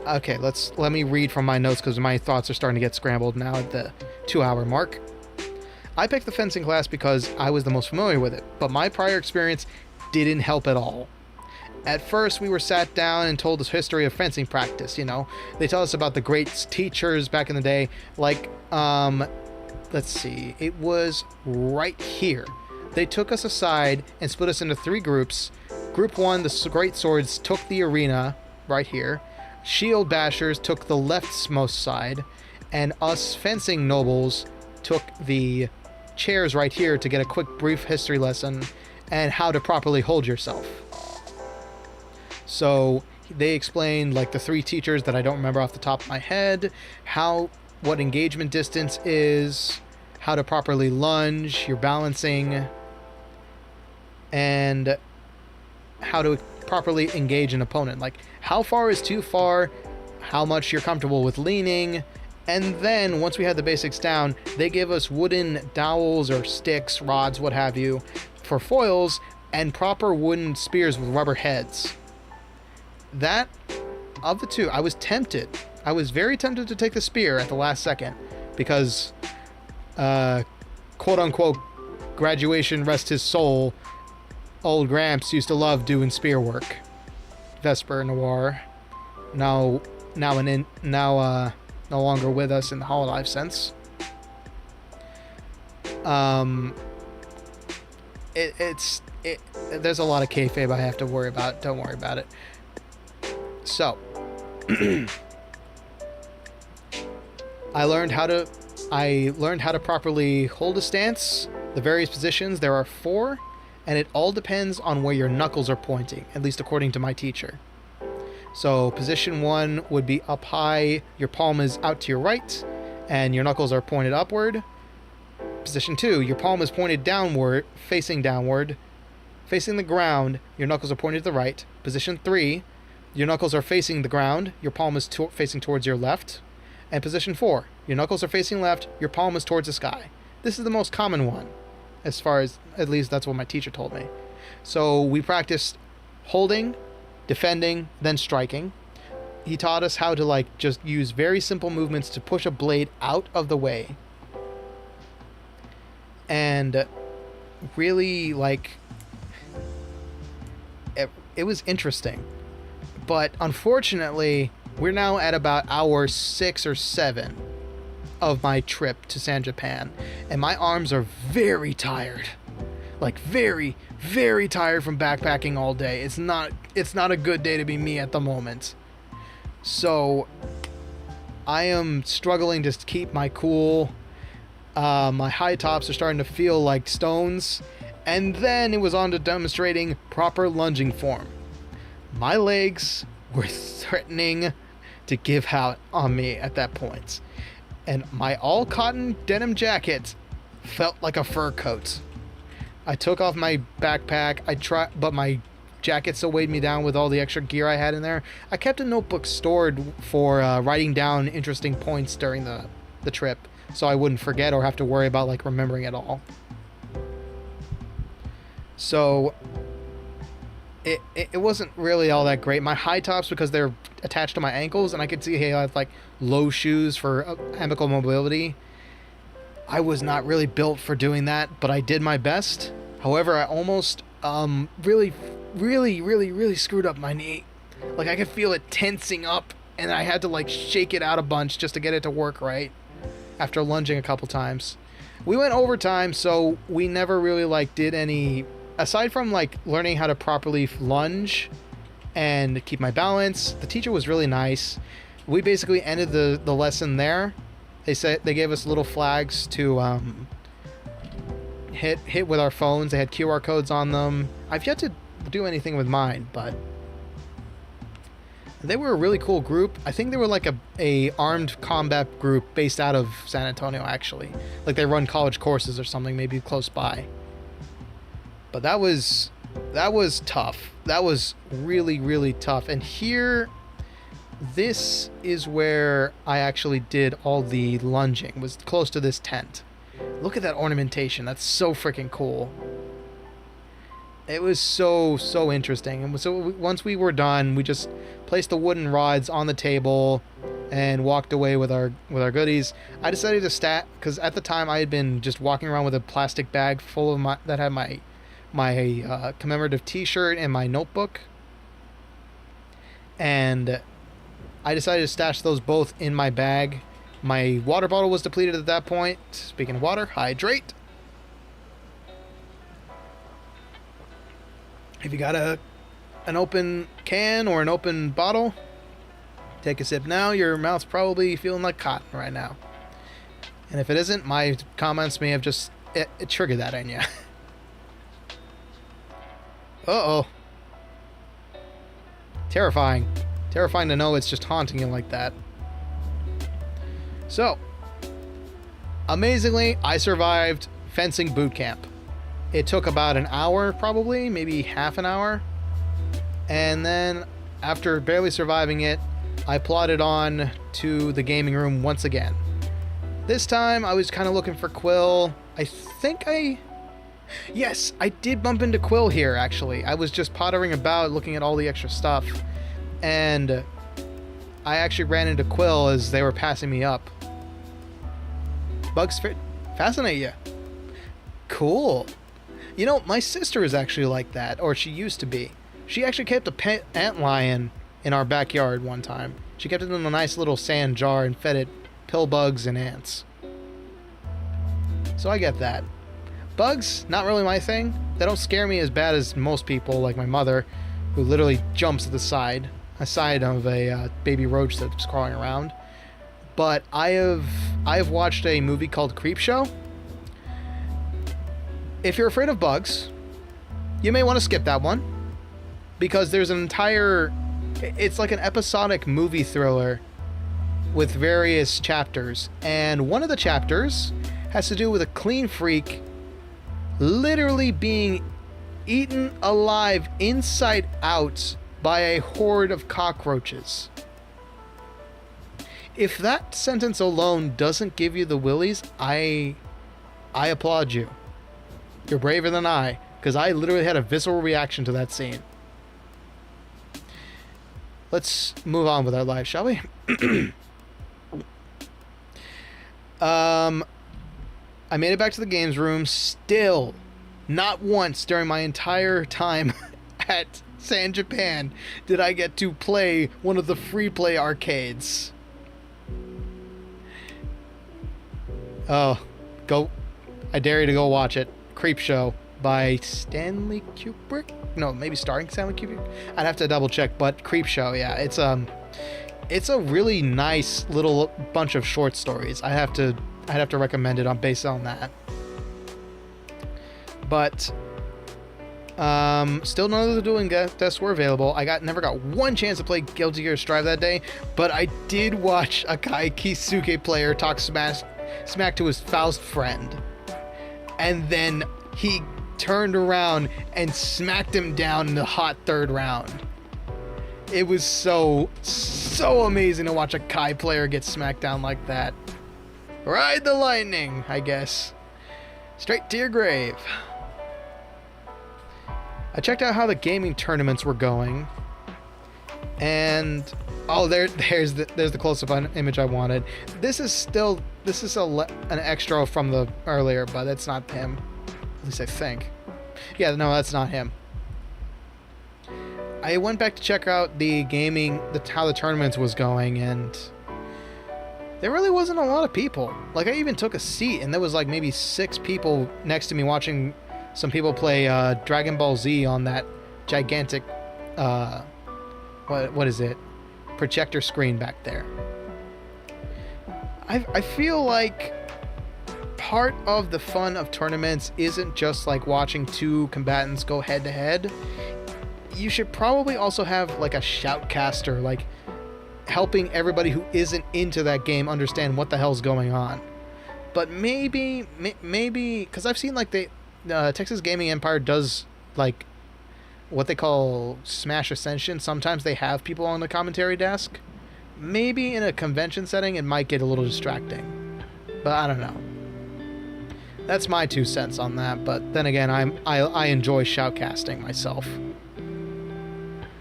Okay, let me read from my notes because my thoughts are starting to get scrambled now at the 2-hour mark. I picked the fencing class because I was the most familiar with it, but my prior experience didn't help at all. At first, we were sat down and told the history of fencing practice, you know. They tell us about the great teachers back in the day, like, let's see, it was right here. They took us aside and split us into 3 groups. Group 1, the great swords, took the arena, right here. Shield bashers took the leftmost side, and us fencing nobles took the chairs right here to get a quick brief history lesson and how to properly hold yourself. So they explained like the 3 teachers that I don't remember off the top of my head, what engagement distance is, how to properly lunge, your balancing, and how to properly engage an opponent. Like how far is too far, how much you're comfortable with leaning. And then once we had the basics down, they gave us wooden dowels or sticks, rods, what have you, for foils, and proper wooden spears with rubber heads. That, of the 2, I was tempted. I was very tempted to take the spear at the last second because, quote unquote, graduation rest his soul, old Gramps used to love doing spear work. Vesper Noir, no longer with us in the Hololive sense. There's a lot of kayfabe I have to worry about. Don't worry about it. So, I learned how to properly hold a stance. The various positions, there are 4, and it all depends on where your knuckles are pointing, at least according to my teacher. So position 1 would be up high, your palm is out to your right, and your knuckles are pointed upward. Position 2, your palm is pointed downward, facing the ground, your knuckles are pointed to the right. Position 3, your knuckles are facing the ground, your palm is facing towards your left. And position 4, your knuckles are facing left, your palm is towards the sky. This is the most common one, as far as, at least that's what my teacher told me. So we practiced holding, defending, then striking. He taught us how to just use very simple movements to push a blade out of the way. And really, it was interesting. But unfortunately, we're now at about hour 6 or 7 of my trip to San Japan, and my arms are very tired. Very, very tired from backpacking all day. It's not a good day to be me at the moment. So I am struggling to keep my cool. My high tops are starting to feel like stones. And then it was on to demonstrating proper lunging form. My legs were threatening to give out on me at that point. And my all-cotton denim jacket felt like a fur coat. I took off my backpack, but my jacket still weighed me down with all the extra gear I had in there. I kept a notebook stored for writing down interesting points during the trip, so I wouldn't forget or have to worry about remembering it all. So it wasn't really all that great. My high tops, because they're attached to my ankles, and I could see I had low shoes for amicable mobility. I was not really built for doing that, but I did my best. However, I almost really screwed up my knee. I could feel it tensing up, and I had to shake it out a bunch just to get it to work right after lunging a couple times. We went overtime, so we never really did any, aside from learning how to properly lunge and keep my balance. The teacher was really nice. We basically ended the lesson there. They gave us little flags to hit with our phones. They had QR codes on them. I've yet to do anything with mine, but they were a really cool group. I think they were a armed combat group based out of San Antonio, actually. They run college courses or something, maybe close by. But that was that was tough. That was really, really tough. And here, this is where I actually did all the lunging, was close to this tent. Look at that ornamentation. That's so freaking cool. It was so interesting. And so once we were done, we just placed the wooden rods on the table and walked away with our goodies. I decided to stat, because at the time I had been just walking around with a plastic bag full of that had my commemorative t-shirt and my notebook, and I decided to stash those both in my bag. My water bottle was depleted at that point. Speaking of water, hydrate. If you got an open can or an open bottle, take a sip now. Your mouth's probably feeling like cotton right now. And if it isn't, my comments may have just it triggered that in you. Uh-oh. Terrifying. Terrifying to know it's just haunting you like that. So, amazingly, I survived fencing boot camp. It took about an hour, probably, maybe half an hour. And then, after barely surviving it, I plodded on to the gaming room once again. This time, I was kind of looking for Quill. Yes, I did bump into Quill here, actually. I was just pottering about, looking at all the extra stuff. And I actually ran into Quill as they were passing me up. Bugs fascinate you? Cool. You know, my sister is actually like that, or she used to be. She actually kept a pet antlion in our backyard one time. She kept it in a nice little sand jar and fed it pill bugs and ants. So I get that. Bugs, not really my thing. They don't scare me as bad as most people, like my mother, who literally jumps at the side of a baby roach that's crawling around. But I have watched a movie called Creepshow. If you're afraid of bugs, you may want to skip that one, because there's an entire, it's like an episodic movie thriller with various chapters, and one of the chapters has to do with a clean freak literally being eaten alive inside out by a horde of cockroaches. If that sentence alone doesn't give you the willies, I applaud you. You're braver than I, because I literally had a visceral reaction to that scene. Let's move on with our life, shall we? I made it back to the games room. Still, not once during my entire time at San Japan did I get to play one of the free play arcades. Oh, I dare you to go watch it. Creepshow by Stanley Kubrick? No, maybe starring Stanley Kubrick? I'd have to double check, but Creepshow, yeah. It's a really nice little bunch of short stories. I'd have to recommend it based on that. But still none of the dueling deaths were available. I never got one chance to play Guilty Gear Strive that day, but I did watch a Kai Kisuke player talk smack to his Faust friend. And then he turned around and smacked him down in the hot third round. It was so amazing to watch a Kai player get smacked down like that. Ride the lightning, I guess. Straight to your grave. I checked out how the gaming tournaments were going. And oh, there's the close-up image I wanted. This is an extra from the earlier, but it's not him. At least I think. Yeah, no, that's not him. I went back to check out the gaming, how the tournaments was going, and there really wasn't a lot of people. Like, I even took a seat, and there was like maybe 6 people next to me watching some people play Dragon Ball Z on that gigantic, what is it? Projector screen back there. I feel like part of the fun of tournaments isn't just like watching 2 combatants go head to head. You should probably also have like a shoutcaster, like helping everybody who isn't into that game understand what the hell's going on. But maybe, because I've seen like the Texas Gaming Empire does like what they call Smash Ascension. Sometimes they have people on the commentary desk. Maybe in a convention setting, it might get a little distracting. But I don't know. That's my 2 cents on that. But then again, I enjoy shoutcasting myself.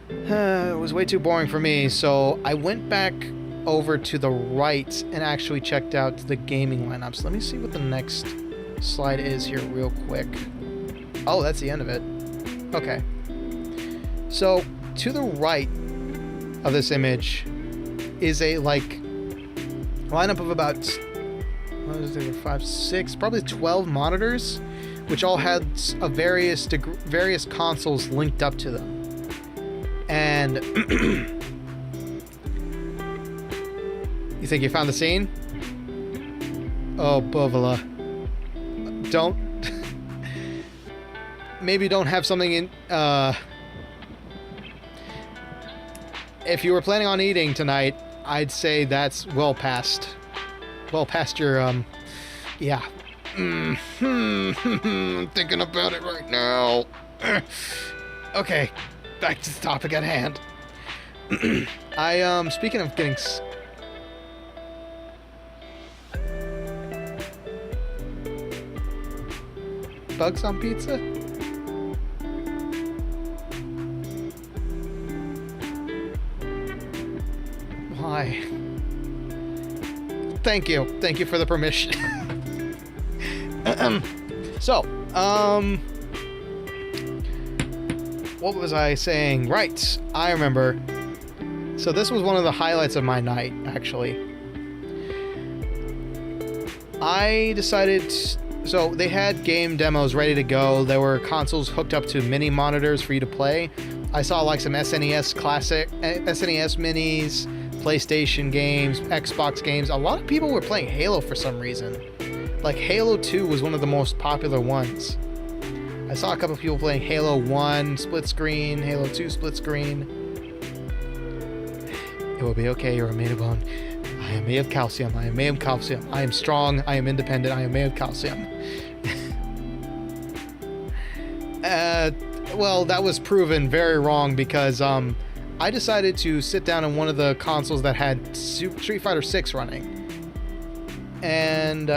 It was way too boring for me, so I went back over to the right and actually checked out the gaming lineups. Let me see what the next slide is here real quick. Oh, that's the end of it. Okay. So, to the right of this image is a, like, lineup of about, what is there, 5, 6, probably 12 monitors, which all had various consoles linked up to them. And you think you found the scene? Oh, Bovala. Don't maybe don't have something in if you were planning on eating tonight, I'd say that's well past your yeah. I'm thinking about it right now. Okay, back to the topic at hand. Speaking of getting bugs on pizza? Why? Thank you for the permission. So, what was I saying? Right, I remember. So this was one of the highlights of my night, actually. I decided... So they had game demos ready to go. There were consoles hooked up to mini monitors for you to play. I saw like some SNES classic, SNES minis, PlayStation games, Xbox games. A lot of people were playing Halo for some reason. Like Halo 2 was one of the most popular ones. I saw a couple of people playing Halo 1 split screen, Halo 2 split screen. It will be okay, you're made of bone. I am made of calcium. I am made of calcium. I am strong. I am independent. I am made of calcium. Well, that was proven very wrong because I decided to sit down on one of the consoles that had Street Fighter 6 running. And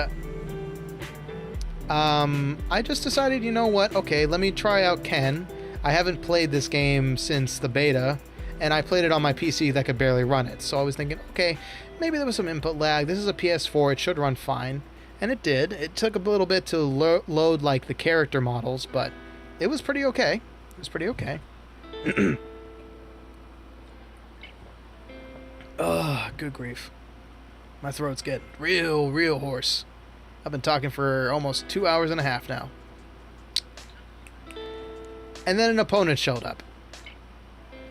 I just decided, you know what? Okay, let me try out Ken. I haven't played this game since the beta, and I played it on my PC that could barely run it. So I was thinking, okay, maybe there was some input lag. This is a PS4. It should run fine. And it did. It took a little bit to load, like, the character models, but it was pretty okay. It was pretty okay. Ugh, good grief. My throat's getting real hoarse. I've been talking for almost 2 hours and a half now. And then an opponent showed up.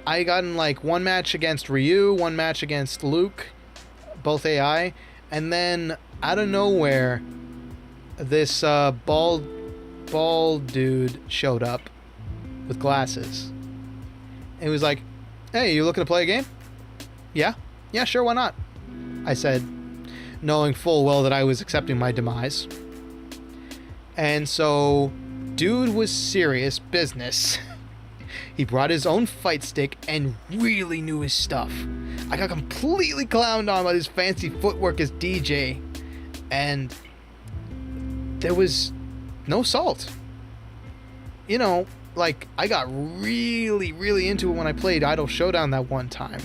I got in, like, one match against Ryu, one match against Luke, both AI, and then out of nowhere, this bald dude showed up with glasses. And he was like, "Hey, you looking to play a game?" Yeah, sure, why not? I said, knowing full well that I was accepting my demise. And so, dude was serious business. He brought his own fight stick and really knew his stuff. I got completely clowned on by his fancy footwork as DJ, and there was no salt. You know, like, I got really into it when I played Idol Showdown that one time.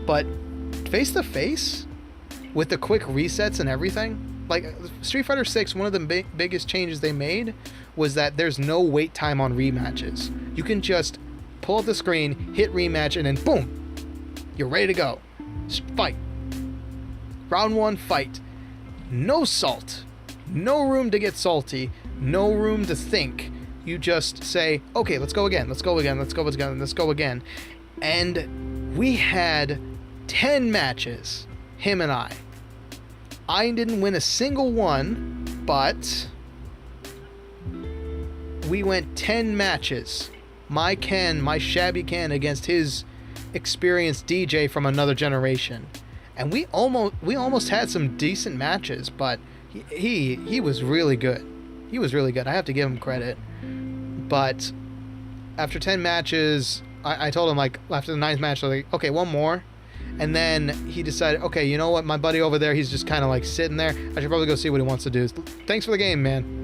But face to face, with the quick resets and everything, like, Street Fighter 6, one of the biggest changes they made was that there's no wait time on rematches. You can just pull up the screen, hit rematch, and then boom, you're ready to go. Fight. Round 1, fight. No salt. No room to get salty. No room to think. You just say, okay, let's go again. Let's go again. Let's go again. Let's go again. And we had 10 matches, him and I. I didn't win a single one, but we went 10 matches. My Ken, my shabby Ken, against his experienced DJ from another generation. And we almost had some decent matches, but he was really good. He was really good. I have to give him credit. But after 10 matches, I told him, like, after the 9th match, I was like, okay, one more. And then he decided, okay, you know what? My buddy over there, he's just kind of like sitting there. I should probably go see what he wants to do. Thanks for the game, man.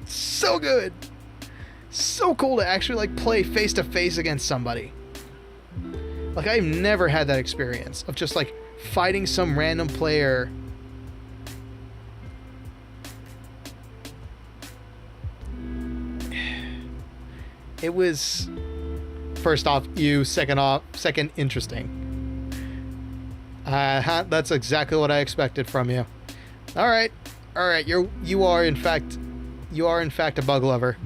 So good. So cool to actually like play face to face against somebody. Like, I've never had that experience of just like fighting some random player. It was, first off, second, interesting. That's exactly what I expected from you. All right. You are in fact a bug lover.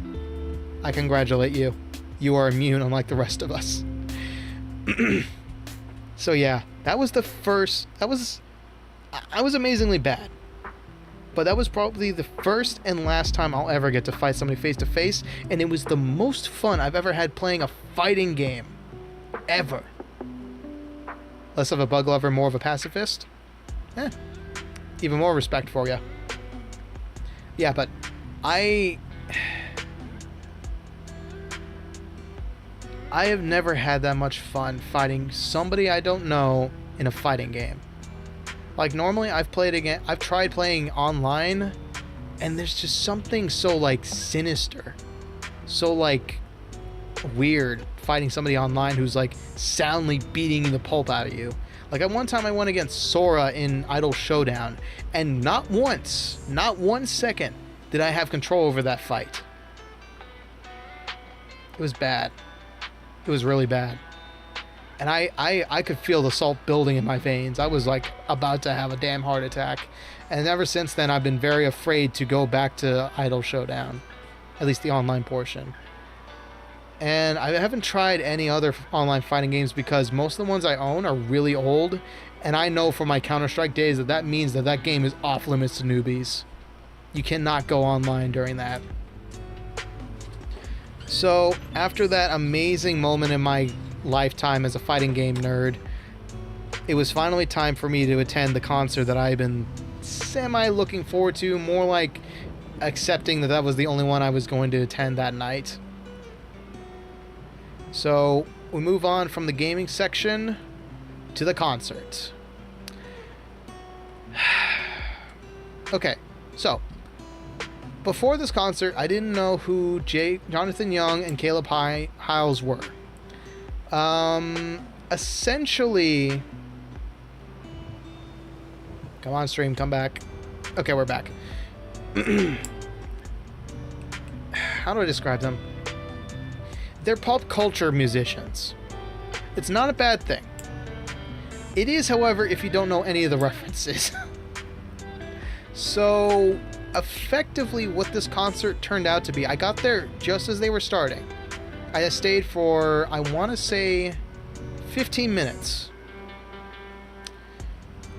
I congratulate you. You are immune, unlike the rest of us. So yeah, that was the first. I was amazingly bad. But that was probably the first and last time I'll ever get to fight somebody face to face, and it was the most fun I've ever had playing a fighting game. Ever. Less of a bug lover, more of a pacifist. Even more respect for you. Yeah, but I have never had that much fun fighting somebody I don't know in a fighting game. Like, normally I've tried playing online, and there's just something so, like, sinister, so, like, weird fighting somebody online who's, like, soundly beating the pulp out of you. Like, at one time I went against Sora in Idol Showdown, and not once, not 1 second, did I have control over that fight. It was bad. It was really bad. And I could feel the salt building in my veins. I was like about to have a damn heart attack. And ever since then, I've been very afraid to go back to Idol Showdown. At least the online portion. And I haven't tried any other online fighting games because most of the ones I own are really old. And I know from my Counter-Strike days that means that game is off limits to newbies. You cannot go online during that. So, after that amazing moment in my lifetime as a fighting game nerd, it was finally time for me to attend the concert that I've been semi-looking forward to, more like accepting that was the only one I was going to attend that night. So, we move on from the gaming section to the concert. Okay, so before this concert, I didn't know who Jonathan Young and Caleb Hyles were. Essentially, come on, stream, come back. Okay, we're back. How do I describe them? They're pop culture musicians. It's not a bad thing. It is, however, if you don't know any of the references. So, effectively, what this concert turned out to be, I got there just as they were starting. I stayed for, I want to say, 15 minutes.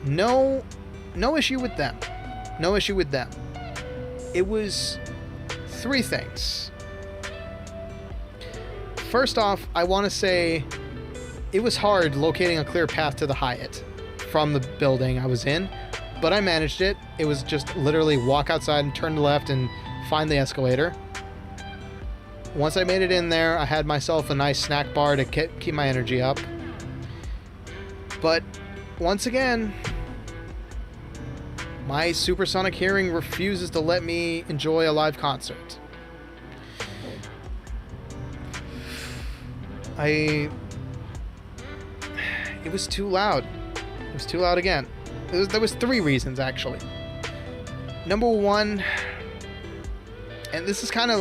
No issue with them. No issue with them. It was 3 things. First off, I want to say it was hard locating a clear path to the Hyatt from the building I was in, but I managed it. It was just literally walk outside and turn left and find the escalator. Once I made it in there, I had myself a nice snack bar to keep my energy up. But once again, my supersonic hearing refuses to let me enjoy a live concert. It was too loud. It was too loud again. There was 3 reasons, actually. Number 1, and this is kind of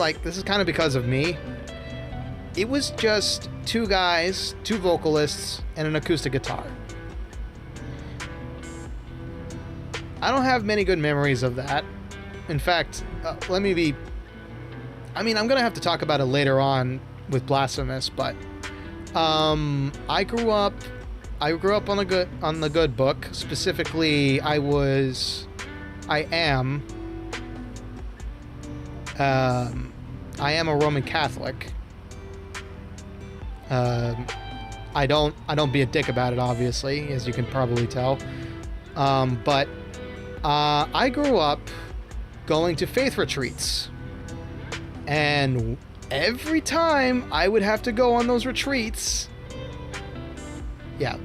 because of me. It was just 2 guys, 2 vocalists, and an acoustic guitar. I don't have many good memories of that. In fact, I'm gonna have to talk about it later on with Blasphemous, but I grew up on the good book. Specifically, I am a Roman Catholic. I don't be a dick about it, obviously, as you can probably tell. But I grew up going to faith retreats. And every time I would have to go on those retreats, yeah,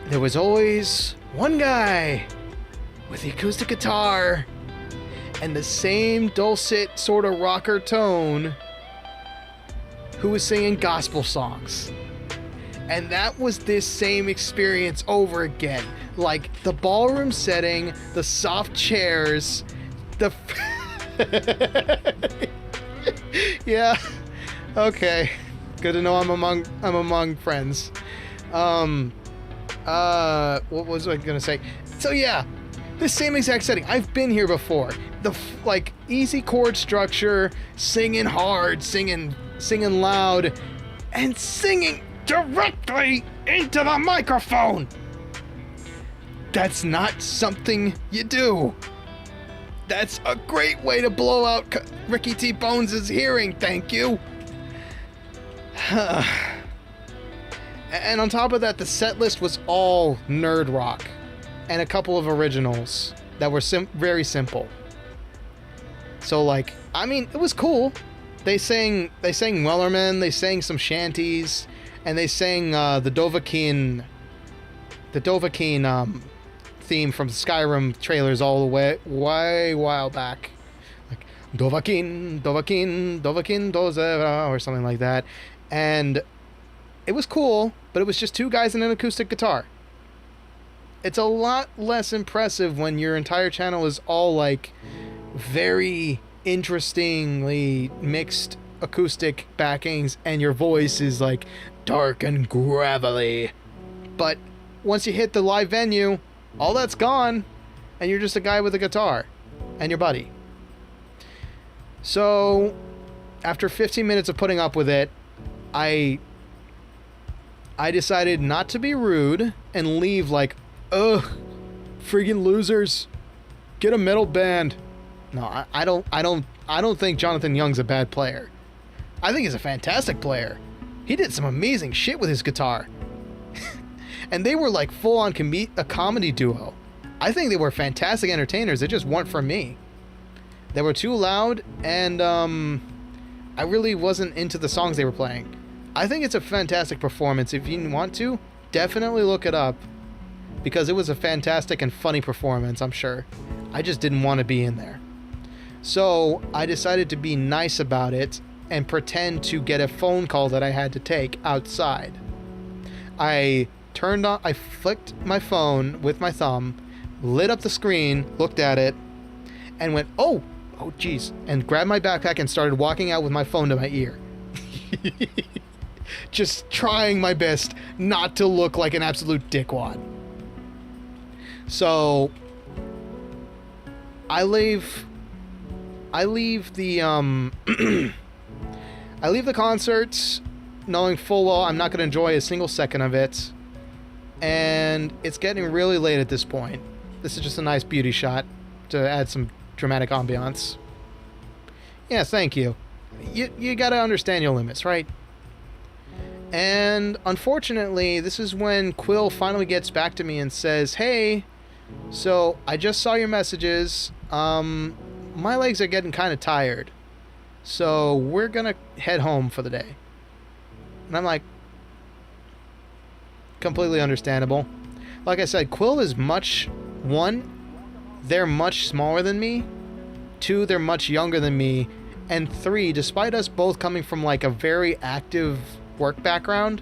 there was always one guy with the acoustic guitar and the same dulcet sort of rocker tone who was singing gospel songs. And that was this same experience over again. Like the ballroom setting, the soft chairs, the... Yeah. Okay. Good to know I'm among friends. What was I gonna say? So yeah, the same exact setting. I've been here before. The like easy chord structure, singing hard, singing loud, and singing directly into the microphone. That's not something you do. That's a great way to blow out Ricky T. Bones' hearing, thank you. And on top of that, the set list was all nerd rock and a couple of originals that were very simple. So like, I mean, it was cool. They sang Wellerman, they sang some shanties, and they sang the Dovahkiin theme from Skyrim trailers all the way while back, like Dovahkiin Dozera or something like that, and it was cool, but it was just two guys and an acoustic guitar. It's a lot less impressive when your entire channel is all like very interestingly mixed acoustic backings and your voice is like dark and gravelly. But once you hit the live venue, all that's gone, and you're just a guy with a guitar and your buddy. So, after 15 minutes of putting up with it, I decided not to be rude and leave like, ugh, friggin' losers, get a metal band. No, I don't think Jonathan Young's a bad player. I think he's a fantastic player. He did some amazing shit with his guitar. And they were like full-on a comedy duo. I think they were fantastic entertainers. They just weren't for me. They were too loud, and I really wasn't into the songs they were playing. I think it's a fantastic performance. If you want to, definitely look it up, because it was a fantastic and funny performance, I'm sure. I just didn't want to be in there. So I decided to be nice about it and pretend to get a phone call that I had to take outside. I flicked my phone with my thumb, lit up the screen, looked at it, and went, oh geez, and grabbed my backpack and started walking out with my phone to my ear. Just trying my best not to look like an absolute dickwad. So I leave the I leave the concert knowing full well I'm not going to enjoy a single second of it. And it's getting really late at this point. This is just a nice beauty shot to add some dramatic ambiance. Yeah, thank you. You gotta understand your limits, right? And unfortunately, this is when Quill finally gets back to me and says, hey, so I just saw your messages. My legs are getting kind of tired. So we're gonna head home for the day. And I'm like, completely understandable. Like I said, Quill is they're much smaller than me. 2, they're much younger than me. And 3, despite us both coming from like a very active work background,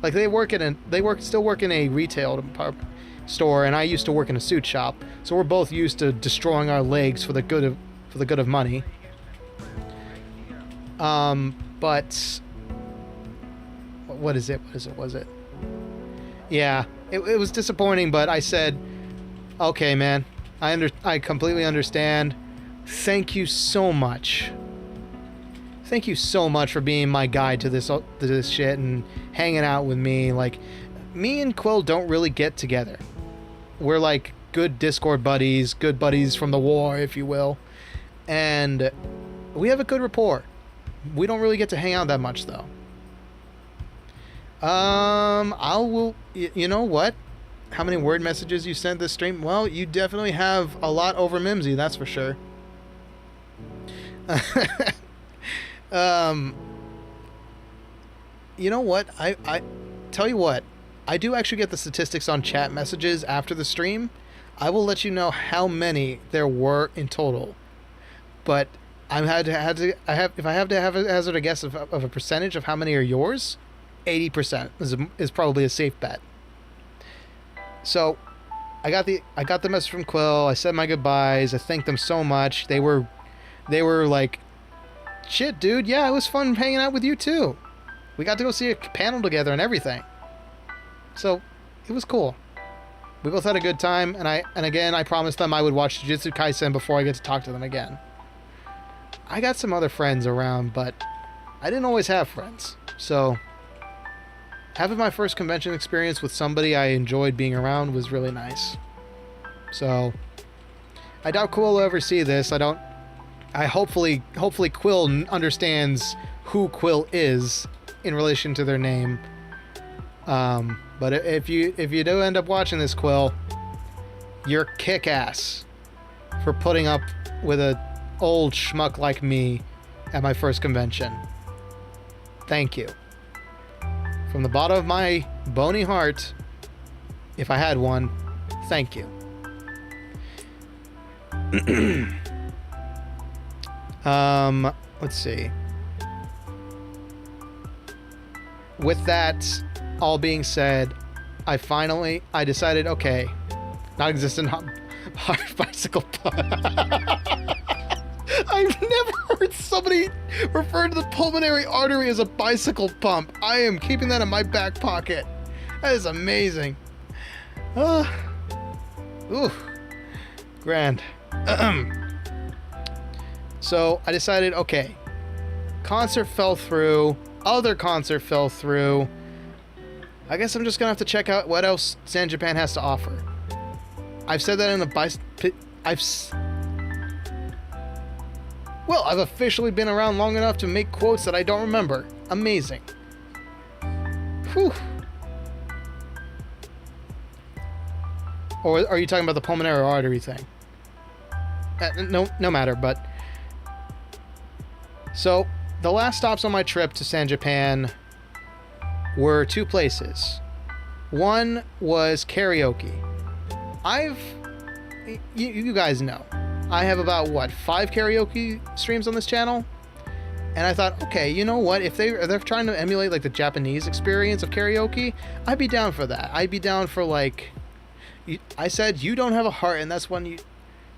like they still work in a retail store, and I used to work in a suit shop. So we're both used to destroying our legs for the good of money. But what is it? Yeah, it was disappointing, but I said, okay, man, I completely understand. Thank you so much. Thank you so much for being my guide to this shit and hanging out with me. Like, me and Quill don't really get together. We're like good Discord buddies, good buddies from the war, if you will. And we have a good rapport. We don't really get to hang out that much, though. You know what? How many word messages you sent this stream? Well, you definitely have a lot over Mimsy, that's for sure. You know what? I tell you what. I do actually get the statistics on chat messages after the stream. I will let you know how many there were in total. But if I have to hazard a guess of a percentage of how many are yours, 80% is probably a safe bet. So, I got the message from Quill. I said my goodbyes. I thanked them so much. They were like, shit, dude. Yeah, it was fun hanging out with you too. We got to go see a panel together and everything. So, it was cool. We both had a good time, and again, I promised them I would watch Jujutsu Kaisen before I get to talk to them again. I got some other friends around, but I didn't always have friends. So, having my first convention experience with somebody I enjoyed being around was really nice. So, I doubt Quill will ever see this. Hopefully Quill understands who Quill is in relation to their name. But if you do end up watching this, Quill, you're kick-ass for putting up with a old schmuck like me at my first convention. Thank you. From the bottom of my bony heart, if I had one, thank you. Let's see. With that all being said, I decided, okay, non-existent bicycle pump. I've never heard somebody refer to the pulmonary artery as a bicycle pump. I am keeping that in my back pocket. That is amazing. Ooh, grand. So I decided, okay, concert fell through, other concert fell through. I guess I'm just gonna have to check out what else San Japan has to offer. I've said that in the I've officially been around long enough to make quotes that I don't remember. Amazing. Whew. Or are you talking about the pulmonary artery thing? No matter, but... So, the last stops on my trip to San Japan were two places. One was karaoke. You guys know, I have about, 5 karaoke streams on this channel? And I thought, okay, you know what? If they're trying to emulate, like, the Japanese experience of karaoke, I'd be down for that. I'd be down for, like... I said, you don't have a heart, and that's when you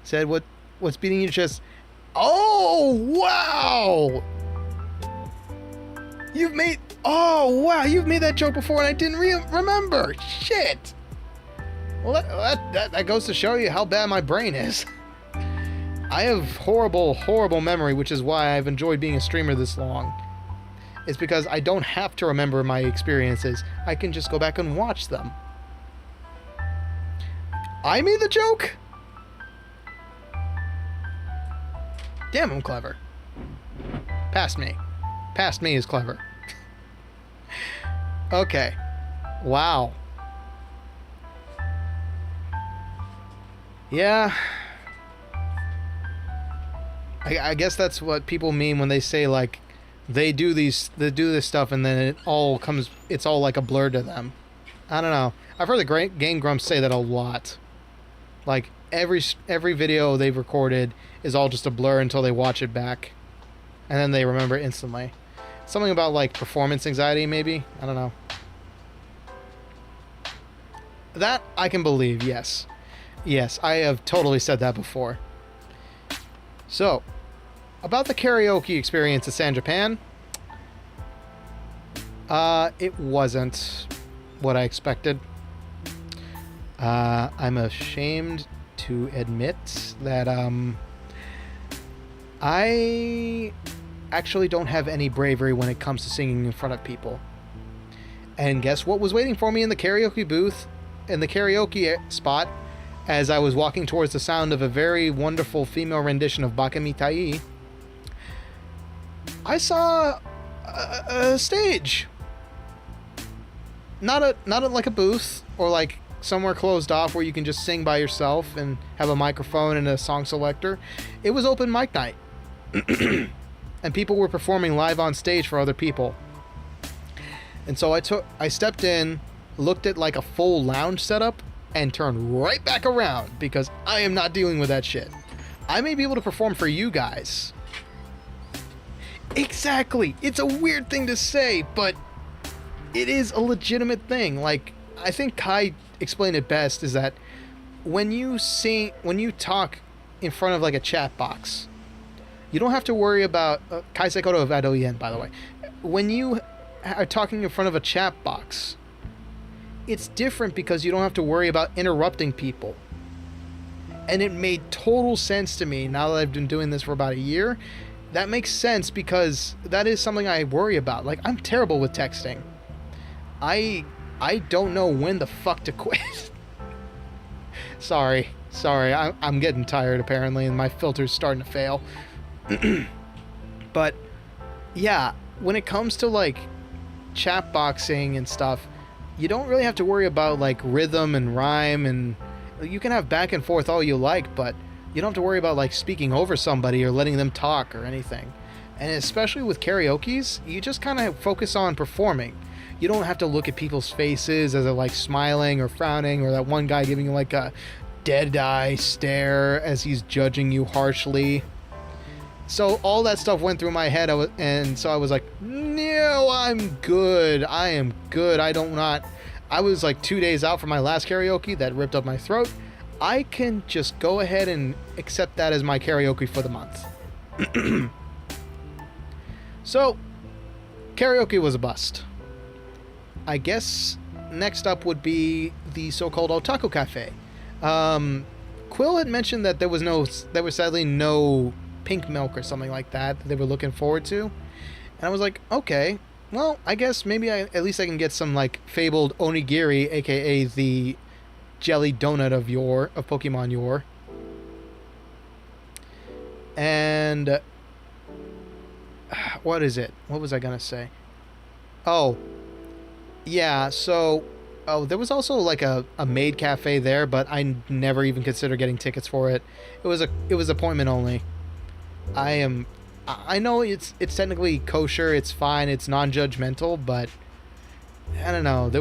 said, what's beating your chest? Oh, wow! You've made that joke before, and I didn't remember. Shit! Well, that goes to show you how bad my brain is. I have horrible, horrible memory, which is why I've enjoyed being a streamer this long. It's because I don't have to remember my experiences. I can just go back and watch them. I made the joke? Damn, I'm clever. Past me. Past me is clever. Okay. Wow. Yeah. I guess that's what people mean when they say, like, they do this stuff and then it's all like a blur to them. I don't know. I've heard the Game Grumps say that a lot. Like, every video they've recorded is all just a blur until they watch it back. And then they remember it instantly. Something about, like, performance anxiety, maybe? I don't know. That I can believe, yes. Yes, I have totally said that before. So, about the karaoke experience at San Japan. It wasn't what I expected. I'm ashamed to admit that, I actually don't have any bravery when it comes to singing in front of people. And guess what was waiting for me in the karaoke booth, in the karaoke spot, as I was walking towards the sound of a very wonderful female rendition of Baka Mitai? I saw a stage. Not like a booth or like somewhere closed off where you can just sing by yourself and have a microphone and a song selector. It was open mic night. And people were performing live on stage for other people. And so I stepped in, looked at like a full lounge setup, and turned right back around because I am not dealing with that shit. I may be able to perform for you guys. Exactly. It's a weird thing to say, but it is a legitimate thing. Like, I think Kai explained it best, is that when you talk in front of like a chat box, you don't have to worry about Kai Sekoto of Adoyen, by the way. When you are talking in front of a chat box, it's different because you don't have to worry about interrupting people. And it made total sense to me now that I've been doing this for about a year. That makes sense because that is something I worry about. Like, I'm terrible with texting. I don't know when the fuck to quit. Sorry, I'm getting tired apparently, and my filter's starting to fail. But yeah, when it comes to like chat boxing and stuff, you don't really have to worry about like rhythm and rhyme, and you can have back and forth all you like, but you don't have to worry about like speaking over somebody or letting them talk or anything. And especially with karaokes, you just kind of focus on performing. You don't have to look at people's faces as they're like smiling or frowning, or that one guy giving you like a dead eye stare as he's judging you harshly. So all that stuff went through my head, and so I was like, no, I'm good. I am good. I was like 2 days out from my last karaoke that ripped up my throat. I can just go ahead and accept that as my karaoke for the month. So, karaoke was a bust. I guess next up would be the so-called Otaku Cafe. Quill had mentioned that there was sadly no pink milk or something like that they were looking forward to. And I was like, okay, well, I guess maybe at least I can get some like fabled onigiri, aka the jelly donut of Pokemon yore. And what is it? What was I gonna say? Oh, yeah, so there was also like a maid cafe there, but I never even considered getting tickets for it. It was appointment only. I know it's technically kosher, it's fine, it's non-judgmental, but I don't know,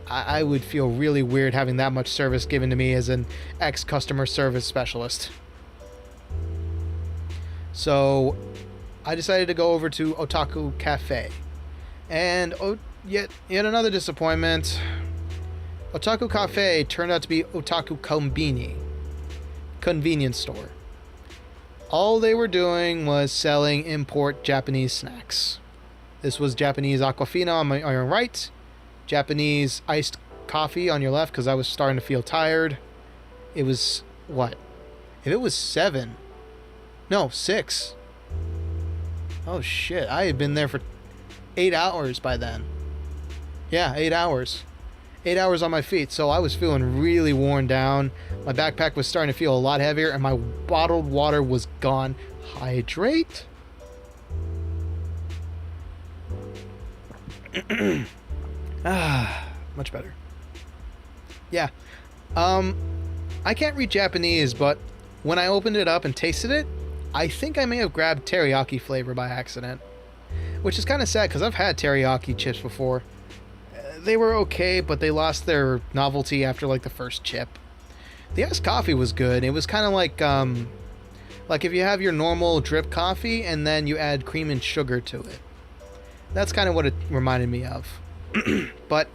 I would feel really weird having that much service given to me as an ex-customer service specialist. So I decided to go over to Otaku Cafe. And yet another disappointment. Otaku Cafe turned out to be Otaku Konbini, convenience store. All they were doing was selling import Japanese snacks. This was Japanese Aquafina on your right, Japanese iced coffee on your left, because I was starting to feel tired. It was, what? If it was 7. No, 6. Oh shit, I had been there for 8 hours by then. Yeah, 8 hours. 8 hours on my feet, so I was feeling really worn down. My backpack was starting to feel a lot heavier, and my bottled water was gone. Hydrate? Much better. Yeah. I can't read Japanese, but when I opened it up and tasted it, I think I may have grabbed teriyaki flavor by accident. Which is kind of sad, because I've had teriyaki chips before. They were okay, but they lost their novelty after like the first chip. The iced coffee was good. It was kind of like if you have your normal drip coffee and then you add cream and sugar to it. That's kind of what it reminded me of. But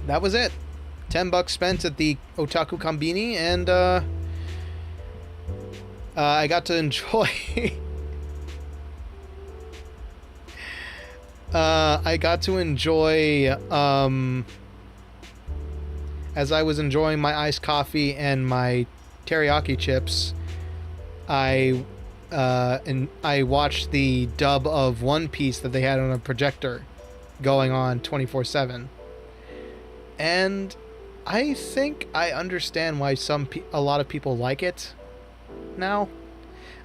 that was it. $10 spent at the Otaku Konbini, and I got to enjoy as I was enjoying my iced coffee and my teriyaki chips, I watched the dub of One Piece that they had on a projector going on 24/7. And I think I understand why a lot of people like it now.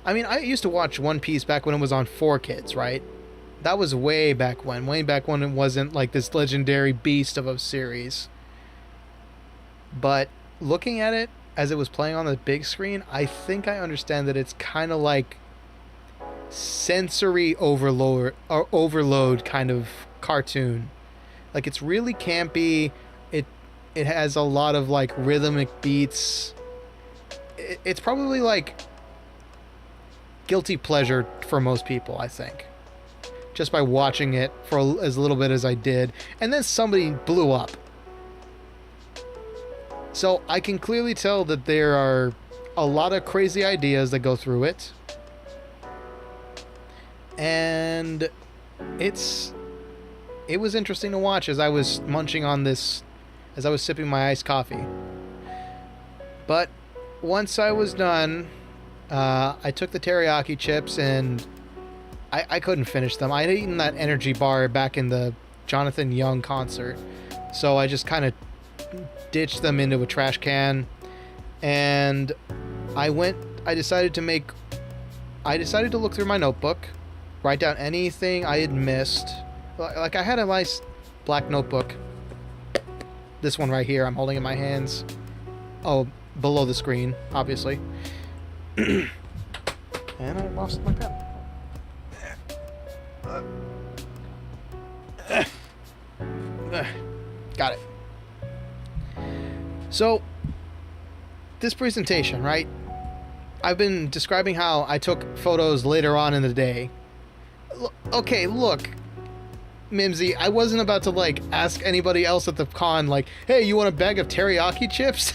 I mean, I used to watch One Piece back when it was on 4Kids, right? That was way back when it wasn't like this legendary beast of a series. But looking at it, as it was playing on the big screen, I think I understand that it's kind of like sensory overload kind of cartoon. Like, it's really campy. It has a lot of like rhythmic beats. It's probably like guilty pleasure for most people, I think, just by watching it for as little bit as I did. And then somebody blew up, so I can clearly tell that there are a lot of crazy ideas that go through it. And it was interesting to watch as I was munching on this, as I was sipping my iced coffee. But once I was done, I took the teriyaki chips, and I couldn't finish them. I had eaten that energy bar back in the Jonathan Young concert, so I just kind of ditched them into a trash can. And I decided to look through my notebook, write down anything I had missed. Like, I had a nice black notebook. This one right here, I'm holding in my hands. Oh, below the screen, obviously. And I lost my pen. Got it. So, this presentation, right? I've been describing how I took photos later on in the day. Okay, look, Mimsy, I wasn't about to, like, ask anybody else at the con, like, hey, you want a bag of teriyaki chips?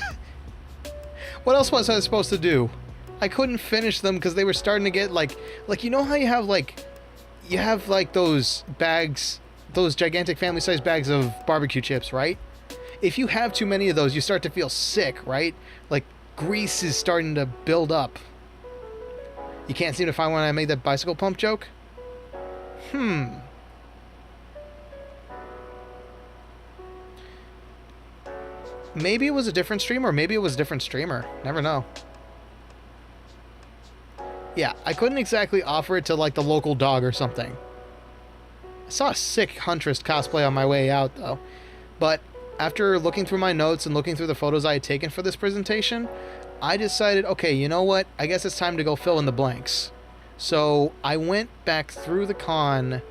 What else was I supposed to do? I couldn't finish them because they were starting to get, like, you know how you have, like, those bags, those gigantic family-sized bags of barbecue chips, right? If you have too many of those, you start to feel sick, right? Like, grease is starting to build up. You can't seem to find when I made that bicycle pump joke? Maybe it was a different stream, or maybe it was a different streamer. Never know. Yeah, I couldn't exactly offer it to, like, the local dog or something. I saw a sick Huntress cosplay on my way out, though. But after looking through my notes and looking through the photos I had taken for this presentation, I decided, okay, you know what? I guess it's time to go fill in the blanks. So I went back through the con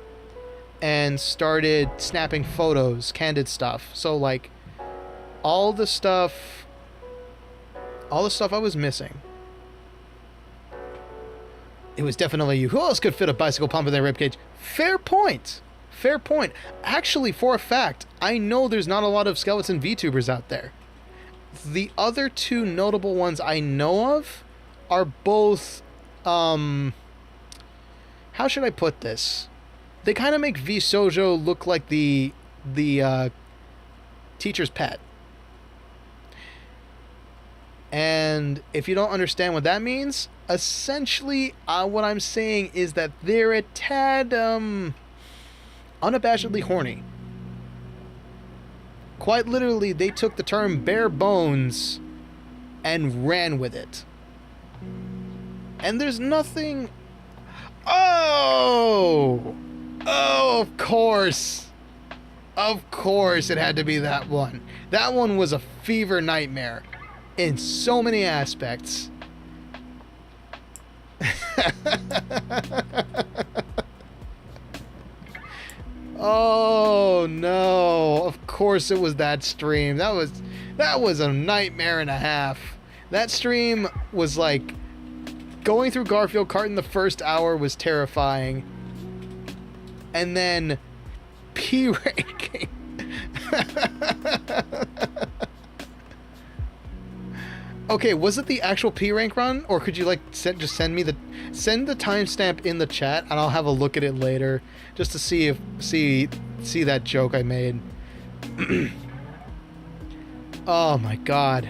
and started snapping photos, candid stuff. So, like, all the stuff I was missing. It was definitely you. Who else could fit a bicycle pump in their ribcage? Fair point. Fair point. Actually, for a fact, I know there's not a lot of skeleton VTubers out there. The other two notable ones I know of are both, how should I put this? They kind of make V Sojo look like the teacher's pet. And if you don't understand what that means, essentially what I'm saying is that they're a tad unabashedly horny. Quite literally, they took the term bare bones and ran with it. And there's nothing... Oh, of course. Of course it had to be that one. That one was a fever nightmare in so many aspects. Oh no, of course it was that stream. That was a nightmare and a half. That stream was like going through Garfield Kart in the first hour was terrifying. And then P ranking. Okay, was it the actual P rank run, or could you like just send the timestamp in the chat, and I'll have a look at it later, just to see that joke I made. Oh my god.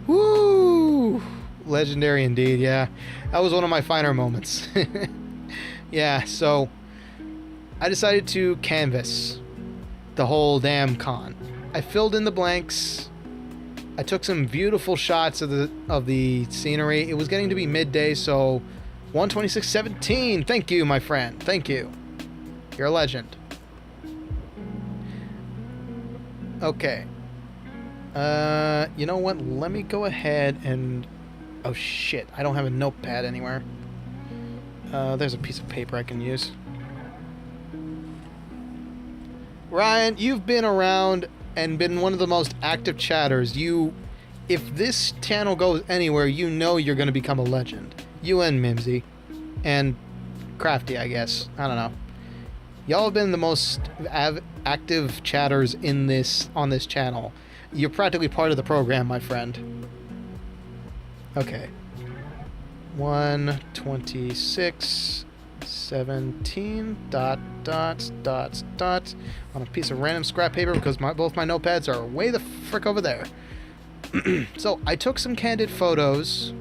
Woo! Legendary indeed, yeah. That was one of my finer moments. Yeah, so I decided to canvas the whole damn con. I filled in the blanks. I took some beautiful shots of the scenery. It was getting to be midday, so 126.17. Thank you, my friend. Thank you. You're a legend. Okay. You know what? Let me go ahead and... Oh, shit. I don't have a notepad anywhere. There's a piece of paper I can use. Ryan, you've been around and been one of the most active chatters. If this channel goes anywhere, you know you're going to become a legend. You and Mimsy. And Crafty, I guess. I don't know. Y'all have been the most active chatters on this channel. You're practically part of the program, my friend. Okay. 126 17 ... on a piece of random scrap paper because both my notepads are way the frick over there. So I took some candid photos.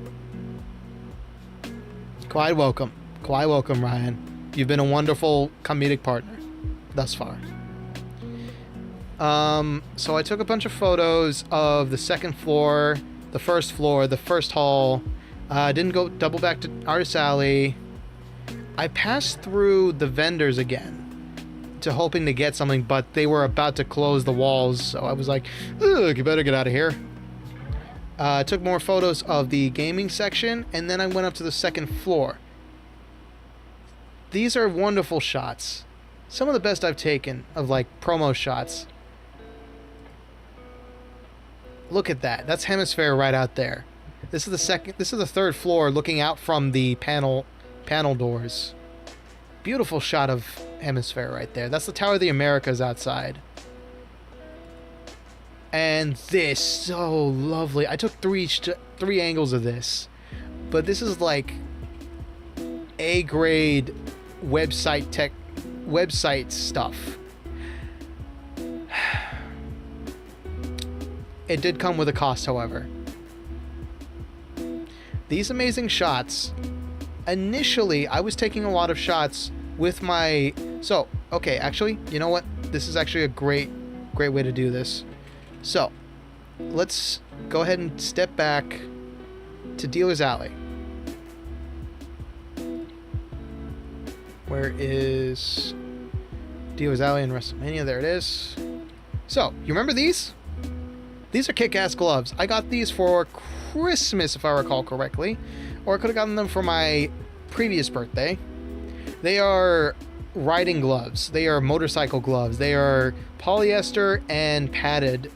Quite welcome, Ryan. You've been a wonderful comedic partner thus far. So I took a bunch of photos of the second floor, the first floor, the first hall. Didn't go double back to Artist Alley. I passed through the vendors again hoping to get something, but they were about to close the walls, so I was like, ugh, you better get out of here. Took more photos of the gaming section, and then I went up to the second floor. These are wonderful shots. Some of the best I've taken of, like, promo shots. Look at that. That's Hemisphere right out there. This is the third floor looking out from the panel doors. Beautiful shot of Hemisphere right there. That's the Tower of the Americas outside. And this, so lovely. I took three angles of this, but this is like A-grade website stuff. It did come with a cost, however. These amazing shots. Initially, I was taking a lot of shots with my... So, okay, actually, you know what? This is actually a great way to do this. So, let's go ahead and step back to Dealer's Alley. Where is Dealer's Alley in WrestleMania? There it is. So, you remember these? These are kick-ass gloves. I got these for Christmas, if I recall correctly. Or I could have gotten them for my previous birthday. They are riding gloves. They are motorcycle gloves. They are polyester and padded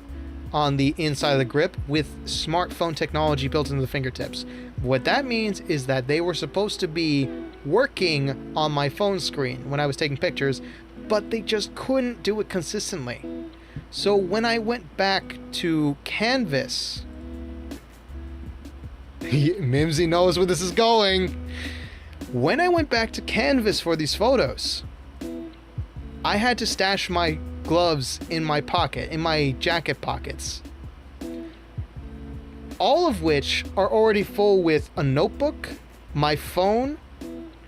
on the inside of the grip with smartphone technology built into the fingertips. What that means is that they were supposed to be working on my phone screen when I was taking pictures, but they just couldn't do it consistently. So when I went back to Canvas... Mimsy knows where this is going. When I went back to Canvas for these photos, I had to stash my gloves in my pocket, in my jacket pockets. All of which are already full with a notebook, my phone,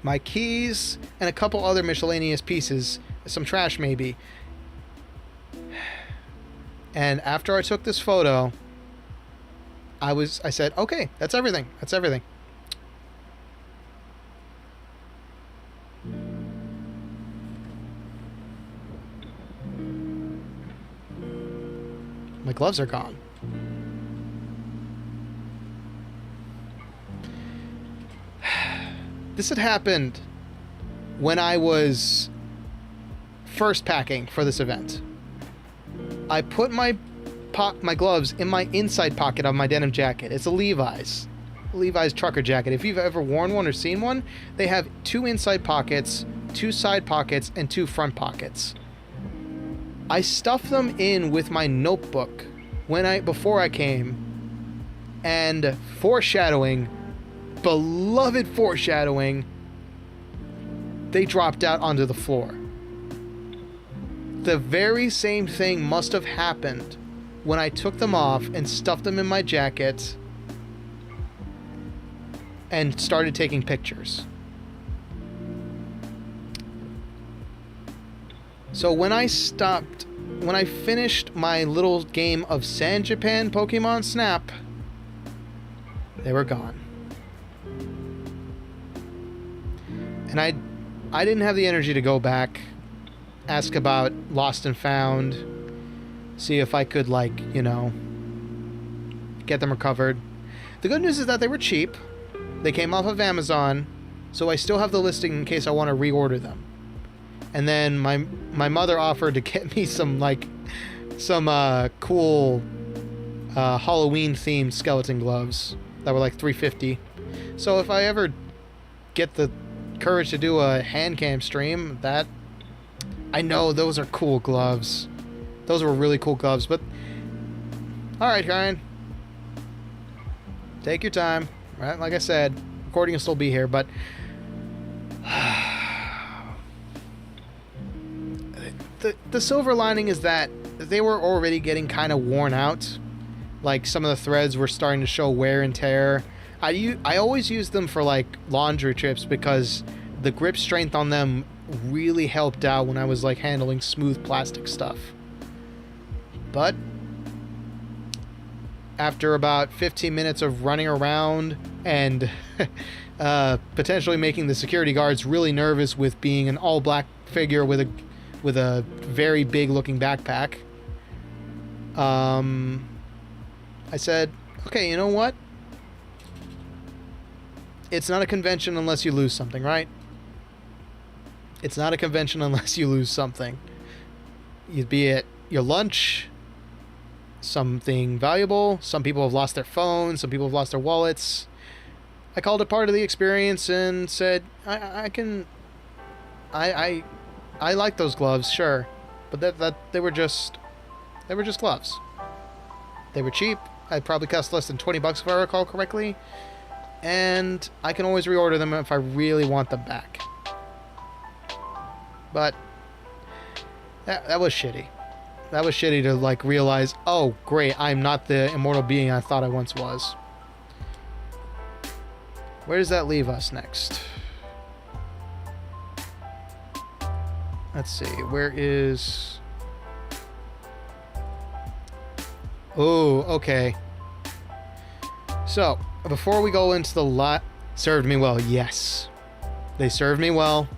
my keys, and a couple other miscellaneous pieces, some trash maybe. And after I took this photo, I said, okay, that's everything. That's everything. My gloves are gone. This had happened when I was first packing for this event. I put my gloves in my inside pocket of my denim jacket. It's a Levi's trucker jacket. If you've ever worn one or seen one, they have 2 inside pockets, 2 side pockets, and 2 front pockets. I stuffed them in with my notebook before I came, and beloved foreshadowing, they dropped out onto the floor. The very same thing must have happened when I took them off and stuffed them in my jacket and started taking pictures. So when I finished my little game of San Japan Pokemon Snap, they were gone. And I didn't have the energy to go back, ask about Lost and Found, see if I could, get them recovered. The good news is that they were cheap. They came off of Amazon, so I still have the listing in case I want to reorder them. And then my mother offered to get me some cool Halloween themed skeleton gloves that were like $3.50. So if I ever get the courage to do a hand cam stream, that I know those are cool gloves. Those were really cool gloves. But all right, Ryan, take your time. Right, like I said, recording will still be here, but the silver lining is that they were already getting kind of worn out. Like, some of the threads were starting to show wear and tear. I always use them for like laundry trips because the grip strength on them really helped out when I was like handling smooth plastic stuff. But after about 15 minutes of running around and potentially making the security guards really nervous with being an all-black figure with a very big-looking backpack, I said, okay, you know what? It's not a convention unless you lose something, right? It's not a convention unless you lose something. Be it your lunch, something valuable. Some people have lost their phones. Some people have lost their wallets. I called it part of the experience and said, I like those gloves, sure, but that they were just gloves. They were cheap. I'd probably cost less than $20 if I recall correctly, and I can always reorder them if I really want them back. But that was shitty. That was shitty to like realize, oh great, I'm not the immortal being I thought I once was. Where does that leave us next? Let's see, where is... Oh, okay. So, before we go into the lot... Served me well, yes. They served me well.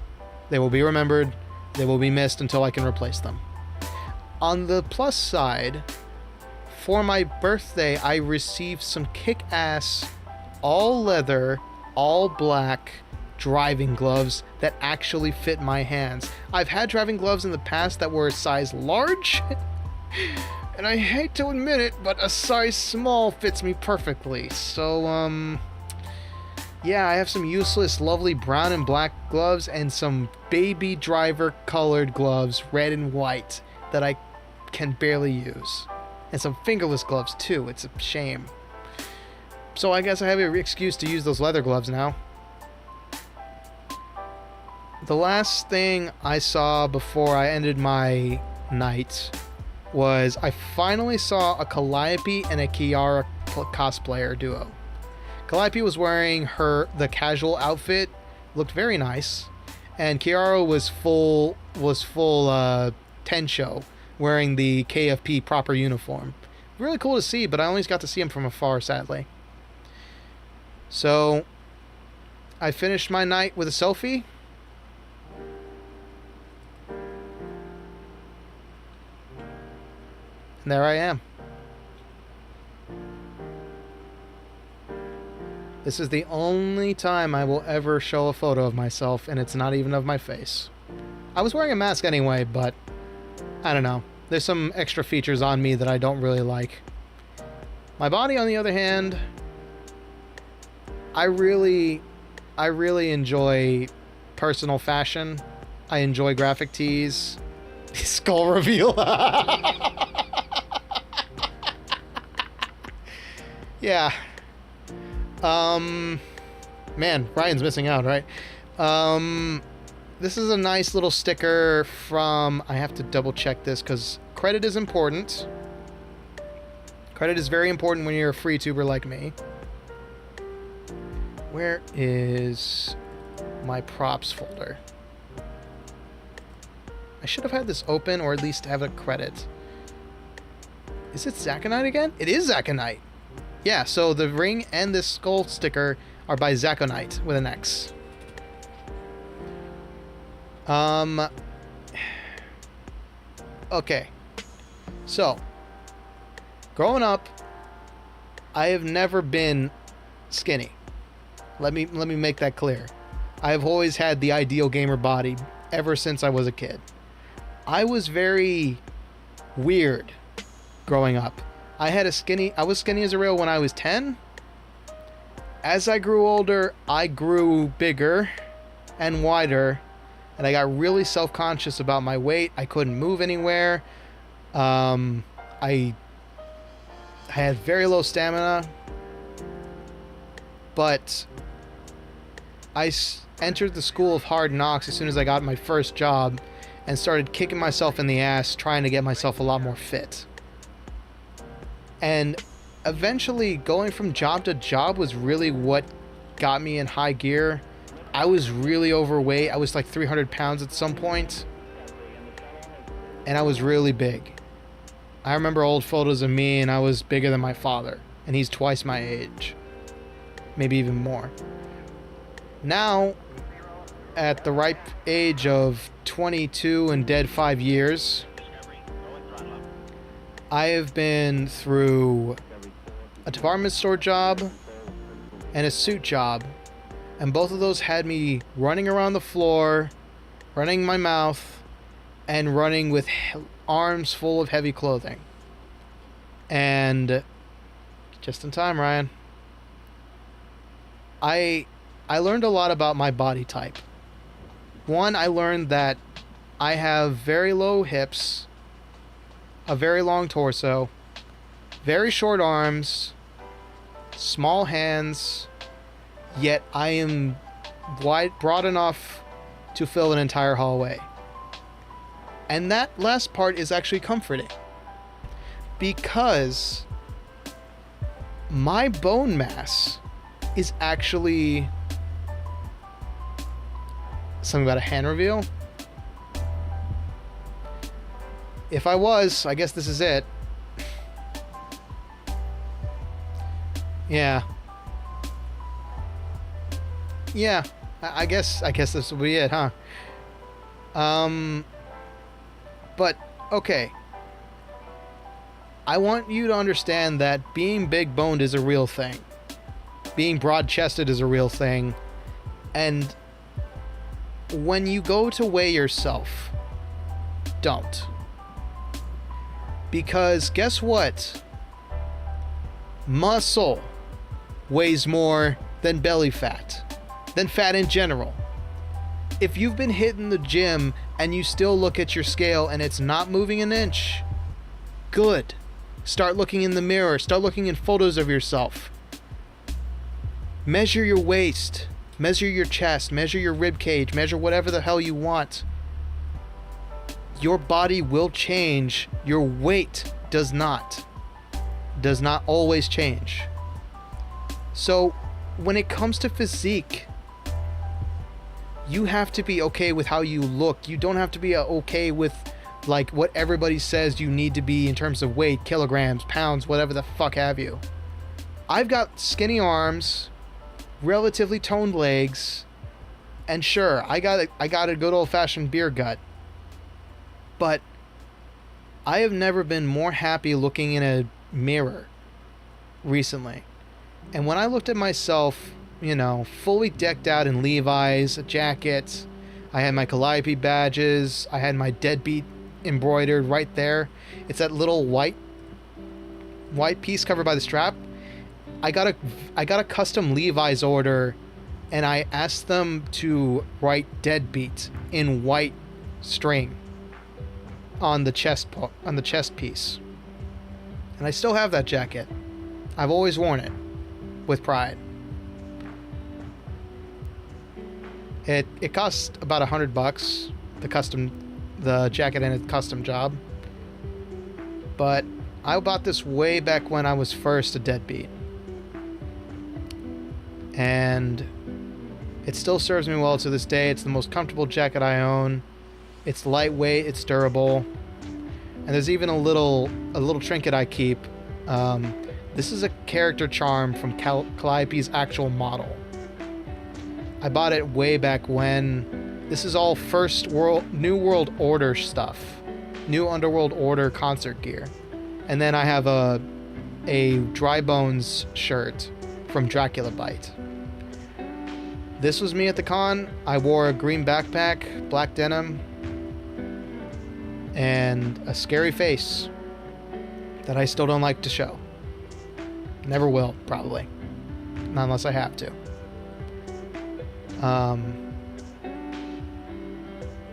They will be remembered. They will be missed until I can replace them. On the plus side, for my birthday, I received some kick-ass, all-leather, all-black driving gloves that actually fit my hands. I've had driving gloves in the past that were a size large, and I hate to admit it, but a size small fits me perfectly. So, yeah, I have some useless, lovely brown and black gloves and some baby driver colored gloves, red and white, that I can barely use. And some fingerless gloves, too. It's a shame. So I guess I have an excuse to use those leather gloves now. The last thing I saw before I ended my night was I finally saw a Calliope and a Kiara cosplayer duo. Calliope was wearing the casual outfit, looked very nice, and Kiara was full Tensho, wearing the KFP proper uniform. Really cool to see, but I only got to see him from afar, sadly. So, I finished my night with a selfie. And there I am. This is the only time I will ever show a photo of myself, and it's not even of my face. I was wearing a mask anyway, but I don't know. There's some extra features on me that I don't really like. My body, on the other hand, I really enjoy personal fashion. I enjoy graphic tees. Skull reveal. Yeah. Man, Ryan's missing out, right? This is a nice little sticker from... I have to double check this because credit is important. Credit is very important when you're a free tuber like me. Where is my props folder? I should have had this open, or at least have a credit. Is it Xaconite again? It is Xaconite! Yeah, so the ring and this skull sticker are by Xaconite with an X. Okay. So, growing up, I have never been skinny. Let me make that clear. I have always had the ideal gamer body ever since I was a kid. I was very weird growing up. I was skinny as a rail when I was 10. As I grew older, I grew bigger and wider, and I got really self-conscious about my weight. I couldn't move anywhere. I had very low stamina, but I entered the school of hard knocks as soon as I got my first job and started kicking myself in the ass trying to get myself a lot more fit. And eventually going from job to job was really what got me in high gear. I was really overweight. I was like 300 pounds at some point, and I was really big. I remember old photos of me and I was bigger than my father, and he's twice my age, maybe even more. Now, at the ripe age of 22 and dead 5 years, I have been through a department store job and a suit job, and both of those had me running around the floor, running my mouth, and running with arms full of heavy clothing. And just in time, Ryan, I learned a lot about my body type. One, I learned that I have very low hips, a very long torso, very short arms, small hands, yet I am broad enough to fill an entire hallway. And that last part is actually comforting, because my bone mass is actually something about a hand reveal. If I was, I guess this is it. Yeah. Yeah, I guess this will be it, huh? But, okay. I want you to understand that being big-boned is a real thing. Being broad-chested is a real thing. And when you go to weigh yourself, don't. Because guess what? Muscle weighs more than belly fat, than fat in general. If you've been hitting the gym and you still look at your scale and it's not moving an inch, good. Start looking in the mirror. Start looking in photos of yourself. Measure your waist. Measure your chest. Measure your rib cage. Measure whatever the hell you want. Your body will change. Your weight does not. Does not always change. So, when it comes to physique, you have to be okay with how you look. You don't have to be okay with like what everybody says you need to be in terms of weight, kilograms, pounds, whatever the fuck have you. I've got skinny arms, relatively toned legs, and sure, I got a good old-fashioned beer gut. But I have never been more happy looking in a mirror recently. And when I looked at myself, you know, fully decked out in Levi's, a jacket, I had my Calliope badges, I had my deadbeat embroidered right there. It's that little white piece covered by the strap. I got a custom Levi's order, and I asked them to write deadbeat in white string on the chest piece. And I still have that jacket. I've always worn it with pride. It cost about $100, the jacket and a custom job. But I bought this way back when I was first a deadbeat. And it still serves me well to this day. It's the most comfortable jacket I own. It's lightweight, it's durable. And there's even a little trinket I keep. This is a character charm from Calliope's actual model. I bought it way back when. This is all New World Order stuff. New Underworld Order concert gear. And then I have a a Dry Bones shirt from Dracula Bite. This was me at the con. I wore a green backpack, black denim, and a scary face that I still don't like to show. Never will, probably. Not unless I have to.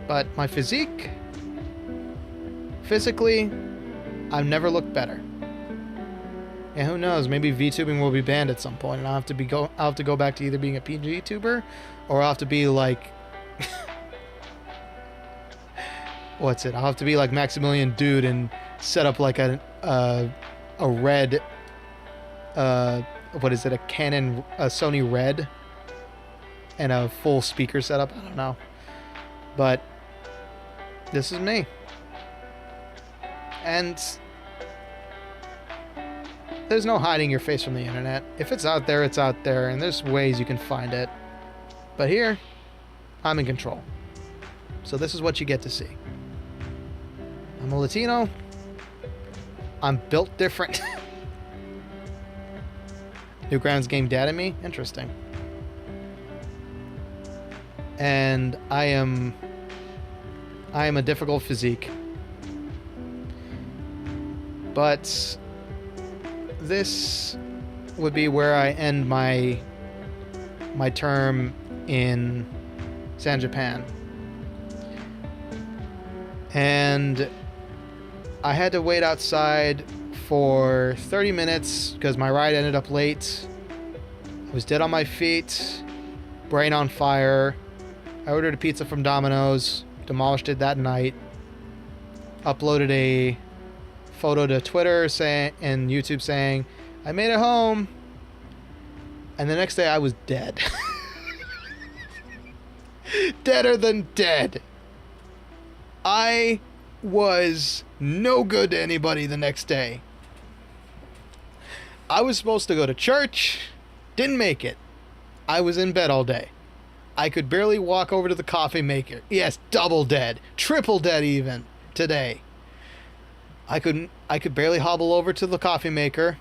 But my physique, physically, I've never looked better. And who knows, maybe VTubing will be banned at some point, and I'll have to go back to either being a PG tuber, or I'll have to be like what's it? I'll have to be like Maximilian Dude and set up like a red what is it? A Canon, a Sony Red, and a full speaker setup. I don't know, but this is me, and there's no hiding your face from the internet. If it's out there, it's out there, and there's ways you can find it. But here, I'm in control. So this is what you get to see. I'm a Latino. I'm built different. Newgrounds game data me? Interesting. And I am a difficult physique. But this would be where I end my term in San Japan. And I had to wait outside for 30 minutes because my ride ended up late. I was dead on my feet, brain on fire. I ordered a pizza from Domino's, demolished it that night, uploaded a photo to Twitter and YouTube saying, I made it home. And the next day I was dead. Deader than dead. I was no good to anybody the next day. I was supposed to go to church, didn't make it. I was in bed all day. I could barely walk over to the coffee maker. Yes, double dead, triple dead even today. I could barely hobble over to the coffee maker.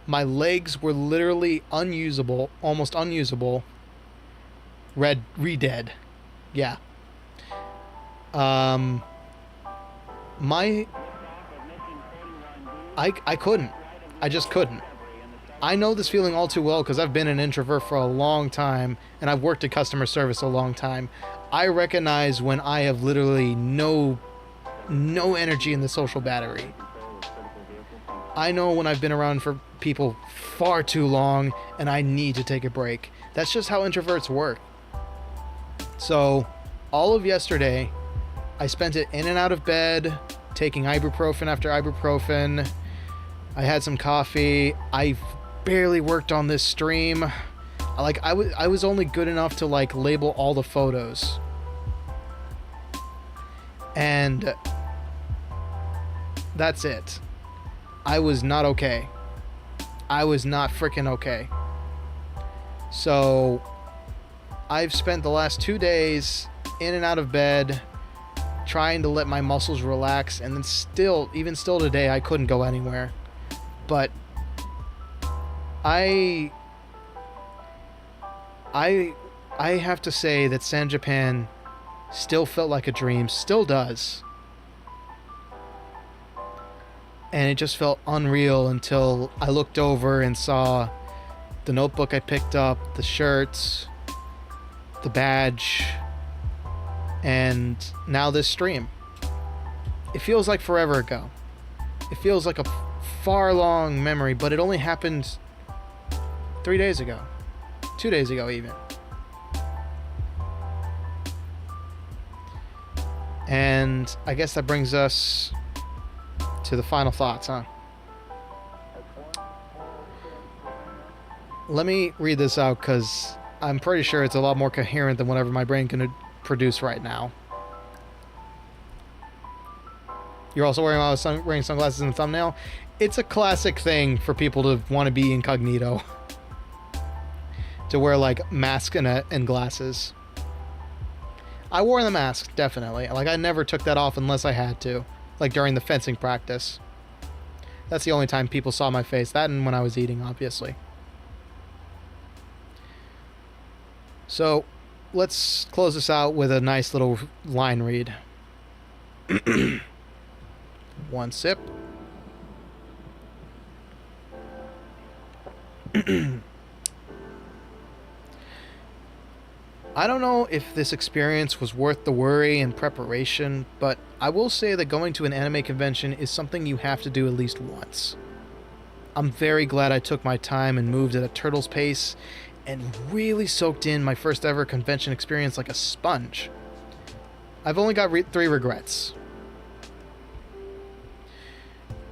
My legs were literally unusable, almost unusable. Re-dead. Yeah. I couldn't. I just couldn't. I know this feeling all too well because I've been an introvert for a long time and I've worked in customer service a long time. I recognize when I have literally no energy in the social battery. I know when I've been around for people far too long and I need to take a break. That's just how introverts work. So, all of yesterday, I spent it in and out of bed, taking ibuprofen after ibuprofen. I had some coffee. I barely worked on this stream. I was only good enough to like label all the photos. And that's it. I was not okay. I was not freaking okay. So I've spent the last 2 days in and out of bed trying to let my muscles relax, and then even still today I couldn't go anywhere. But I have to say that San Japan still felt like a dream, still does. And it just felt unreal until I looked over and saw the notebook I picked up, the shirts, the badge, and now this stream. It feels like forever ago. It feels like a far long memory, but it only happened 3 days ago. 2 days ago even. And I guess that brings us to the final thoughts, huh? Let me read this out because I'm pretty sure it's a lot more coherent than whatever my brain can produce right now. You're also wearing sunglasses in the thumbnail. It's a classic thing for people to want to be incognito. To wear like mask and glasses. I wore the mask, definitely. Like I never took that off unless I had to. Like during the fencing practice. That's the only time people saw my face. That and when I was eating, obviously. So, let's close this out with a nice little line read. One sip. I don't know if this experience was worth the worry and preparation, but I will say that going to an anime convention is something you have to do at least once. I'm very glad I took my time and moved at a turtle's pace and really soaked in my first ever convention experience like a sponge. I've only got 3 regrets.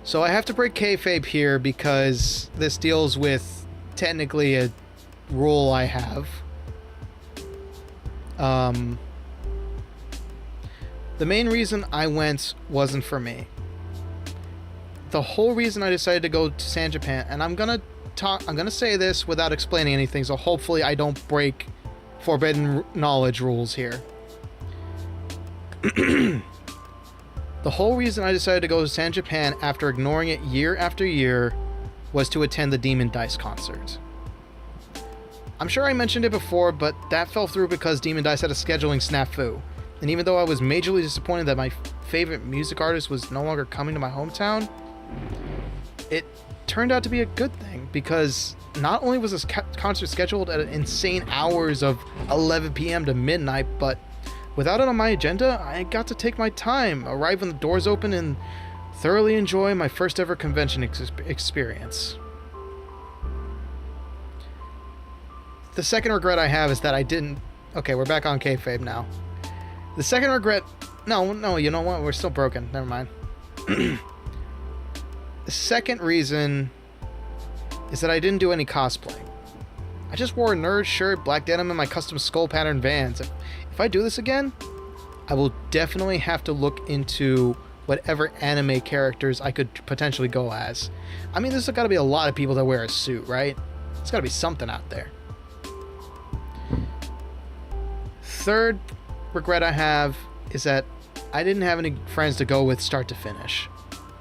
So I have to break kayfabe here because this deals with technically a rule I have. The main reason I went wasn't for me. The whole reason I decided to go to San Japan, and I'm gonna say this without explaining anything, so hopefully I don't break forbidden knowledge rules here. The whole reason I decided to go to San Japan after ignoring it year after year was to attend the Demon Dice concert. I'm sure I mentioned it before, but that fell through because Demon Dice had a scheduling snafu. And even though I was majorly disappointed that my favorite music artist was no longer coming to my hometown, it turned out to be a good thing because not only was this concert scheduled at insane hours of 11 p.m. to midnight, but without it on my agenda, I got to take my time, arrive when the doors open, and thoroughly enjoy my first ever convention experience. The second regret I have is that I didn't... Okay, we're back on kayfabe now. The second regret... No, you know what? We're still broken. Never mind. The second reason is that I didn't do any cosplay. I just wore a nerd shirt, black denim, and my custom skull pattern Vans. If I do this again, I will definitely have to look into whatever anime characters I could potentially go as. I mean, there's got to be a lot of people that wear a suit, right? There's got to be something out there. Third regret I have is that I didn't have any friends to go with start to finish.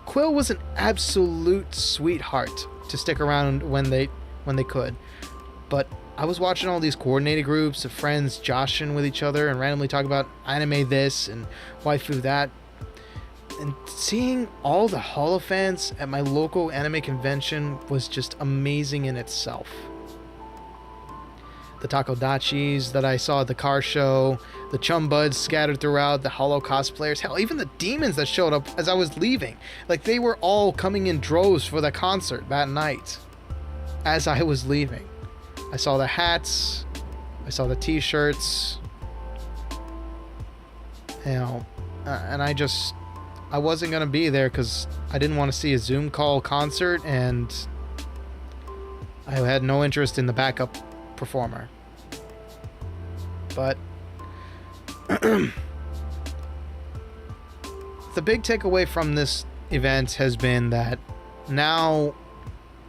Quill was an absolute sweetheart to stick around when they could, but I was watching all these coordinated groups of friends joshing with each other and randomly talk about anime this and waifu that, and seeing all the holofans at my local anime convention was just amazing in itself. The takodachis that I saw at the car show, the chum buds scattered throughout, the holo cosplayers, hell, even the demons that showed up as I was leaving. Like, they were all coming in droves for the concert that night as I was leaving. I saw the hats, I saw the t-shirts, you know, and I wasn't going to be there because I didn't want to see a Zoom call concert, and I had no interest in the backup performer. But the big takeaway from this event has been that now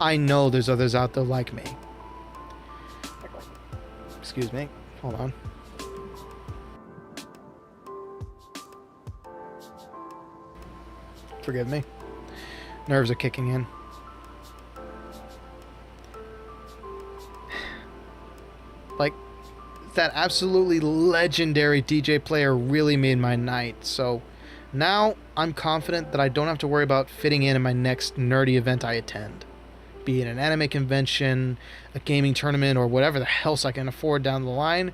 I know there's others out there like me. Excuse me. Hold on. Forgive me. Nerves are kicking in. Like, that absolutely legendary DJ player really made my night. So now I'm confident that I don't have to worry about fitting in my next nerdy event I attend. Be it an anime convention, a gaming tournament, or whatever the else I can afford down the line.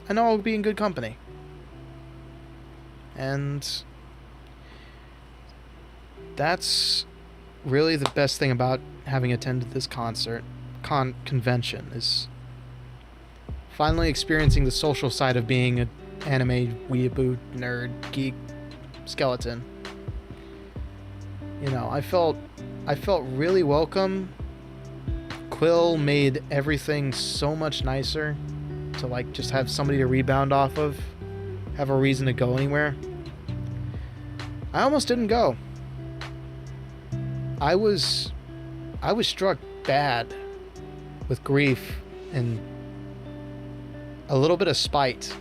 I know I'll be in good company. And that's really the best thing about having attended this convention is finally experiencing the social side of being an anime weeaboo nerd geek skeleton. You know, I felt really welcome. Quill made everything so much nicer to, like, just have somebody to rebound off of, have a reason to go anywhere. I almost didn't go. I was struck bad with grief and a little bit of spite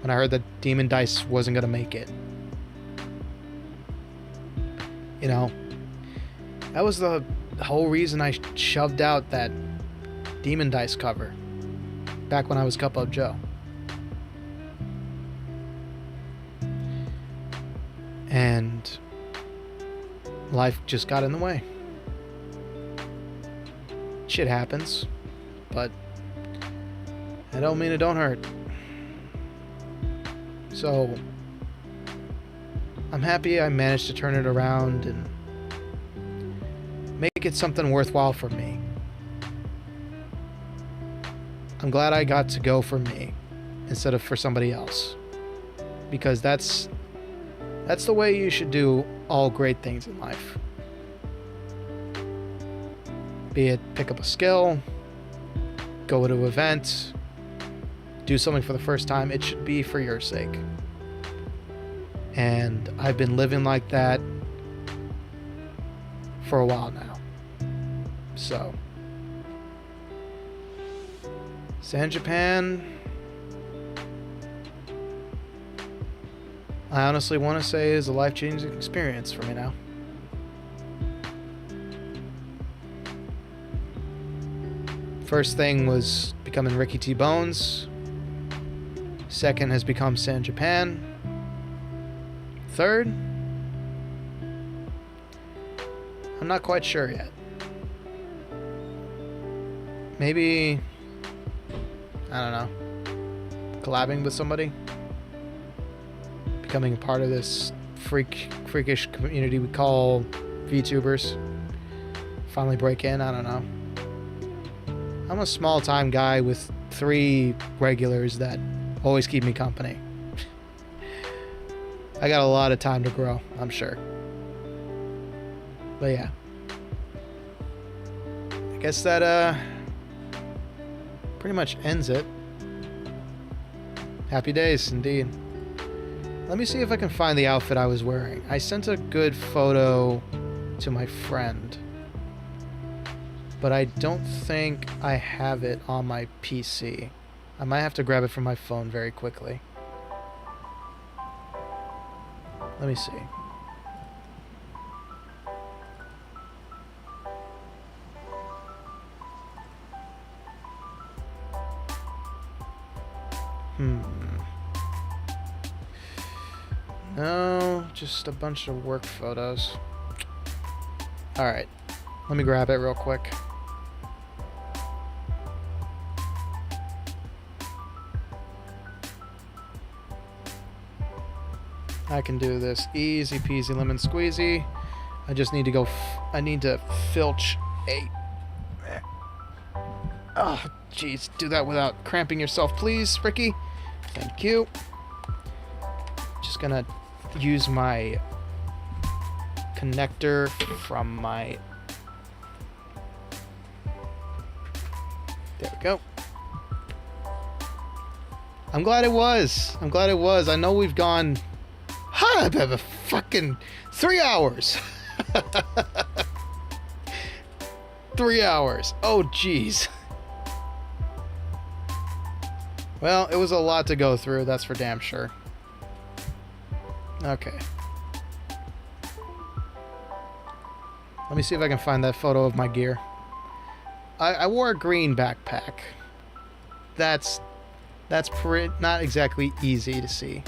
when I heard that Demon Dice wasn't going to make it. You know, That was the whole reason I shoved out that Demon Dice cover back when I was Cup Up Joe. And life just got in the way. Shit happens, but I don't mean it don't hurt. So I'm happy I managed to turn it around and make it something worthwhile for me. I'm glad I got to go for me instead of for somebody else, because that's the way you should do all great things in life. Be it pick up a skill, go to an event, do something for the first time, it should be for your sake. And I've been living like that for a while now. So, San Japan, I honestly want to say is a life-changing experience for me now. First thing was becoming Ricky T. Bones. Second has become San Japan. Third, I'm not quite sure yet. Maybe, I don't know, collabing with somebody, becoming a part of this freakish community we call VTubers. Finally break in, I don't know. I'm a small-time guy with 3 regulars that always keep me company. I got a lot of time to grow, I'm sure. But yeah. I guess that pretty much ends it. Happy days, indeed. Let me see if I can find the outfit I was wearing. I sent a good photo to my friend, but I don't think I have it on my PC. I might have to grab it from my phone very quickly. Let me see. No, just a bunch of work photos. Alright, let me grab it real quick. I can do this easy peasy lemon squeezy. I just need to go I need to filch a... Oh, jeez. Do that without cramping yourself, please, Ricky. Thank you. Just gonna use my connector from my... There we go. I'm glad it was. I'm glad it was. I know we've gone... a fucking 3 hours. 3 hours. Oh, jeez. Well, it was a lot to go through, that's for damn sure. Okay. Let me see if I can find that photo of my gear. I wore a green backpack. That's not exactly easy to see.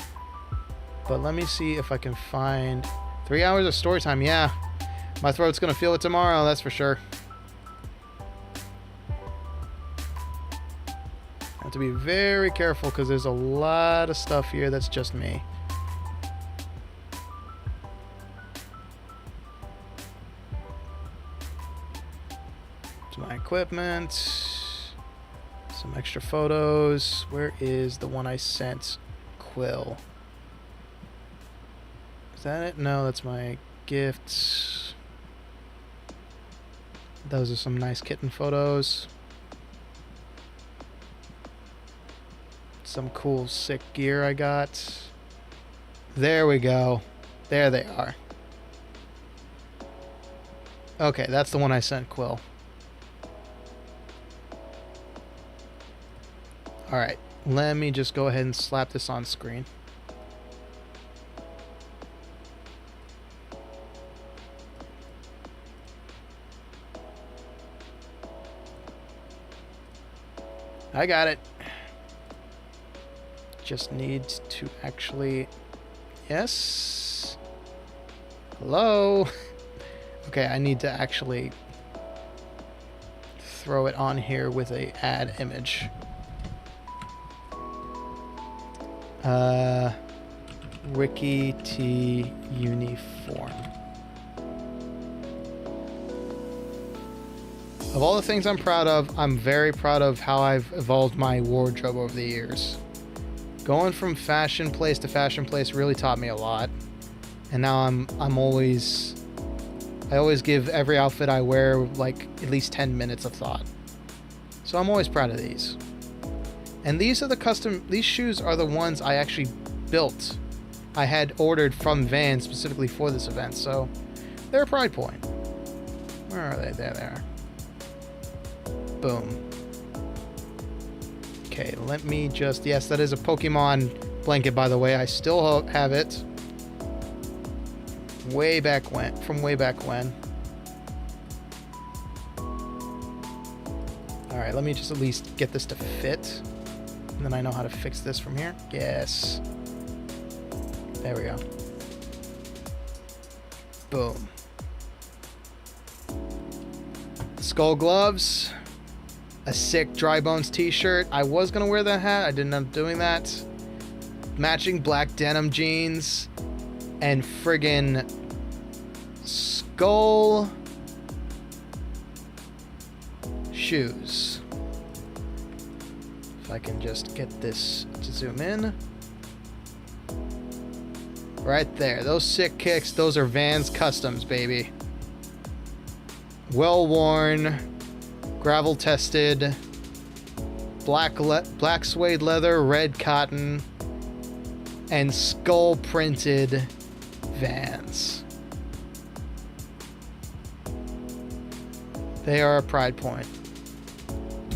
But let me see if I can find... 3 hours of story time, yeah. My throat's gonna feel it tomorrow, that's for sure. I have to be very careful because there's a lot of stuff here that's just me. To my equipment. Some extra photos. Where is the one I sent? Quill. Is that it? No, that's my gifts. Those are some nice kitten photos. Some cool sick gear I got. There we go. There they are. Okay, that's the one I sent Quill. Alright, let me just go ahead and slap this on screen. I got it. Just need to actually... Yes? Hello? Okay, I need to actually throw it on here with a add image. Ricky T uniform. Of all the things I'm proud of, I'm very proud of how I've evolved my wardrobe over the years. Going from fashion place to fashion place really taught me a lot. And now I always give every outfit I wear like at least 10 minutes of thought. So I'm always proud of these. And these shoes are the ones I actually built. I had ordered from Vans specifically for this event, so they're a pride point. Where are they? There they are. Boom. Okay, let me just... Yes, that is a Pokemon blanket, by the way. I still have it. From way back when. Alright, let me just at least get this to fit. And then I know how to fix this from here. Yes. There we go. Boom. Skull gloves. A sick Dry Bones t-shirt. I was going to wear that hat. I didn't end up doing that. Matching black denim jeans. And friggin' skull shoes. If I can just get this to zoom in. Right there. Those sick kicks. Those are Vans Customs, baby. Well worn. Gravel tested. Black suede leather. Red cotton. And skull printed Vans. They are a pride point.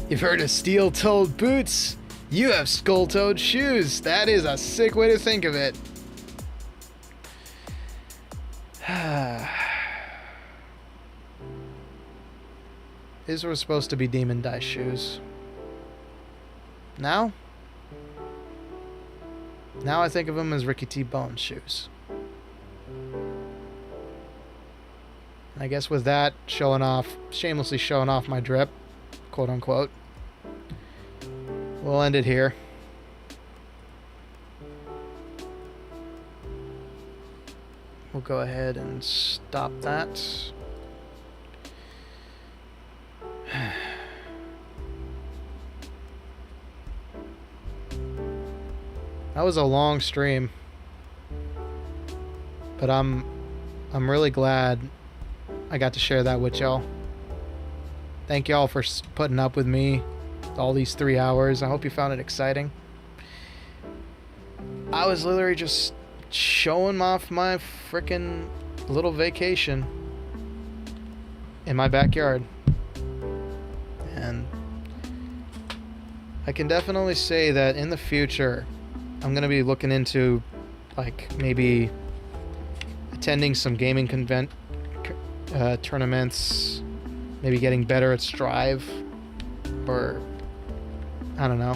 You've heard of steel-toed boots? You have skull-toed shoes. That is a sick way to think of it. These were supposed to be Demon Dice shoes. Now I think of them as Ricky T. Bones shoes. And I guess with that, shamelessly showing off my drip, quote unquote, we'll end it here. We'll go ahead and stop that. That was a long stream, but I'm really glad I got to share that with y'all. Thank y'all for putting up with me all these 3 hours. I hope you found it exciting. I was literally just showing off my freaking little vacation in my backyard. And I can definitely say that in the future, I'm going to be looking into, like, maybe attending some gaming tournaments, maybe getting better at Strive, or, I don't know.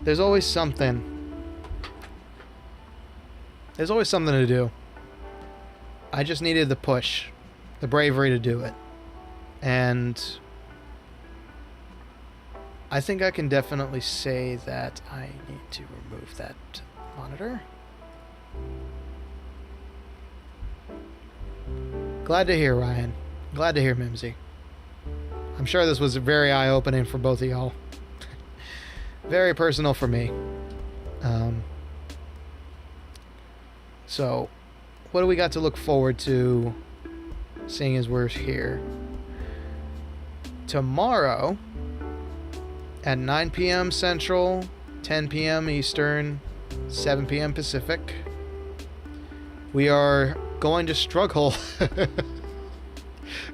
There's always something. There's always something to do. I just needed the push, the bravery to do it. And I think I can definitely say that I need to remove that monitor. Glad to hear, Ryan. Glad to hear, Mimsy. I'm sure this was very eye-opening for both of y'all. Very personal for me. So, what do we got to look forward to, seeing as we're here? Tomorrow, at 9 p.m. Central, 10 p.m. Eastern, 7 p.m. Pacific, we are going to struggle.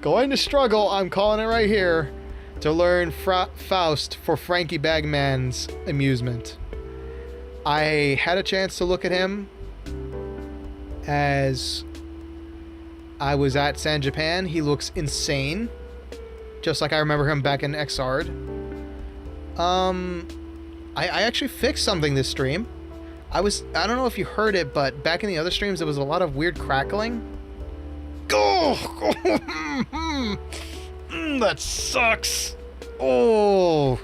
Going to struggle, I'm calling it right here, to learn Faust for Frankie Bagman's amusement. I had a chance to look at him as I was at San Japan. He looks insane, just like I remember him back in Xrd. I actually fixed something this stream. I don't know if you heard it, but back in the other streams, there was a lot of weird crackling. Oh, that sucks. Oh,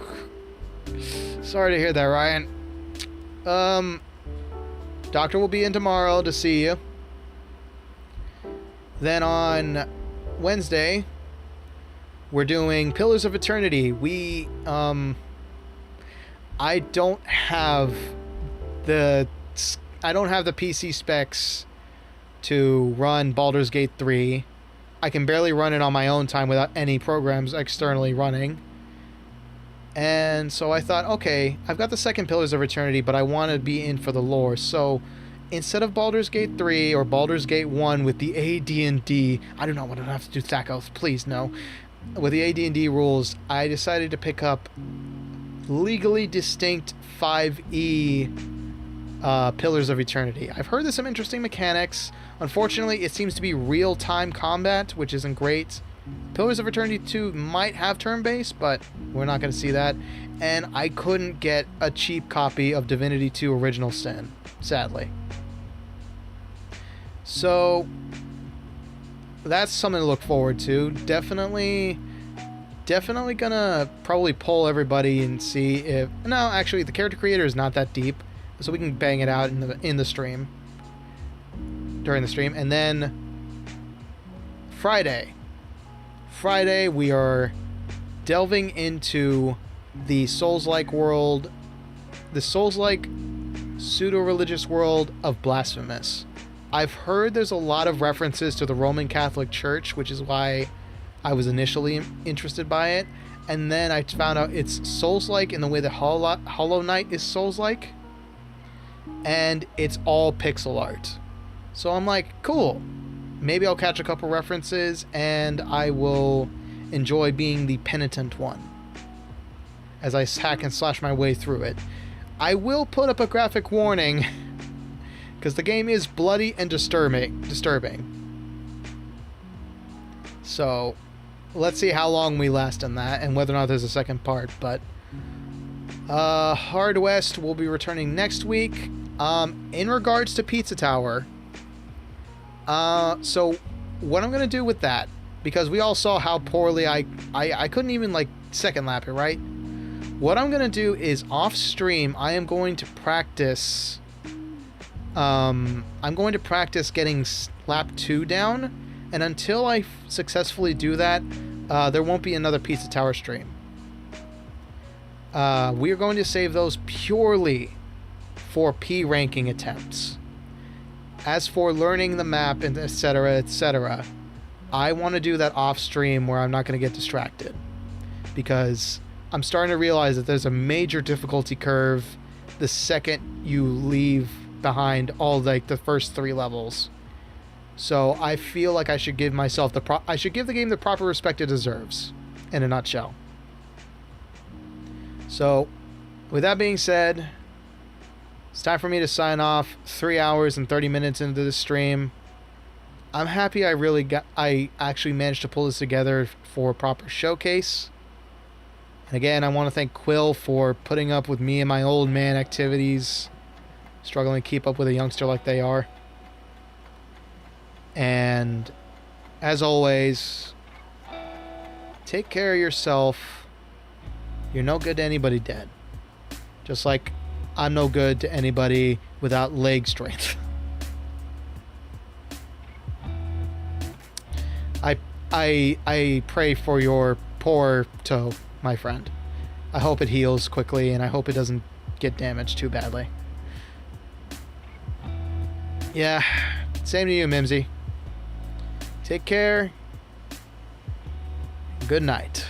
sorry to hear that, Ryan. Doctor will be in tomorrow to see you. Then on Wednesday, we're doing Pillars of Eternity. I don't have the PC specs to run Baldur's Gate 3. I can barely run it on my own time without any programs externally running. And so I thought, okay, I've got the second Pillars of Eternity, but I want to be in for the lore. So instead of Baldur's Gate 3 or Baldur's Gate 1 with the AD&D, I do not want to have to do Thakos, please, no. With the AD&D rules, I decided to pick up legally distinct 5e Pillars of Eternity. I've heard there's some interesting mechanics. Unfortunately, it seems to be real-time combat, which isn't great. Pillars of Eternity 2 might have turn-based, but we're not going to see that. And I couldn't get a cheap copy of Divinity 2 Original Sin, sadly. So that's something to look forward to. Definitely gonna probably poll everybody and see if... No, actually, the character creator is not that deep, so we can bang it out in the stream, during the stream. And then Friday, we are delving into the Souls-like world, the Souls-like pseudo-religious world of Blasphemous. I've heard there's a lot of references to the Roman Catholic Church, which is why I was initially interested by it. And then I found out it's Souls-like in the way that Hollow Knight is Souls-like. And it's all pixel art. So I'm like, cool. Maybe I'll catch a couple references and I will enjoy being the penitent one as I hack and slash my way through it. I will put up a graphic warning because the game is bloody and disturbing. So let's see how long we last in that and whether or not there's a second part. But Hard West will be returning next week. In regards to Pizza Tower, so what I'm gonna do with that, because we all saw how poorly I couldn't even like second lap it, right? What I'm gonna do is off stream I am going to practice getting lap 2 down, and until I successfully do that, there won't be another Pizza Tower stream. We are going to save those purely for P ranking attempts. As for learning the map and etc., I want to do that off stream where I'm not going to get distracted, because I'm starting to realize that there's a major difficulty curve the second you leave behind all like the first 3 levels. So I feel like I should give myself I should give the game the proper respect it deserves, in a nutshell. So with that being said, it's time for me to sign off. 3 hours and 30 minutes into the stream. I'm happy I actually managed to pull this together for a proper showcase. And again, I want to thank Quill for putting up with me and my old man activities, struggling to keep up with a youngster like they are. And as always, take care of yourself. You're no good to anybody dead. Just like I'm no good to anybody without leg strength. I pray for your poor toe, my friend. I hope it heals quickly, and I hope it doesn't get damaged too badly. Yeah, same to you, Mimsy. Take care. Good night.